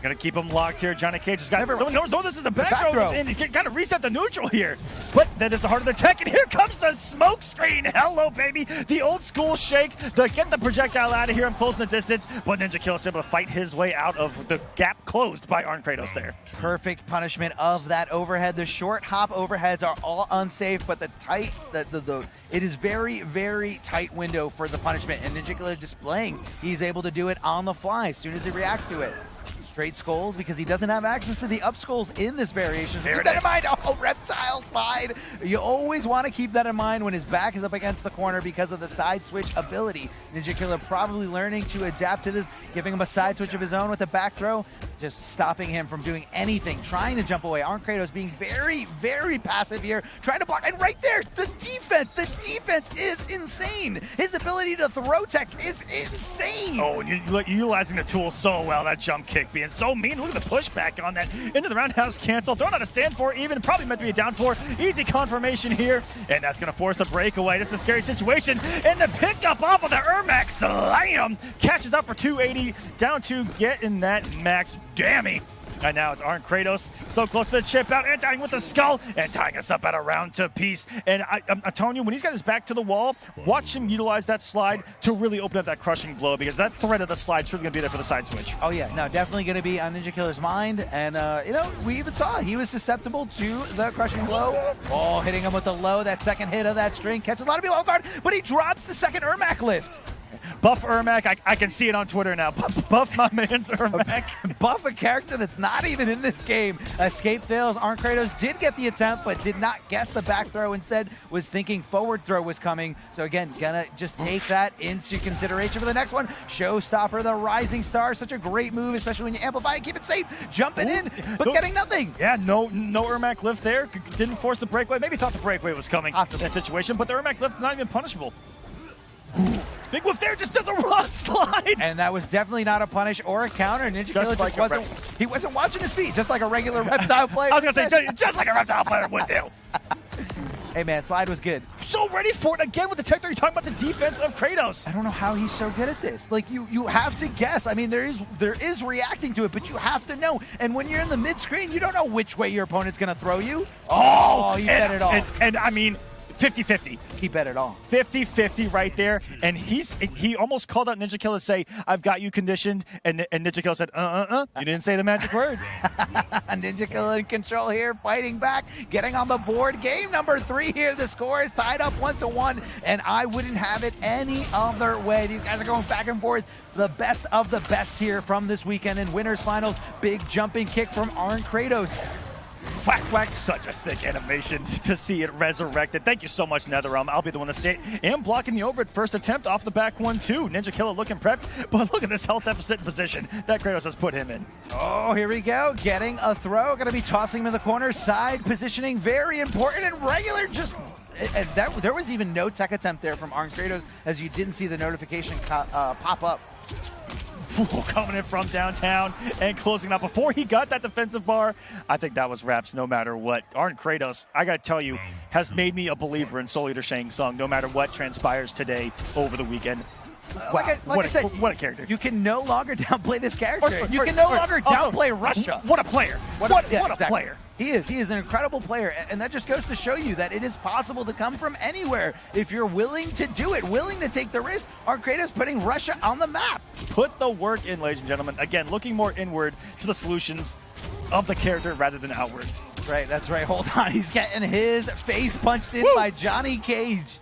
Gonna keep him locked here. Johnny Cage has got someone knows this is the back throw. And you gotta reset the neutral here. But that is the heart of the tech, and here comes the smoke screen. Hello, baby. The old school shake. Get the projectile out of here and close the distance. But Ninja Killa is able to fight his way out of the gap closed by Arn Kratos there. Perfect punishment of that overhead. The short hop overheads are all unsafe, but the tight, it is very tight window for the punishment. And Ninja Killa displaying he's able to do it on the fly as soon as he reacts to it. Straight skulls because he doesn't have access to the up skulls in this variation. So keep that in mind. Oh, reptile slide. You always want to keep that in mind when his back is up against the corner because of the side switch ability. Ninja Killa probably learning to adapt to this, giving him a side switch of his own with a back throw. just stopping him from doing anything, trying to jump away. Arn Kratos being very, very passive here, trying to block. And right there, the defense is insane. His ability to throw tech is insane. Oh, and you're utilizing the tool so well, that jump kick being so mean. Look at the pushback on that. Into the roundhouse cancel. Don't know how to stand for even. Probably meant to be a down four. Easy confirmation here. And that's going to force the breakaway. This is a scary situation. And the pickup off of the Ermac slam. Catches up for 280. Down to getting that max damage. And now it's Arn Kratos, so close to the chip out, and tying with the skull, and tying us up at a round to piece. And I'm telling you, when he's got his back to the wall, watch him utilize that slide to really open up that crushing blow, because that threat of the slide's really going to be there for the side switch. Oh yeah, no, definitely going to be on Ninja Killer's mind. And, you know, we even saw he was susceptible to the crushing blow. Oh, hitting him with the low, that second hit of that string. Catches a lot of people off guard, but he drops the second Ermac lift. Buff Ermac, I can see it on Twitter now. Buff my man's Ermac. Buff a character that's not even in this game. Escape fails. Arn Kratos did get the attempt, but did not guess the back throw. Instead, was thinking forward throw was coming. So again, gonna just take that into consideration for the next one. Showstopper, the Rising Star. Such a great move, especially when you amplify and keep it safe. Jumping in, but getting nothing. Yeah, no Ermac lift there. Didn't force the breakaway. Maybe thought the breakaway was coming in that situation, but the Ermac lift not even punishable. Big whiff there, just does a raw slide. And that was definitely not a punish or a counter. Ninja Killer just he wasn't watching his feet, just like a regular reptile player. I was going to say, just like a reptile player would do. Hey man, slide was good. So ready for it again with the tech. You're talking about the defense of Kratos. I don't know how he's so good at this. Like you have to guess. I mean, there is reacting to it, but you have to know. And when you're in the mid screen, you don't know which way your opponent's going to throw you. Oh, he bet it off. And I mean, 50-50. He bet it all. 50-50 right there. And he almost called out Ninja Killer to say, I've got you conditioned. And Ninja Killer said, You didn't say the magic word. Ninja Killer in control here, fighting back, getting on the board. Game number 3 here. The score is tied up 1-1, and I wouldn't have it any other way. These guys are going back and forth. The best of the best here from this weekend in winners finals. Big jumping kick from Arn Kratos. Whack, whack, such a sick animation to see it resurrected. Thank you so much, NetherRealm. I'll be the one to say it. And blocking the over at first attempt off the back 1-2. Ninja Killer looking prepped, but look at this health deficit position that Kratos has put him in. Oh, here we go. Getting a throw. Going to be tossing him in the corner. Side positioning, very important. And regular just... there was even no tech attempt there from Arn Kratos, as you didn't see the notification pop up. Coming in from downtown and closing out before he got that defensive bar. I think that was wraps no matter what. Arn Kratos, I gotta tell you, has made me a believer in Soul Eater Shang Tsung no matter what transpires today over the weekend. Wow. Like I said, what a character. You can no longer downplay this character. You can no longer downplay Russia. What a player. What a player. He is an incredible player, and that just goes to show you that it is possible to come from anywhere if you're willing to do it, willing to take the risk. Arn Kratos putting Russia on the map. Put the work in, ladies and gentlemen. Again, looking more inward to the solutions of the character rather than outward. Right, that's right. Hold on. He's getting his face punched in by Johnny Cage.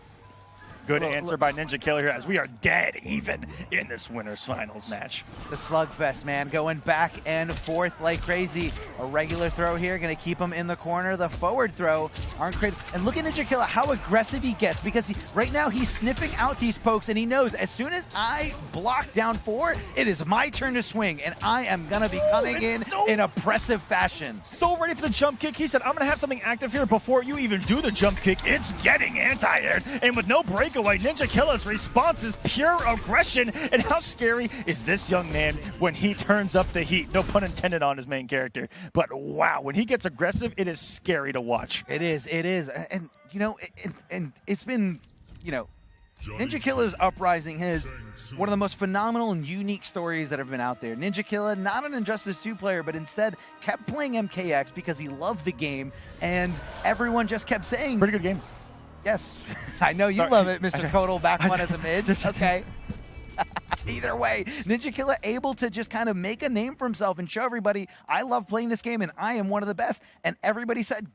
Good answer by Ninja Killer here, as we are dead even in this winners finals match. The slugfest, man, going back and forth like crazy. A regular throw here, going to keep him in the corner. The forward throw, Arn Kratos. And look at Ninja Killer, how aggressive he gets, because right now he's sniffing out these pokes, and he knows as soon as I block down 4, it is my turn to swing, and I am going to be coming in oppressive fashion. So ready for the jump kick. He said, I'm going to have something active here before you even do the jump kick. It's getting anti-aired, and with no break away, Ninja Killer's response is pure aggression. And how scary is this young man when he turns up the heat? No pun intended on his main character. But wow, when he gets aggressive, it is scary to watch. It is. And, you know, and it's been, you know, Ninja Killer's Uprising is one of the most phenomenal and unique stories that have been out there. Ninja Killer, not an Injustice 2 player, but instead kept playing MKX because he loved the game, and everyone just kept saying... Pretty good game. Yes, I know you love it, Mr. Total back one as a mid. Okay. Either way, Ninja Killer able to just kind of make a name for himself and show everybody, I love playing this game and I am one of the best. And everybody said,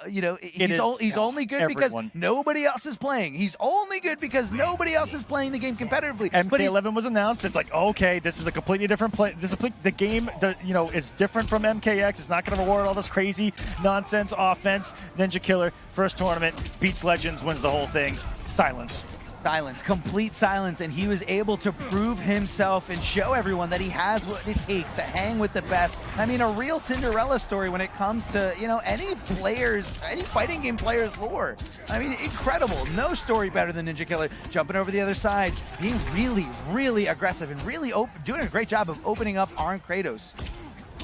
you know, he's only good because nobody else is playing. He's only good because nobody else is playing the game competitively. MK11 was announced. It's like, okay, this is a completely different play. The game, you know, is different from MKX. It's not going to reward all this crazy nonsense offense. Ninja Killer, first tournament, beats Legends, wins the whole thing. Silence. Silence, complete silence, and he was able to prove himself and show everyone that he has what it takes to hang with the best. I mean, a real Cinderella story when it comes to, you know, any fighting game player's lore. I mean, incredible. No story better than Ninja Killer jumping over the other side, being really, really aggressive and really doing a great job of opening up Arn Kratos.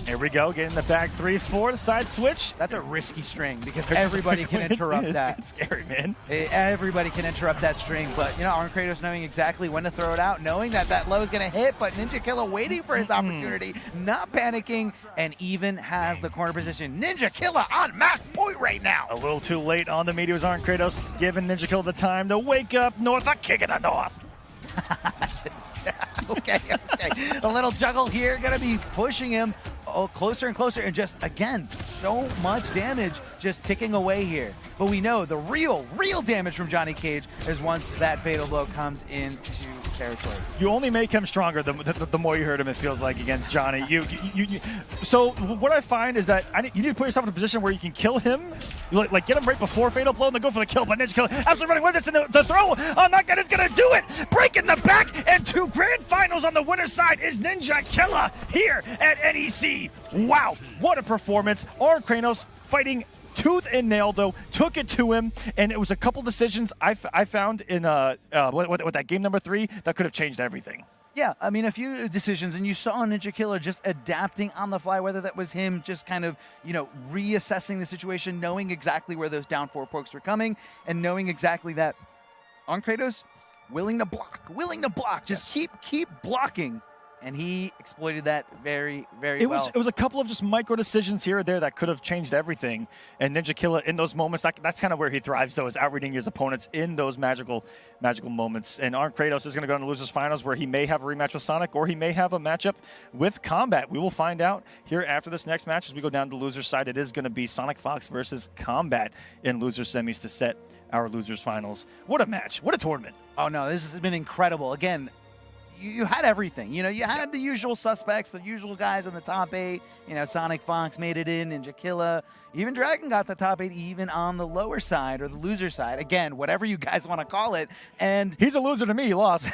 Here we go, getting the back 3-4, the side switch. That's a risky string because everybody can interrupt that. It's scary, man. Everybody can interrupt that string, but you know, Arn Kratos knowing exactly when to throw it out, knowing that that low is going to hit, but Ninja Killer waiting for his opportunity, not panicking, and even has the corner position. Ninja Killer on match point right now. A little too late on the meteors. Arn Kratos giving Ninja Killer the time to wake up north, a kick in the north. Okay. A little juggle here, going to be pushing him closer and closer, and just, again, so much damage just ticking away here. But we know the real damage from Johnny Cage is once that fatal blow comes into territory. You only make him stronger the more you hurt him, it feels like, against Johnny. So what I find is that you need to put yourself in a position where you can kill him, like get him right before fatal blow and then go for the kill. But Ninja Killer absolutely running with this, and the throw on that guy is going to do it. Breaking the back, and 2 grand finals on the winner's side is Ninja Killer here at NEC. Wow, what a performance. Arn Kratos fighting tooth and nail, though, took it to him, and it was a couple decisions I found in what that game number 3 that could have changed everything. Yeah, I mean, a few decisions, and you saw Ninja Killer just adapting on the fly, whether that was him just kind of, you know, reassessing the situation, knowing exactly where those down 4 pokes were coming, and knowing exactly that Arn Kratos willing to block, just keep blocking. And he exploited that very, very well. It was a couple of just micro decisions here or there that could have changed everything. And Ninja Killer, in those moments, that's kind of where he thrives, though, is outreading his opponents in those magical moments. And Arn Kratos is going to go into losers finals, where he may have a rematch with Sonic, or he may have a matchup with Kombat. We will find out here after this next match as we go down to the losers side. It is going to be Sonic Fox versus Kombat in loser semis to set our losers finals. What a match! What a tournament! Oh no, this has been incredible. Again, you had everything. You know, you had the usual suspects, the usual guys in the top 8. You know, Sonic Fox made it in, Ninja Killer. Even Dragon got the top 8, even on the lower side or the loser side. Again, whatever you guys want to call it. And he's a loser to me. He lost.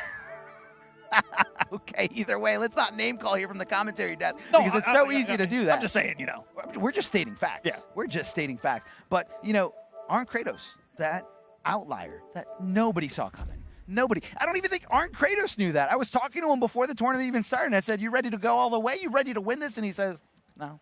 Okay, either way, let's not name call here from the commentary desk, because it's so easy to do that. I'm just saying, you know. We're just stating facts. Yeah. We're just stating facts. But, you know, Arn Kratos, that outlier that nobody saw coming. Nobody. I don't even think Arn Kratos knew that. I was talking to him before the tournament even started, and I said, "You ready to go all the way? You ready to win this?" And he says, "No."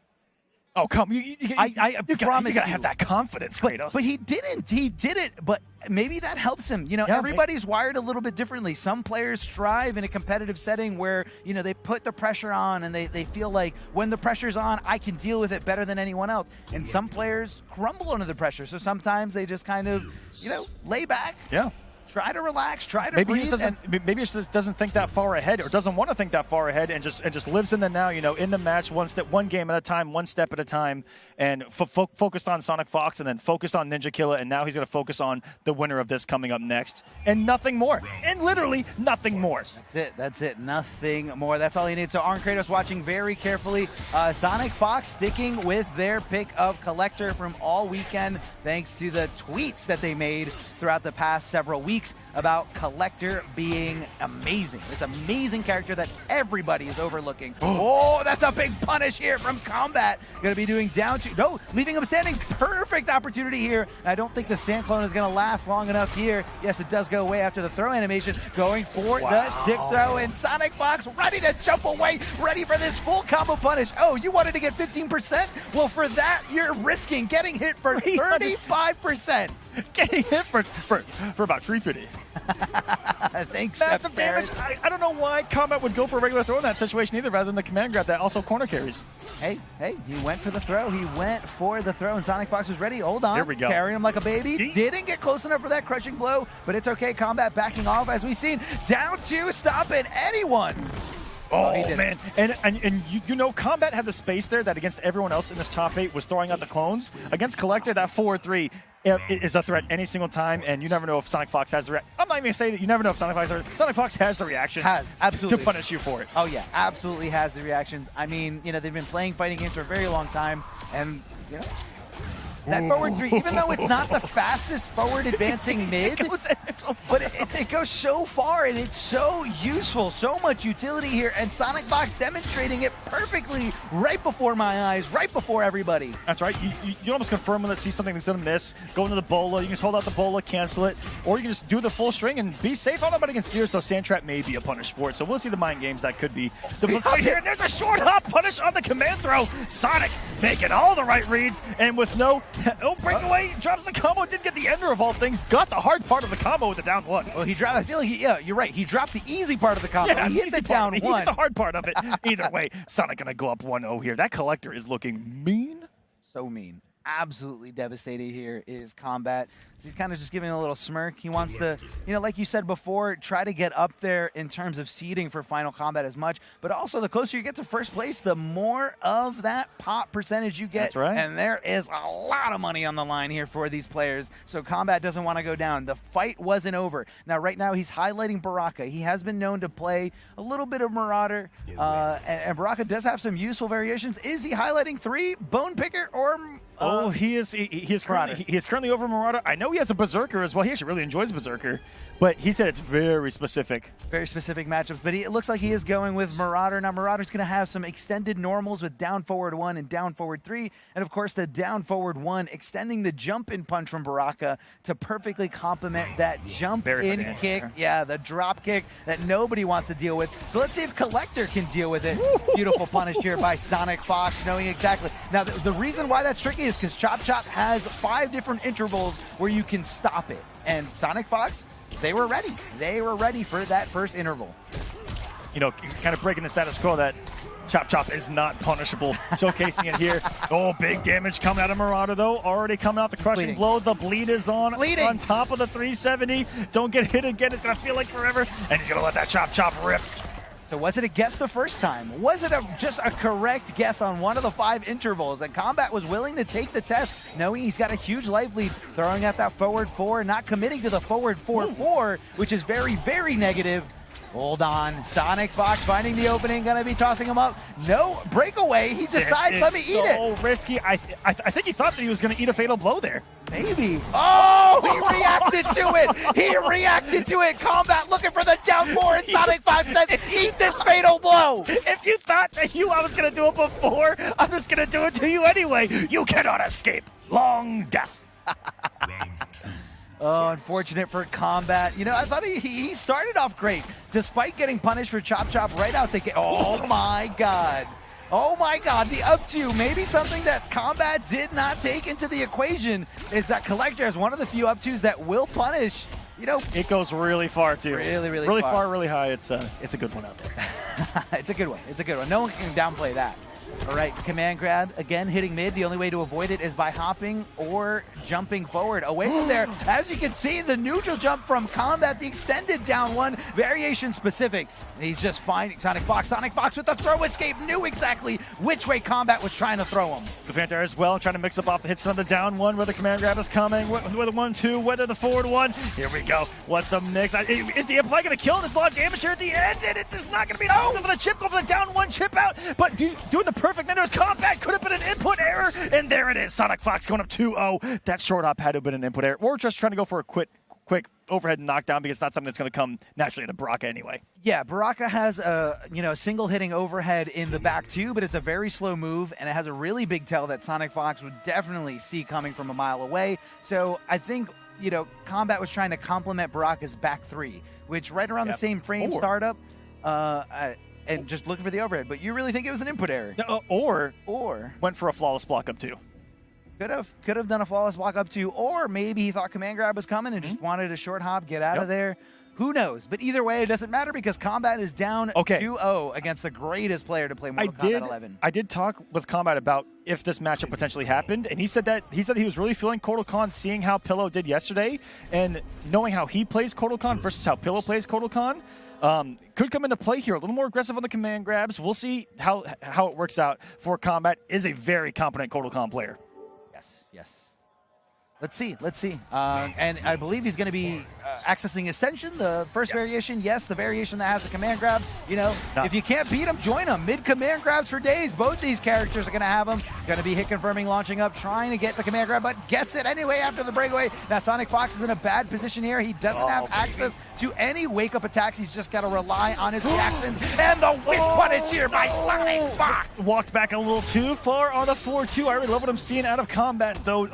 Oh, come! I promise you gotta have that confidence, Kratos. But he didn't. He did it. But maybe that helps him. You know, yeah, everybody's wired a little bit differently. Some players strive in a competitive setting where, you know, they put the pressure on and they feel like when the pressure's on, I can deal with it better than anyone else. And some players crumble under the pressure. So sometimes they just kind of, you know, lay back. Yeah. Try to relax, try to breathe. Maybe he just doesn't think that far ahead, or doesn't want to think that far ahead, and just lives in the now. You know, in the match, one game at a time, one step at a time, and focused on Sonic Fox, and then focused on Ninja Killer, and now he's going to focus on the winner of this coming up next, and nothing more, and literally nothing more. That's it. Nothing more. That's all he needs. So Arn Kratos watching very carefully. Sonic Fox sticking with their pick of Collector from all weekend, thanks to the tweets that they made throughout the past several weeks about Collector being amazing. This amazing character that everybody is overlooking. Oh, that's a big punish here from Kombat. Going to be doing down to, no, leaving him standing. Perfect opportunity here. I don't think the sand clone is going to last long enough here. Yes, it does go away after the throw animation. Going for the dick throw, and Sonic Fox ready to jump away, ready for this full combo punish. Oh, you wanted to get 15%? Well, for that, you're risking getting hit for 35%. Getting hit for about 350. Thanks, Massive damage. I don't know why Kombat would go for a regular throw in that situation either, rather than the command grab that also corner carries. Hey, he went for the throw. He went for the throw, and Sonic Fox was ready. Hold on. Here we go. Carrying him like a baby. Didn't get close enough for that crushing blow, but it's okay. Kombat backing off, as we've seen. Down to stopping anyone. Oh, man. And you know, Kombat had the space there that against everyone else in this top 8 was throwing out the clones. Against Collector, that 4-3 is a threat any single time, and you never know if Sonic Fox has the I'm not even going to say that you never know if Sonic Fox has the reaction absolutely to punish you for it. Oh, yeah, absolutely has the reaction. I mean, you know, they've been playing fighting games for a very long time, and, you know, That forward 3, even though it's not the fastest forward advancing mid, but it goes so far and it's so useful, so much utility here, and Sonic Fox demonstrating it perfectly right before my eyes, right before everybody. That's right. You almost confirm when they see something that's going to miss. Go into the bola. You can just hold out the bola, cancel it, or you can just do the full string and be safe. I don't know about against Gears, though. Sandtrap may be a punish for it, so we'll see the mind games that could be. Here, and there's a short hop punish on the command throw. Sonic making all the right reads, and with no breakaway, drops the combo. Didn't get the ender of all things. Got the hard part of the combo with the down 1. Well, he dropped. I feel like yeah, you're right. He dropped the easy part of the combo. Yeah, he hit the down 1. He hit the hard part of it. Either way, Sonic gonna go up 1-0 here. That collector is looking mean. So mean. Absolutely devastated here is Kombat. He's kind of just giving a little smirk. He wants to, like you said before, try to get up there in terms of seeding for Final Kombat as much, but also the closer you get to first place, the more of that pop percentage you get. That's right. And there is a lot of money on the line here for these players, so Kombat doesn't want to go down. The fight wasn't over. Now, right now, he's highlighting Baraka. He has been known to play a little bit of Marauder, and Baraka does have some useful variations. Is he highlighting 3, Bone Picker, or... he is currently over Marauder. I know he has a Berserker as well. He actually really enjoys Berserker, but he said it's very specific. Very specific matchups, but it looks like he is going with Marauder. Now, Marauder's going to have some extended normals with down forward 1 and down forward 3, and of course the down forward 1 extending the jump in punch from Baraka to perfectly complement that jump in kick. Yeah, the drop kick that nobody wants to deal with. So let's see if Collector can deal with it. Beautiful punish here by Sonic Fox, knowing exactly. Now, the reason why that's tricky is because Chop Chop has 5 different intervals where you can stop it. And Sonic Fox, they were ready. They were ready for that first interval. Kind of breaking the status quo that Chop Chop is not punishable. Showcasing it here. Oh, big damage coming out of Marauder, though. Already coming out the crushing blow. The bleed is on top of the 370. Don't get hit again. It's going to feel like forever. And he's going to let that Chop Chop rip. So was it a guess the first time? Was it just a correct guess on one of the 5 intervals? And Kombat was willing to take the test, knowing he's got a huge life lead, throwing out that forward 4, not committing to the forward 4-4, which is very, very negative. Hold on. Sonic Fox finding the opening, going to be tossing him up. No breakaway. He decides, let me eat it. So risky. I think he thought that he was going to eat a fatal blow there. Maybe. Oh, he reacted to it. He reacted to it. Kombat looking for the down 4, and Sonic Fox says, eat this fatal blow. If you thought that I was going to do it before, I'm just going to do it to you anyway. You cannot escape long death. Round 2. Oh, unfortunate for Kombat. I thought he started off great, despite getting punished for Chop Chop right out the gate. Oh, my God. Oh, my God. The up 2, maybe something that Kombat did not take into the equation, is that Collector is one of the few up 2s that will punish. It goes really far, too. Really far, really high. It's a good one out there. It's a good one. It's a good one. No one can downplay that. All right, command grab, again, hitting mid. The only way to avoid it is by hopping or jumping forward. Away from there, as you can see, the neutral jump from Kombat, the extended down 1, variation specific. And he's just finding Sonic Fox. Sonic Fox with the throw escape, knew exactly which way Kombat was trying to throw him. The Fantar as well, trying to mix up off the hits on the down 1, where the command grab is coming, whether 1-2, whether the forward 1. Here we go. What's the mix? Is the imply going to kill this lot of damage here at the end? And it is not going to be enough for the chip, go for the down 1 chip out, but doing the perfect. Then there's Kombat, could have been an input error, and there it is. Sonic Fox going up 2-0. That short hop had to have been an input error. We're just trying to go for a quick overhead knockdown because it's not something that's going to come naturally to Baraka anyway. Yeah, Baraka has a single hitting overhead in the back 2, but it's a very slow move, and it has a really big tail that Sonic Fox would definitely see coming from a mile away. So I think Kombat was trying to complement Baraka's back 3, which right around the same frame startup. And just looking for the overhead, but you really think it was an input error? Or went for a flawless block up 2. Could have done a flawless block up 2, or maybe he thought command grab was coming and just wanted a short hop, get out of there. Who knows? But either way, it doesn't matter because Kombat is down 2-0 against the greatest player to play Mortal Kombat 11. I did talk with Kombat about if this matchup potentially happened, and he said he was really feeling Kotal Khan, seeing how Pillow did yesterday, and knowing how he plays Kotal Khan versus how Pillow plays Kotal Khan. Could come into play here. A little more aggressive on the command grabs. We'll see how it works out for Kombat. Is a very competent Kotal Khan player. Yes. Let's see. And I believe he's going to be accessing Ascension, the first variation. Yes, the variation that has the command grab. You know, if you can't beat him, join him. Mid-command grabs for days. Both these characters are going to have them. Going to be hit confirming, launching up, trying to get the command grab, but gets it anyway after the breakaway. Now Sonic Fox is in a bad position here. He doesn't have access to any wake-up attacks. He's just got to rely on his reactions. And the whip punish here by Sonic Fox. Walked back a little too far on the 4-2. I really love what I'm seeing out of Kombat, though.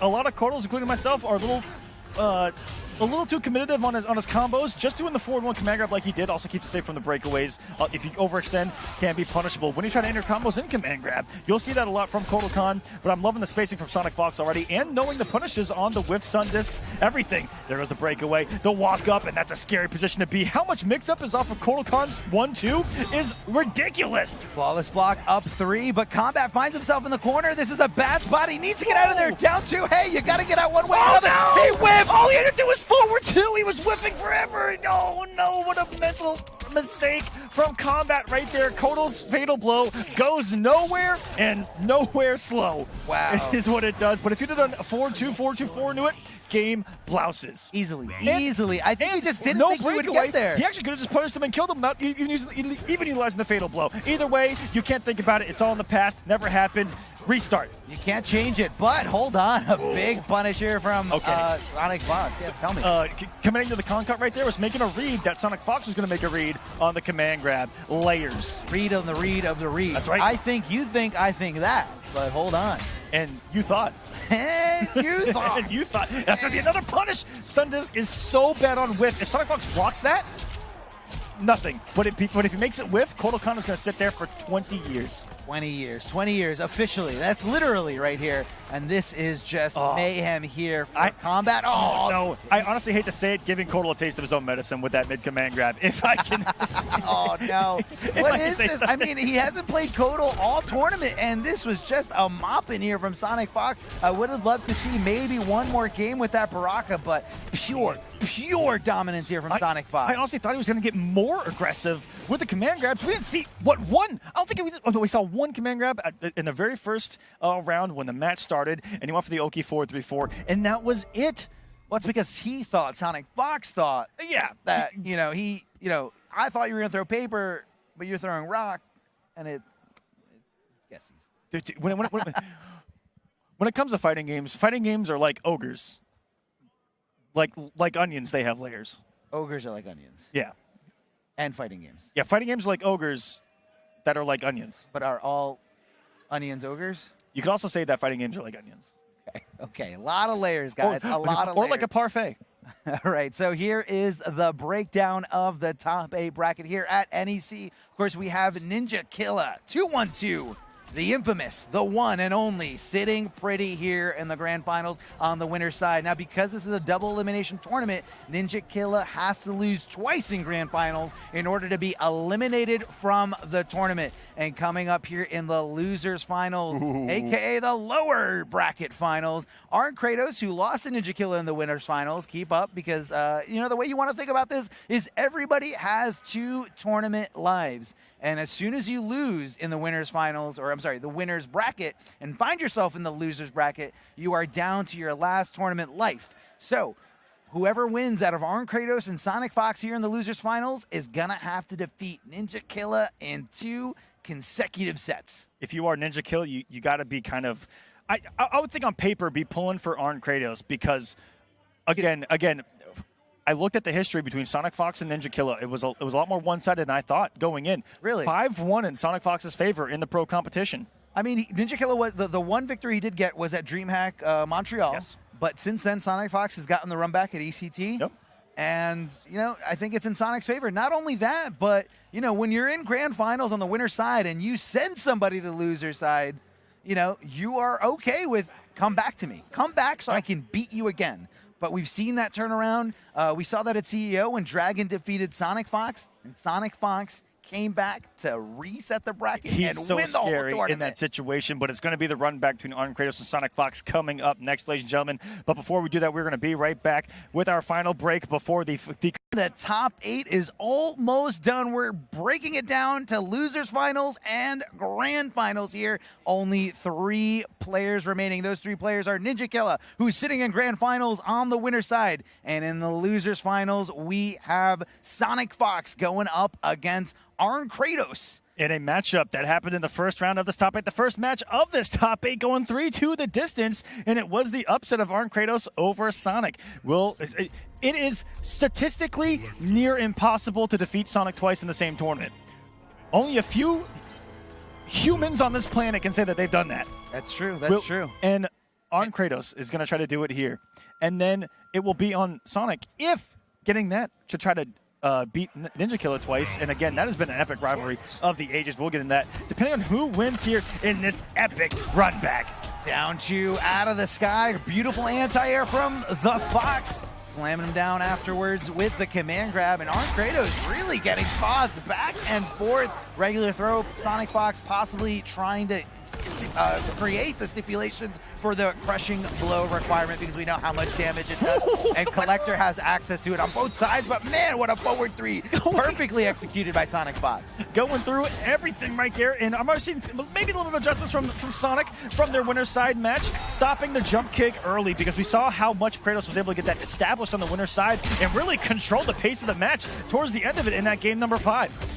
A lot of Cordals, including myself, are a little too committed on his combos. Just doing the forward 1 command grab like he did also keeps it safe from the breakaways. If you overextend, can be punishable. When you try to enter combos in command grab, you'll see that a lot from Kotal, but I'm loving the spacing from Sonic Fox already, and knowing the punishes on the whiff, sun discs, everything. There goes the breakaway, the walk up, and that's a scary position to be. How much mix-up is off of Kotal's 1-2 is ridiculous. Flawless block, up 3, but Kombat finds himself in the corner. This is a bad spot. He needs to get out of there. Down 2. Hey, you got to get out one way or another. No! He whiffed. All he had to do was forward 2. He was whiffing forever. Oh no, what a mental mistake from Kombat right there. Kotal's fatal blow goes nowhere and nowhere slow. Wow. Is what it does. But if you did a 4-2, 4-2-4 into it, game blouses. Easily. I think he just didn't no think he would breakaway. get there. He actually could have just punished him and killed him without even utilizing the fatal blow. Either way, you can't think about it. It's all in the past. Never happened. Restart. You can't change it, but hold on. A big punish here from Sonic Fox. Yeah, tell me. Committing to the con cut right there was making a read that Sonic Fox was going to make a read on the command grab. Layers. Read on the read of the read. That's right. I think you think I think that, but hold on. And you thought. And you thought. And you thought. That's going to be another punish. Sundisk is so bad on whiff. If Sonic Fox blocks that, nothing. But if he makes it whiff, Kotal is going to sit there for 20 years. 20 years officially. That's literally right here, and this is just mayhem here for Kombat. No, I honestly hate to say it, giving Kotal a taste of his own medicine with that mid command grab. If I can. Oh no! What is this? I mean, he hasn't played Kotal all tournament, and this was just a mop in here from Sonic Fox. I would have loved to see maybe one more game with that Baraka, but pure dominance here from Sonic Fox. I honestly thought he was going to get more aggressive with the command grabs. We didn't see one. I don't think we saw one command grab in the very first round when the match started, and he went for the Oki 4-3-4, and that was it. Well, it's because he thought, Sonic Fox thought, that I thought you were going to throw paper, but you're throwing rock, and it's guesses. When it comes to fighting games are like ogres. Like onions, they have layers. Ogres are like onions. Yeah. And fighting games. Yeah, fighting games are like ogres that are like onions. But are all onions ogres? You could also say that fighting games are like onions. Okay. A lot of layers, guys. A lot of layers. Or like a parfait. All right, so here is the breakdown of the top 8 bracket here at NEC. Of course, we have Ninja Killa 212. The infamous, the one and only, sitting pretty here in the grand finals on the winner's side. Now, because this is a double elimination tournament, Ninja Killa has to lose twice in grand finals in order to be eliminated from the tournament. And coming up here in the losers finals, aka the lower bracket finals, Arn Kratos, who lost to Ninja Killa in the winners finals, keep up because the way you want to think about this is everybody has 2 tournament lives. And as soon as you lose in the winners finals, the winners bracket, and find yourself in the losers bracket, you are down to your last tournament life. So whoever wins out of Arn Kratos and Sonic Fox here in the losers finals is gonna have to defeat Ninja Killa in 2 consecutive sets. If you are Ninja Killa, you got to be kind of, I would think on paper, be pulling for Arn Kratos because, again. I looked at the history between Sonic Fox and Ninja Killa. It was a lot more one-sided than I thought going in. Really? 5-1 in Sonic Fox's favor in the pro competition. I mean, Ninja Killa was the one victory he did get was at DreamHack Montreal. Yes. But since then, Sonic Fox has gotten the run back at ECT. Yep. And, I think it's in Sonic's favor. Not only that, but, when you're in grand finals on the winner's side and you send somebody to the loser side, you are okay with come back to me. Come back so I can beat you again. But we've seen that turnaround. We saw that at CEO when Dragon defeated Sonic Fox, and Sonic Fox came back to reset the bracket and so win the whole scary tournament. in that situation, but it's going to be the run back between Arn Kratos and Sonic Fox coming up next, ladies and gentlemen. But before we do that, we're going to be right back with our final break before the The top 8 is almost done. We're breaking it down to losers finals and grand finals here. Only 3 players remaining. Those 3 players are Ninja Killa, who's sitting in grand finals on the winner side. And in the losers finals, we have Sonic Fox going up against Arn Kratos. In a matchup that happened in the first round of this top 8, the first match of this top 8 going 3-2 the distance, and it was the upset of Arn Kratos over Sonic. It is statistically near impossible to defeat Sonic twice in the same tournament. Only a few humans on this planet can say that they've done that. That's true, that's true. And Arn Kratos is going to try to do it here. And then it will be on Sonic if getting that to try to beat Ninja Killa twice, and again, that has been an epic rivalry of the ages. We'll get into that, depending on who wins here in this epic run back. Down to out of the sky, beautiful anti-air from the Fox, slamming him down afterwards with the command grab, and Arn Kratos really getting paused back and forth. Regular throw, Sonic Fox possibly trying to create the stipulations for the crushing blow requirement because we know how much damage it does, and Collector has access to it on both sides, but man, what a forward 3. Perfectly executed by Sonic Fox. Going through everything right there, and I'm seeing maybe a little bit of adjustments from Sonic from their winner's side match, stopping the jump kick early because we saw how much Kratos was able to get that established on the winner's side and really control the pace of the match towards the end of it in that game number 5.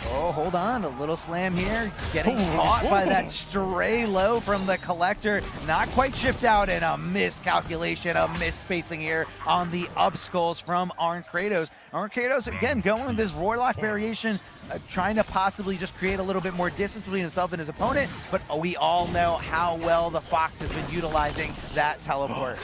Oh, hold on, a little slam here, getting caught by that stray low from the Collector, not quite shipped out, and a miscalculation, a misspacing here on the up skulls from Arn Kratos. Arn Kratos, again, going with this Roarlock variation, trying to possibly just create a little bit more distance between himself and his opponent, but we all know how well the Fox has been utilizing that teleport.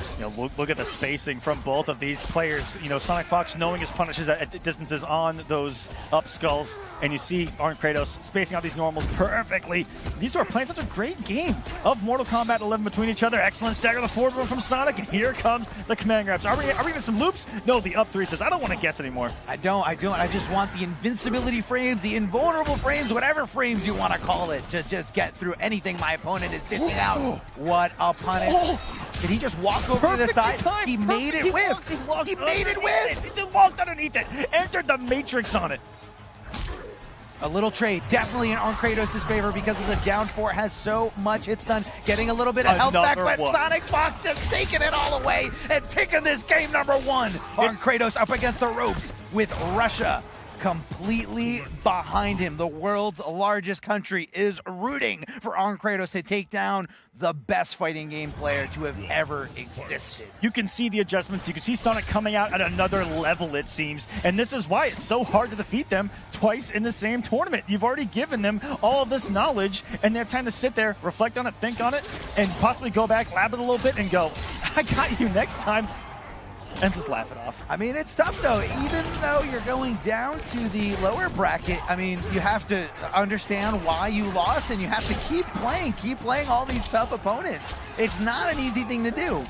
Look at the spacing from both of these players. Sonic Fox knowing his punishes at distances on those up skulls, and you see Arn Kratos spacing out these normals perfectly. These are playing such a great game of Mortal Kombat 11 between each other. Excellent stagger the forward one from Sonic, and here comes the command grabs. Are we even some loops? No, the up 3 says, I don't want to guess anymore. I don't. I just want the invincibility frames, the invulnerable frames, whatever frames you want to call it, to just get through anything my opponent is dishing out. What a punish. Did he just walk over to the side? He made it whip. He made it whip. He walked underneath it, entered the matrix on it. A little trade, definitely in Arn Kratos' favor because of the down 4 has so much hits done, getting a little bit of health back, but Sonic Fox just taking it all away and taking this game number 1. Arn Kratos up against the ropes with Russia completely behind him. The world's largest country is rooting for Arn Kratos to take down the best fighting game player to have ever existed. You can see the adjustments. You can see Sonic coming out at another level, it seems. And this is why it's so hard to defeat them twice in the same tournament. You've already given them all of this knowledge, and they have time to sit there, reflect on it, think on it, and possibly go back, lab it a little bit, and go, I got you next time. And just laugh it off. I mean, it's tough, though. Even though you're going down to the lower bracket, I mean, you have to understand why you lost, and you have to keep playing all these tough opponents. It's not an easy thing to do.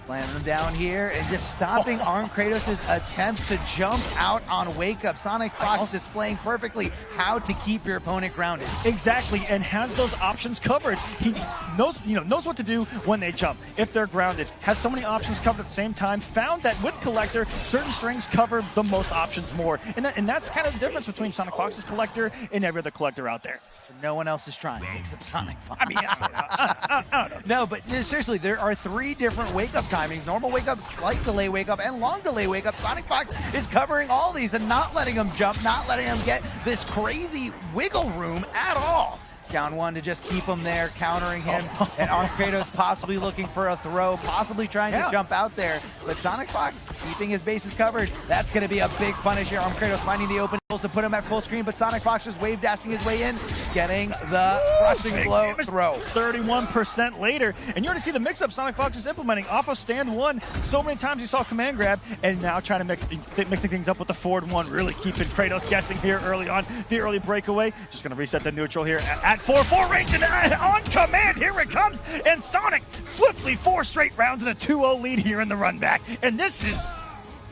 Slamming them down here and just stopping Arn Kratos' attempts to jump out on Wake Up. Sonic Fox displaying perfectly how to keep your opponent grounded. Exactly, and has those options covered. He knows what to do when they jump. If they're grounded, has so many options covered at the same time. Found that with Collector, certain strings cover the most options more, and that's kind of the difference between Sonic Fox's Collector and every other Collector out there. No one else is trying except Sonic Fox. I mean, I don't know. No, but seriously, there are 3 different wake-up timings. Normal wake-up, slight delay wake-up, and long delay wake-up. Sonic Fox is covering all these and not letting him jump, not letting him get this crazy wiggle room at all. Down 1 to just keep him there, countering him, and Arn Kratos possibly looking for a throw, possibly trying to jump out there. But Sonic Fox keeping his bases covered. That's going to be a big punish here. Arn Kratos finding the open to put him at full screen, but Sonic Fox just wave dashing his way in, getting the crushing blow throw. 31% later, and you're going to see the mix-up Sonic Fox is implementing off of stand 1. So many times you saw command grab, and now trying to mixing things up with the forward 1, really keeping Kratos guessing here early on. The early breakaway, just going to reset the neutral here at 4-4 range, and on command, here it comes, and Sonic swiftly 4 straight rounds and a 2-0 lead here in the run back, and this is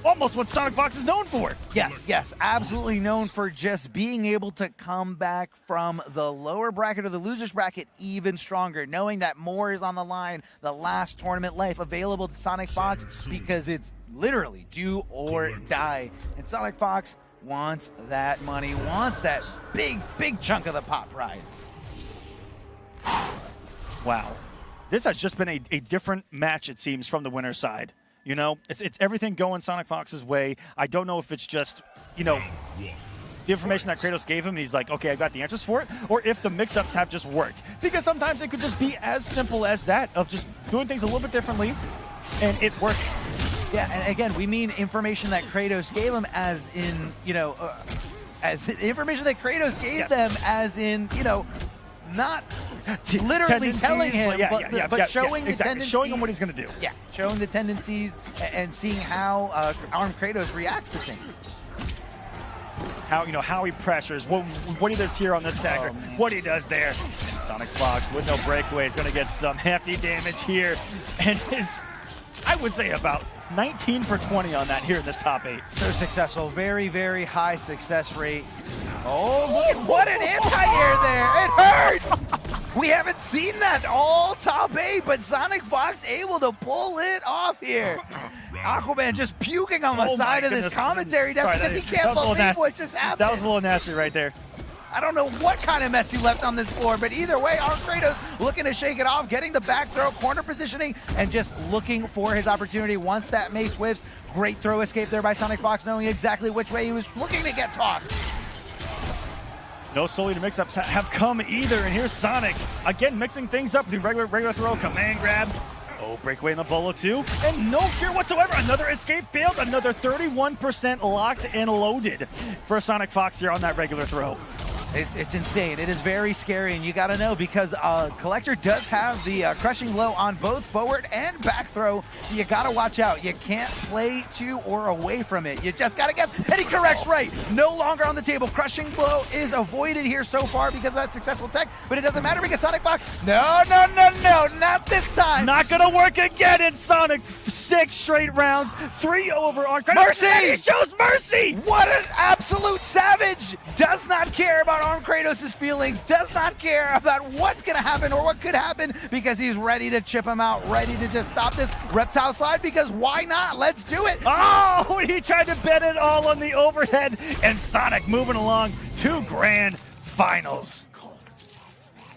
almost what Sonic Fox is known for. Yes, absolutely known for just being able to come back from the lower bracket or the losers bracket even stronger, knowing that more is on the line, the last tournament life available to Sonic Fox, because it's literally do or die. And Sonic Fox wants that money, wants that big chunk of the pot prize. Wow. This has just been a different match, it seems, from the winner's side. You know, it's everything going Sonic Fox's way. I don't know if it's just, you know, the information that Kratos gave him, and he's like, okay, I got the answers for it, or if the mix-ups have just worked. Because sometimes it could just be as simple as that, of just doing things a little bit differently, and it works. Yeah, and again, we mean information that Kratos gave him as in, you know, as information that Kratos gave them as in, you know, not literally telling him, but showing the tendencies. Showing him what he's going to do. Yeah, showing the tendencies and seeing how Arm Kratos reacts to things. How he pressures, what he does here on the stagger, what he does there. Sonic Fox with no breakaway is going to get some hefty damage here, and is, I would say, about 19 for 20 on that here in this top 8. So successful, very high success rate. Oh, look at what an anti-air there! It hurts! We haven't seen that all top 8, but Sonic Fox able to pull it off here. Aquaman just puking on the side of this commentary desk because he can't believe what just happened. That was a little nasty right there. I don't know what kind of mess you left on this floor, but either way, Arm Kratos looking to shake it off, getting the back throw, corner positioning, and just looking for his opportunity once that mace whiffs. Great throw escape there by Sonic Fox, knowing exactly which way he was looking to get tossed. No solely to mix-ups have come either, and here's Sonic again mixing things up. Regular throw, command grab. Oh, breakaway in the bolo too, and no fear whatsoever. Another escape failed, another 31% locked and loaded for Sonic Fox here on that regular throw. It's insane. It is very scary, and you got to know because Collector does have the crushing blow on both forward and back throw. So you got to watch out. You can't play to or away from it. You just got to guess. And he corrects right. No longer on the table. Crushing blow is avoided here so far because of that successful tech, but it doesn't matter because Sonic Fox, no, not this time. Not going to work again in Sonic. 6 straight rounds, 3 over on Mercy! And he shows mercy! What an absolute savage! Does not care about Arm Kratos' feelings, does not care about what's going to happen or what could happen because he's ready to chip him out, ready to just stop this reptile slide because why not? Let's do it! Oh, he tried to bet it all on the overhead, and Sonic moving along to grand finals.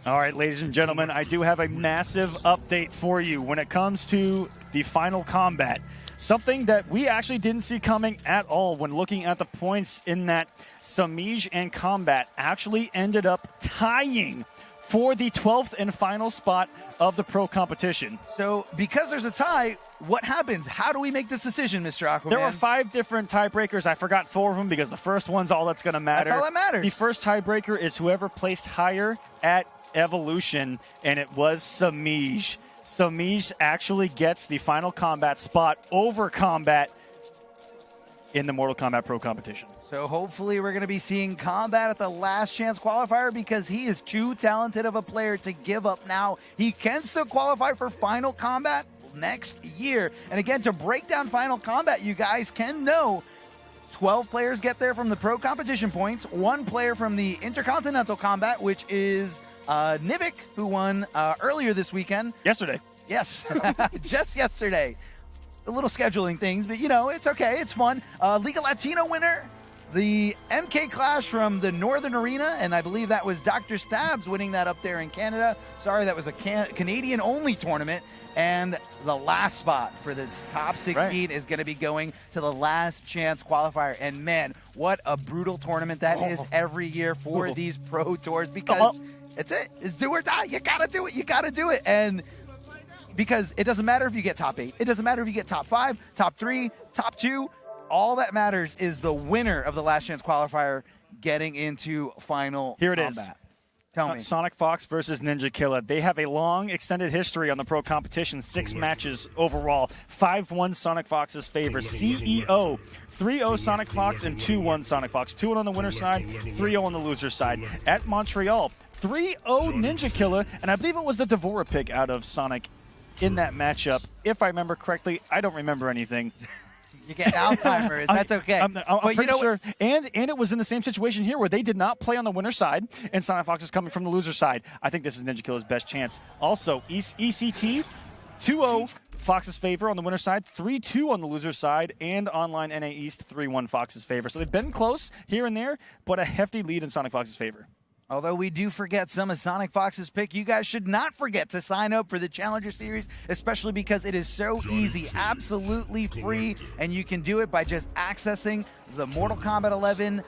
All right, ladies and gentlemen, I do have a massive update for you when it comes to the final combat. Something that we actually didn't see coming at all when looking at the points in that Samij and Kombat actually ended up tying for the 12th and final spot of the pro competition. So because there's a tie, what happens? How do we make this decision, Mr. Aquaman? There were 5 different tiebreakers. I forgot 4 of them because the first one's all that's going to matter. That's all that matters. The first tiebreaker is whoever placed higher at Evolution, and it was Samij. Samij actually gets the final combat spot over Kombat in the Mortal Kombat Pro competition. So hopefully we're going to be seeing Kombat at the last chance qualifier because he is too talented of a player to give up now. He can still qualify for Final Kombat next year. And again, to break down Final Kombat, you guys can know 12 players get there from the pro competition points, 1 player from the Intercontinental Combat, which is Nivik, who won earlier this weekend. Yesterday. Yes, just yesterday. A little scheduling things, but you know, it's okay, it's fun. Liga Latino winner, the MK Clash from the Northern Arena, and I believe that was Dr. Stabs winning that up there in Canada. Sorry, that was a Canadian-only tournament. And the last spot for this top 16 is going to be going to the last chance qualifier. And man, what a brutal tournament that is every year for these pro tours because it's it. It's do or die. You got to do it. You got to do it. And because it doesn't matter if you get top 8. It doesn't matter if you get top 5, top 3, top 2. All that matters is the winner of the last chance qualifier getting into final Here it combat. is. Tell me. Sonic Fox versus Ninja Killer. They have a long extended history on the pro competition, 6 matches overall. 5-1 Sonic Fox's favor. CEO 3-0 Sonic Fox and 2-1 Sonic Fox. 2-1 on the winner's side, 3-0 on the loser's side. At Montreal, 3-0 Ninja Killer, and I believe it was the Devora pick out of Sonic in that matchup. If I remember correctly, I don't remember anything. You get Alzheimer's. That's okay. I'm pretty sure. And it was in the same situation here where they did not play on the winner's side, and Sonic Fox is coming from the loser's side. I think this is Ninja Killer's best chance. Also, ECT 2-0 Fox's favor on the winner's side, 3-2 on the loser's side, and online NA East 3-1 Fox's favor. So they've been close here and there, but a hefty lead in Sonic Fox's favor. Although we do forget some of Sonic Fox's pick, you guys should not forget to sign up for the Challenger Series, especially because it is so easy, absolutely free, and you can do it by just accessing the Mortal Kombat 11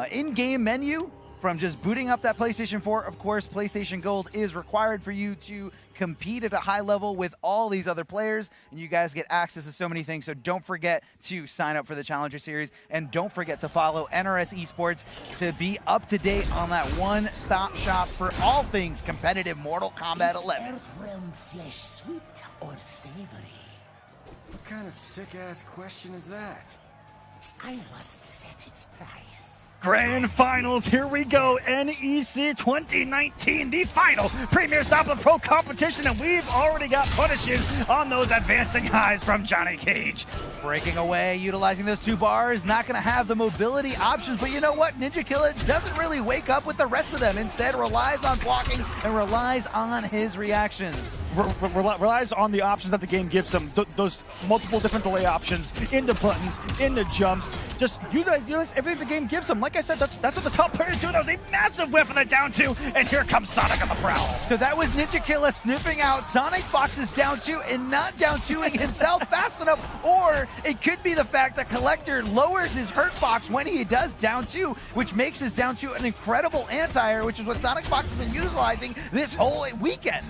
in-game menu from just booting up that PlayStation 4. Of course, PlayStation Gold is required for you to compete at a high level with all these other players, and you guys get access to so many things. So don't forget to sign up for the Challenger Series, and don't forget to follow NRS Esports to be up to date on that one-stop shop for all things competitive Mortal Kombat 11. Is Earthrealm flesh sweet or savory? What kind of sick-ass question is that? I must set its price. Grand Finals, here we go. NEC 2019, the final Premier Stop of Pro competition, and we've already got punishes on those advancing highs from Johnny Cage. Breaking away, utilizing those two bars, not going to have the mobility options, but you know what? Ninja Killa doesn't really wake up with the rest of them. Instead, relies on blocking and relies on his reactions. Relies on the options that the game gives him, those multiple different delay options, into buttons, into jumps. Just utilize everything the game gives him. Like I said, that's what the top players do. That was a massive whiff on the down two, and here comes Sonic on the prowl. So that was Ninja Killa sniffing out Sonic Fox's down two and not down twoing himself fast enough, or it could be the fact that Collector lowers his hurt box when he does down two, which makes his down two an incredible anti-air, which is what Sonic Fox has been utilizing this whole weekend.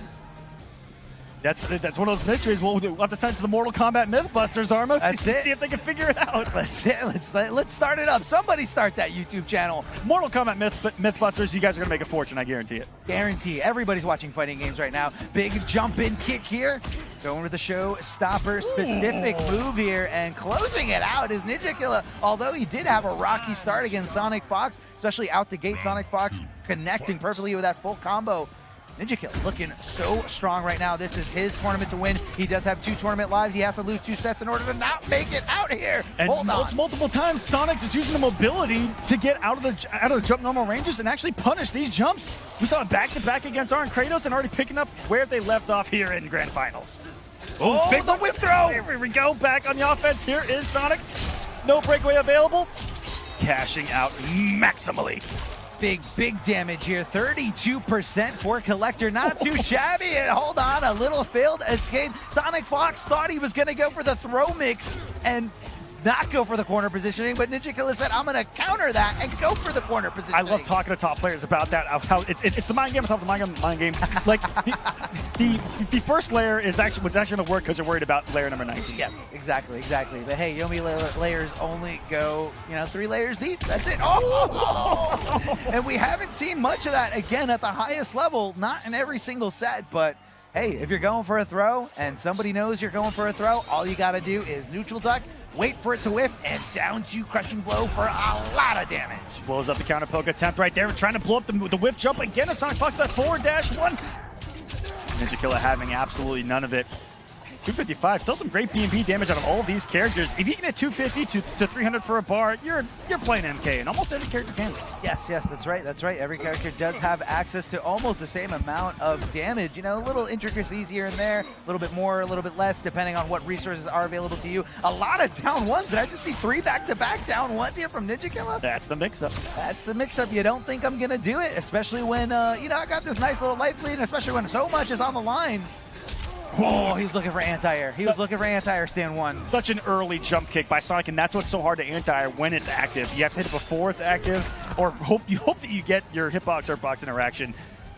That's one of those mysteries. We'll have to send it to the Mortal Kombat Mythbusters, Armo. That's it. See if they can figure it out. Let's start it up. Somebody start that YouTube channel. Mortal Kombat Mythbusters, you guys are going to make a fortune, I guarantee it. Guarantee. Everybody's watching fighting games right now. Big jump-in kick here. Going with the show-stopper specific move here, and closing it out is Ninja Killa. Although he did have a rocky start against Sonic Fox, especially out the gate, Sonic Fox connecting perfectly with that full combo. Ninja Killa looking so strong right now. This is his tournament to win. He does have 2 tournament lives. He has to lose 2 sets in order to not make it out here. And hold on. Multiple times, Sonic just using the mobility to get out of the jump normal ranges and actually punish these jumps. We saw it back-to-back against Arn Kratos and already picking up where they left off here in Grand Finals. Oh, big the whip throw! Here we go, back on the offense. Here is Sonic. No breakaway available. Cashing out maximally. Big damage here. 32% for Collector. Not too shabby. And hold on, a little failed escape. Sonic Fox thought he was going to go for the throw mix and not go for the corner positioning, but Ninja Killa said, I'm going to counter that and go for the corner positioning. I love talking to top players about that. How it's the mind game. It's not the mind game. Like the first layer was actually going to work because you're worried about layer number 19. Yes, exactly. But hey, Yomi layers only go 3 layers deep. That's it. Oh! And we haven't seen much of that again at the highest level. Not in every single set, but hey, if you're going for a throw and somebody knows you're going for a throw, all you got to do is neutral duck, wait for it to whiff, and down to crushing blow for a lot of damage. Blows up the counter poke attempt right there, trying to blow up the whiff jump again. A Sonic Fox that forward-1. Ninja Killa having absolutely none of it. 255, still some great BMP damage out of all of these characters. If you can hit 250 to 300 for a bar, you're playing MK, and almost every character can. Yes, that's right. Every character does have access to almost the same amount of damage. Little intricacies here and there, a little bit more, a little bit less, depending on what resources are available to you. A lot of down ones. Did I just see 3 back-to-back down ones here from Ninja Killa? That's the mix-up. That's the mix-up. You don't think I'm going to do it, especially when, I got this nice little life lead, and especially when so much is on the line. Oh, he's looking for anti-air. He was looking for anti-air stand 1. Such an early jump kick by Sonic, and that's what's so hard to anti-air when it's active. You have to hit it before it's active, or hope that you get your hitbox or box interaction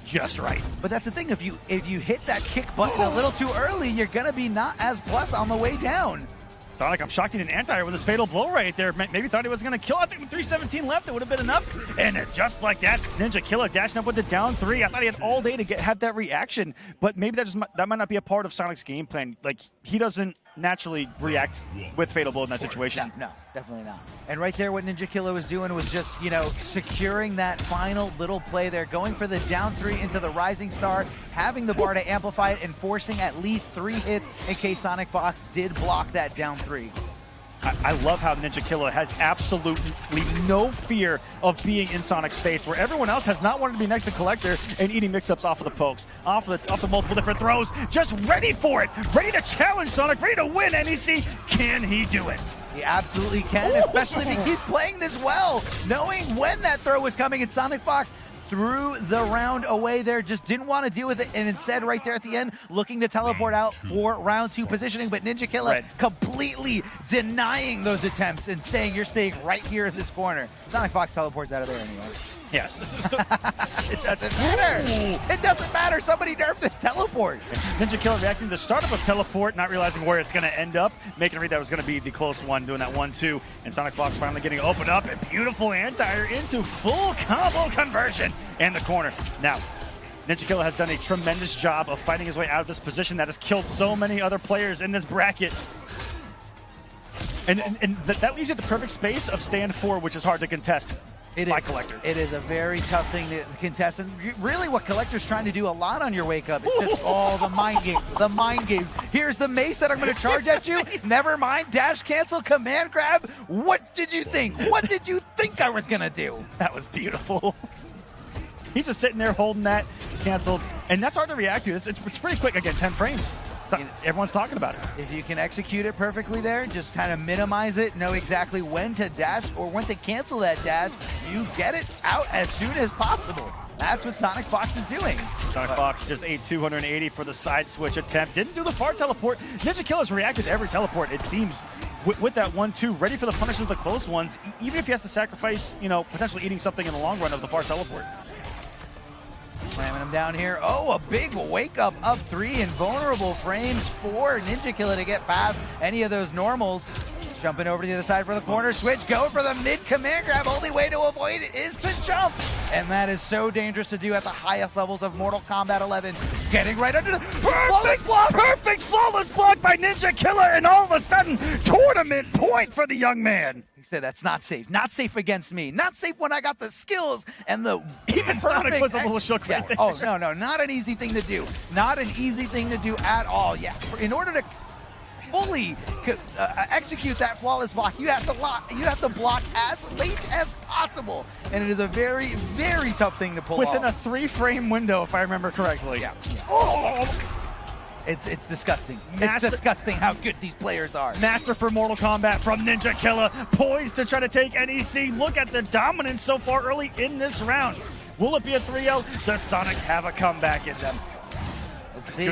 just right. But that's the thing. If you hit that kick button a little too early, you're going to be not as plus on the way down. Sonic, I'm shocked he didn't anti-air with his fatal blow right there. Maybe thought he was going to kill. I think with 317 left, it would have been enough. And just like that, Ninja Killa dashing up with the down 3. I thought he had all day to have that reaction, but maybe that might not be a part of Sonic's game plan. Like, he doesn't naturally react with fatal blow in that situation. No, definitely not. And right there, what Ninja Killa was doing was just, securing that final little play there, going for the down 3 into the rising star, having the bar to amplify it, and forcing at least 3 hits in case Sonic Fox did block that down 3. I love how Ninja Killer has absolutely no fear of being in Sonic's space, where everyone else has not wanted to be next to Collector and eating mix-ups off of the pokes, off the multiple different throws, just ready for it, ready to challenge Sonic, ready to win NEC. Can he do it? He absolutely can, especially if he keeps playing this well, knowing when that throw was coming. And Sonic Fox threw the round away there, just didn't want to deal with it, and instead right there at the end, looking to teleport out for round 2 positioning, but Ninja Killer completely denying those attempts and saying, you're staying right here in this corner. Sonic Fox teleports out of there anyway. Yes. It doesn't matter. It doesn't matter. Somebody nerfed this teleport. Ninja Killer reacting to the startup of teleport, not realizing where it's going to end up, making it read that was going to be the close one, doing that 1-2, and Sonic Fox finally getting opened up, and beautiful anti-air into full combo conversion in the corner. Now, Ninja Killer has done a tremendous job of fighting his way out of this position that has killed so many other players in this bracket. And that leaves you at the perfect space of stand 4, which is hard to contest. Collector. It is a very tough thing to contest, and really what Collector's trying to do a lot on your wake up. It's just all the mind games, the mind games. Here's the mace that I'm going to charge at you. Never mind, dash cancel, command grab. What did you think? What did you think I was going to do? That was beautiful. He's just sitting there holding that, canceled, and that's hard to react to. It's pretty quick. Again, 10 frames. Everyone's talking about it. If you can execute it perfectly there, just kind of minimize it, know exactly when to dash or when to cancel that dash, you get it out as soon as possible. That's what Sonic Fox is doing. Sonic Fox just ate 280 for the side switch attempt. Didn't do the far teleport. Ninja Killer's reacted to every teleport, it seems, with that 1-2, ready for the punishes of the close ones, even if he has to sacrifice, potentially eating something in the long run of the far teleport. Slamming him down here. Oh, a big wake up 3 invulnerable frames for Ninja Killer to get past any of those normals. Jumping over to the other side for the corner switch, going for the mid command grab. Only way to avoid it is to jump. And that is so dangerous to do at the highest levels of Mortal Kombat 11. Getting right under the perfect block! Perfect flawless block by Ninja Killer, and all of a sudden, tournament point for the young man. He said, that's not safe. Not safe against me. Not safe when I got the skills and the even Sonic was a little shook. Yeah. Oh, no, not an easy thing to do. Not an easy thing to do at all. Yeah, in order to fully execute that flawless block, you have to block as late as possible, and it is a very, very tough thing to pull off. Within a 3-frame window, if I remember correctly. Yeah. Oh! It's disgusting. It's disgusting how good these players are. Master for Mortal Kombat from Ninja Killer, poised to try to take NEC. Look at the dominance so far early in this round. Will it be a 3-0? Does Sonic have a comeback in them? Let's see.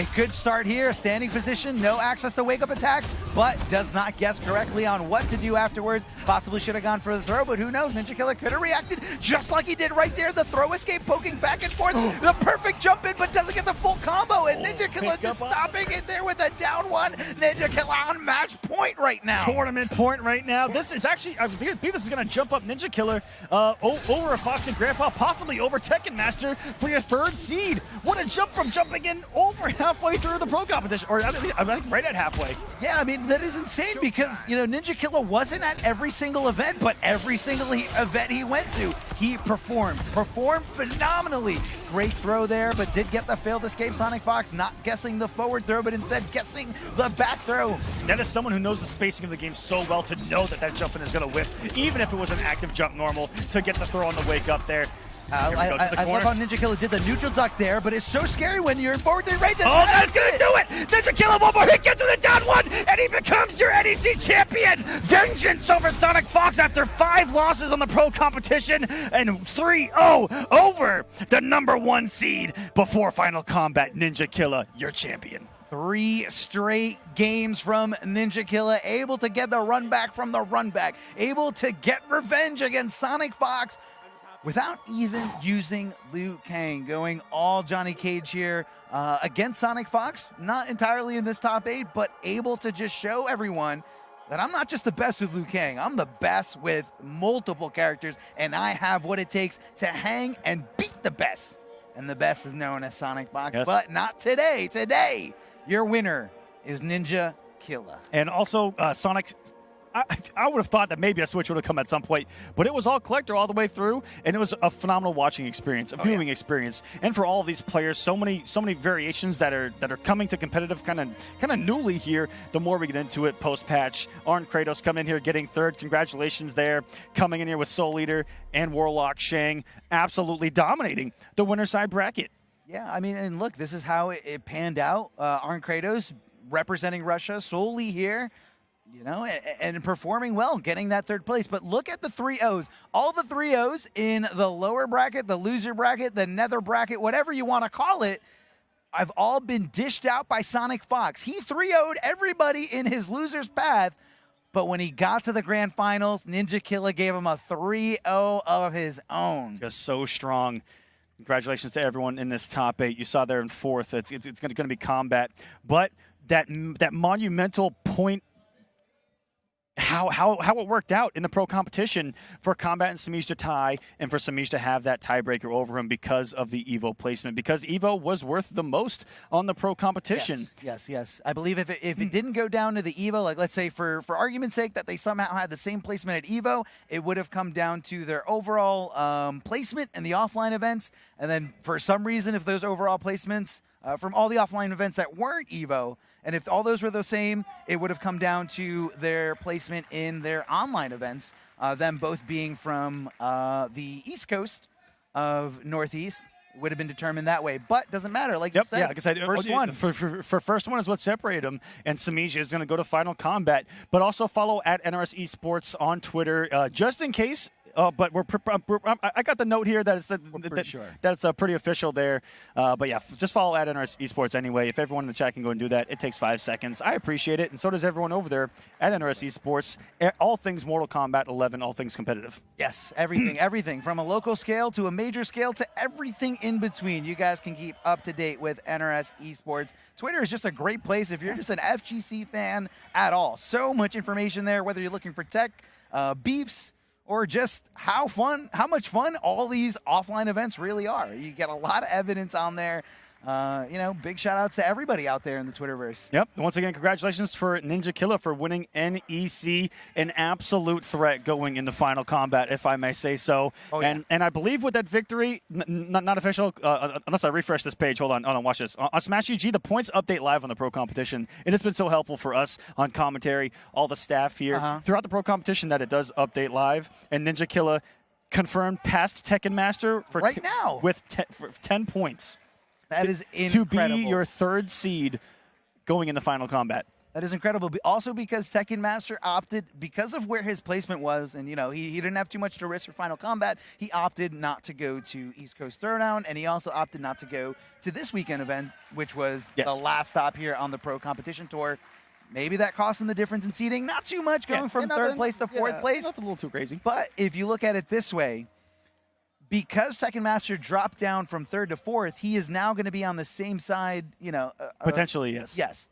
A good start here. Standing position, no access to wake-up attack, but does not guess correctly on what to do afterwards. Possibly should have gone for the throw, but who knows? Ninja Killer could have reacted just like he did right there. The throw escape, poking back and forth. The perfect jump in, but doesn't get the full combo. And Ninja Killer just stopping it there with a down 1. Ninja Killer on match point right now. Tournament point right now. This is actually, I believe this is going to jump up Ninja Killer over a Fox and Grandpa, possibly over Tekken Master for your 3rd seed. What a jump from jumping in over halfway through the pro competition, or I think right at halfway. Yeah, I mean, that is insane because, Ninja Killer wasn't at every single event, but every single event he went to, he performed phenomenally. Great throw there, but did get the failed escape. Sonic Fox not guessing the forward throw, but instead guessing the back throw. That is someone who knows the spacing of the game so well to know that jumping is going to whiff, even if it was an active jump normal, to get the throw on the wake up there. I love how Ninja Killer did the neutral duck there, but it's so scary when you're in forward range. Oh, that's going to do it! Ninja Killer, one more hit, gets to the down 1, and he becomes your NEC champion! Vengeance over Sonic Fox after 5 losses on the pro competition, and 3-0 over the #1 seed before Final Combat. Ninja Killer, your champion. 3 straight games from Ninja Killer, able to get the run back from the run back, able to get revenge against Sonic Fox, without even using Liu Kang, going all Johnny Cage here against Sonic Fox. Not entirely in this top 8, but able to just show everyone that I'm not just the best with Liu Kang. I'm the best with multiple characters, and I have what it takes to hang and beat the best. And the best is known as Sonic Fox, but not today. Today, your winner is Ninja Killer. And also, Sonic I would have thought that maybe a switch would have come at some point, but it was all collector all the way through, and it was a phenomenal watching experience, a viewing experience, and for all of these players, so many variations that are coming to competitive kind of newly here. The more we get into it, post patch, Arn Kratos coming in here getting third. Congratulations there, coming in here with Soul Eater and Warlock Shang, absolutely dominating the winner side bracket. Yeah, I mean, and look, this is how it panned out. Arn Kratos representing Russia solely here. And performing well, getting that third place. But look at the 3-0s. All the 3-0s in the lower bracket, the loser bracket, the nether bracket, whatever you want to call it, have all been dished out by Sonic Fox. He 3-0'd everybody in his loser's path, but when he got to the grand finals, Ninja Killa gave him a 3-0 of his own. Just so strong. Congratulations to everyone in this top 8. You saw there in fourth. It's going to be Kombat. But that monumental point, how it worked out in the pro competition for Kombat and Samij to tie, and for Samij to have that tiebreaker over him because of the Evo placement, because Evo was worth the most on the pro competition. Yes. I believe if it didn't go down to the Evo, like let's say for argument's sake that they somehow had the same placement at Evo, it would have come down to their overall placement in the offline events, and then for some reason, if those overall placements from all the offline events that weren't Evo, and if all those were the same, it would have come down to their placement in their online events, them both being from the East Coast of Northeast. Would have been determined that way, but doesn't matter. Like you said, like I said, first one. For first one is what separated them, and Samij is going to go to Final Combat. But also follow at NRS Esports on Twitter, just in case. But I got the note here that it's pretty official there. But yeah, just follow at NRS Esports anyway. If everyone in the chat can go and do that, it takes 5 seconds. I appreciate it, and so does everyone over there at NRS Esports. All things Mortal Kombat 11, all things competitive. Yes, everything from a local scale to a major scale to everything in between. You guys can keep up to date with NRS Esports. Twitter is just a great place if you're just an FGC fan at all. So much information there, whether you're looking for tech, beefs, or just how much fun all these offline events really are. You get a lot of evidence on there. Big shout outs to everybody out there in the Twitterverse. Yep. Once again, congratulations for Ninja Killa for winning NEC, an absolute threat going into Final Combat, if I may say so. And I believe with that victory, not official, unless I refresh this page. Hold on, watch this. On Smash UG, the points update live on the pro competition. It has been so helpful for us on commentary, all the staff here throughout the pro competition that it does update live. And Ninja Killa confirmed past Tekken Master for right now with 10 points. That is incredible. To be your third seed going into Final Combat. That is incredible. Also because Tekken Master opted, because of where his placement was, and he didn't have too much to risk for Final Combat, he opted not to go to East Coast Throwdown, and he also opted not to go to this weekend event, which was the last stop here on the Pro Competition Tour. Maybe that cost him the difference in seeding. Not too much, going from third place to fourth place. Nothing a little too crazy. But if you look at it this way, because Tekken Master dropped down from third to fourth, he is now going to be on the same side, potentially, yes. Yes.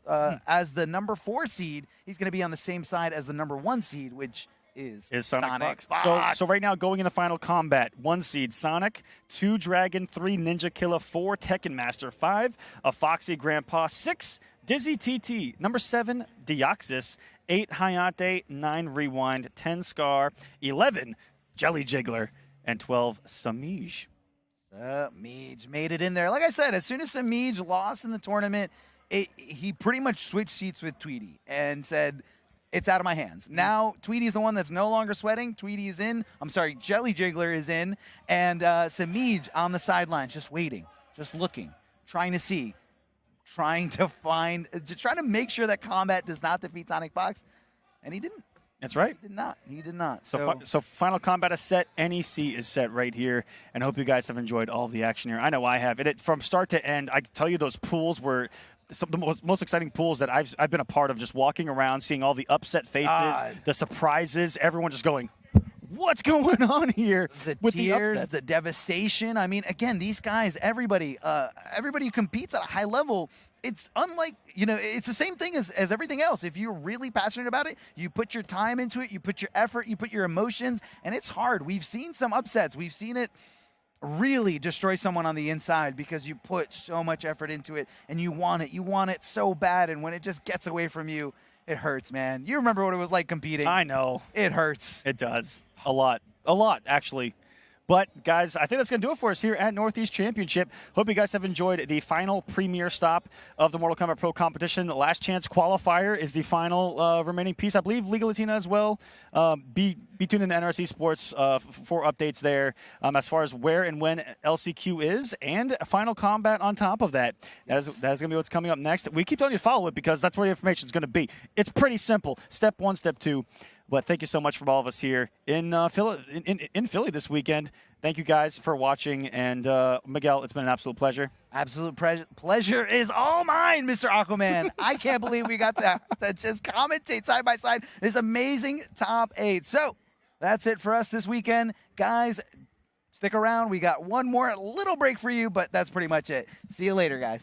As the number 4 seed, he's going to be on the same side as the number 1 seed, which is Sonic Fox. So right now, going into Final Combat, 1 seed Sonic, 2 Dragon, 3 Ninja Killa, 4 Tekken Master, 5 a Foxy Grandpa, 6 Dizzy TT, number 7 Deoxys, 8 Hayate, 9 Rewind, 10 Scar, 11 Jelly Jiggler, and 12 Samij. Samij made it in there. Like I said, as soon as Samij lost in the tournament, he pretty much switched seats with Tweety and said, it's out of my hands. Now, Tweety's the one that's no longer sweating. Tweety is in. Jelly Jiggler is in. And Samij on the sidelines, just waiting, just looking, trying to see, trying to make sure that Kombat does not defeat Sonic Fox. And he didn't. That's right. He did not. So Final Combat is set. NEC is set right here. And I hope you guys have enjoyed all of the action here. I know I have. From start to end, I can tell you those pools were some of the most exciting pools that I've been a part of, just walking around, seeing all the upset faces, the surprises, everyone just going, what's going on here? The tears, the devastation. I mean, again, these guys, everybody who competes at a high level, it's unlike, it's the same thing as everything else. If you're really passionate about it, you put your time into it, you put your effort, you put your emotions, and it's hard. We've seen some upsets. We've seen it really destroy someone on the inside because you put so much effort into it and you want it so bad, and when it just gets away from you, It hurts, man. You remember what it was like competing. I know. It hurts. It does. A lot, actually. But, guys, I think that's going to do it for us here at Northeast Championship. Hope you guys have enjoyed the final premier stop of the Mortal Kombat Pro competition. The last chance qualifier is the final remaining piece. I believe Liga Latina as well. Be tuned in to NRC Sports for updates there as far as where and when LCQ is, and a final combat on top of that. That is going to be what's coming up next. We keep telling you to follow it because that's where the information is going to be. It's pretty simple. Step 1, step 2. But thank you so much from all of us here in Philly this weekend. Thank you guys for watching. And Miguel, it's been an absolute pleasure. Absolute pleasure is all mine, Mr. Aquaman. I can't believe we got to just commentate side by side this amazing top 8. So that's it for us this weekend. Guys, stick around. We got one more little break for you, but that's pretty much it. See you later, guys.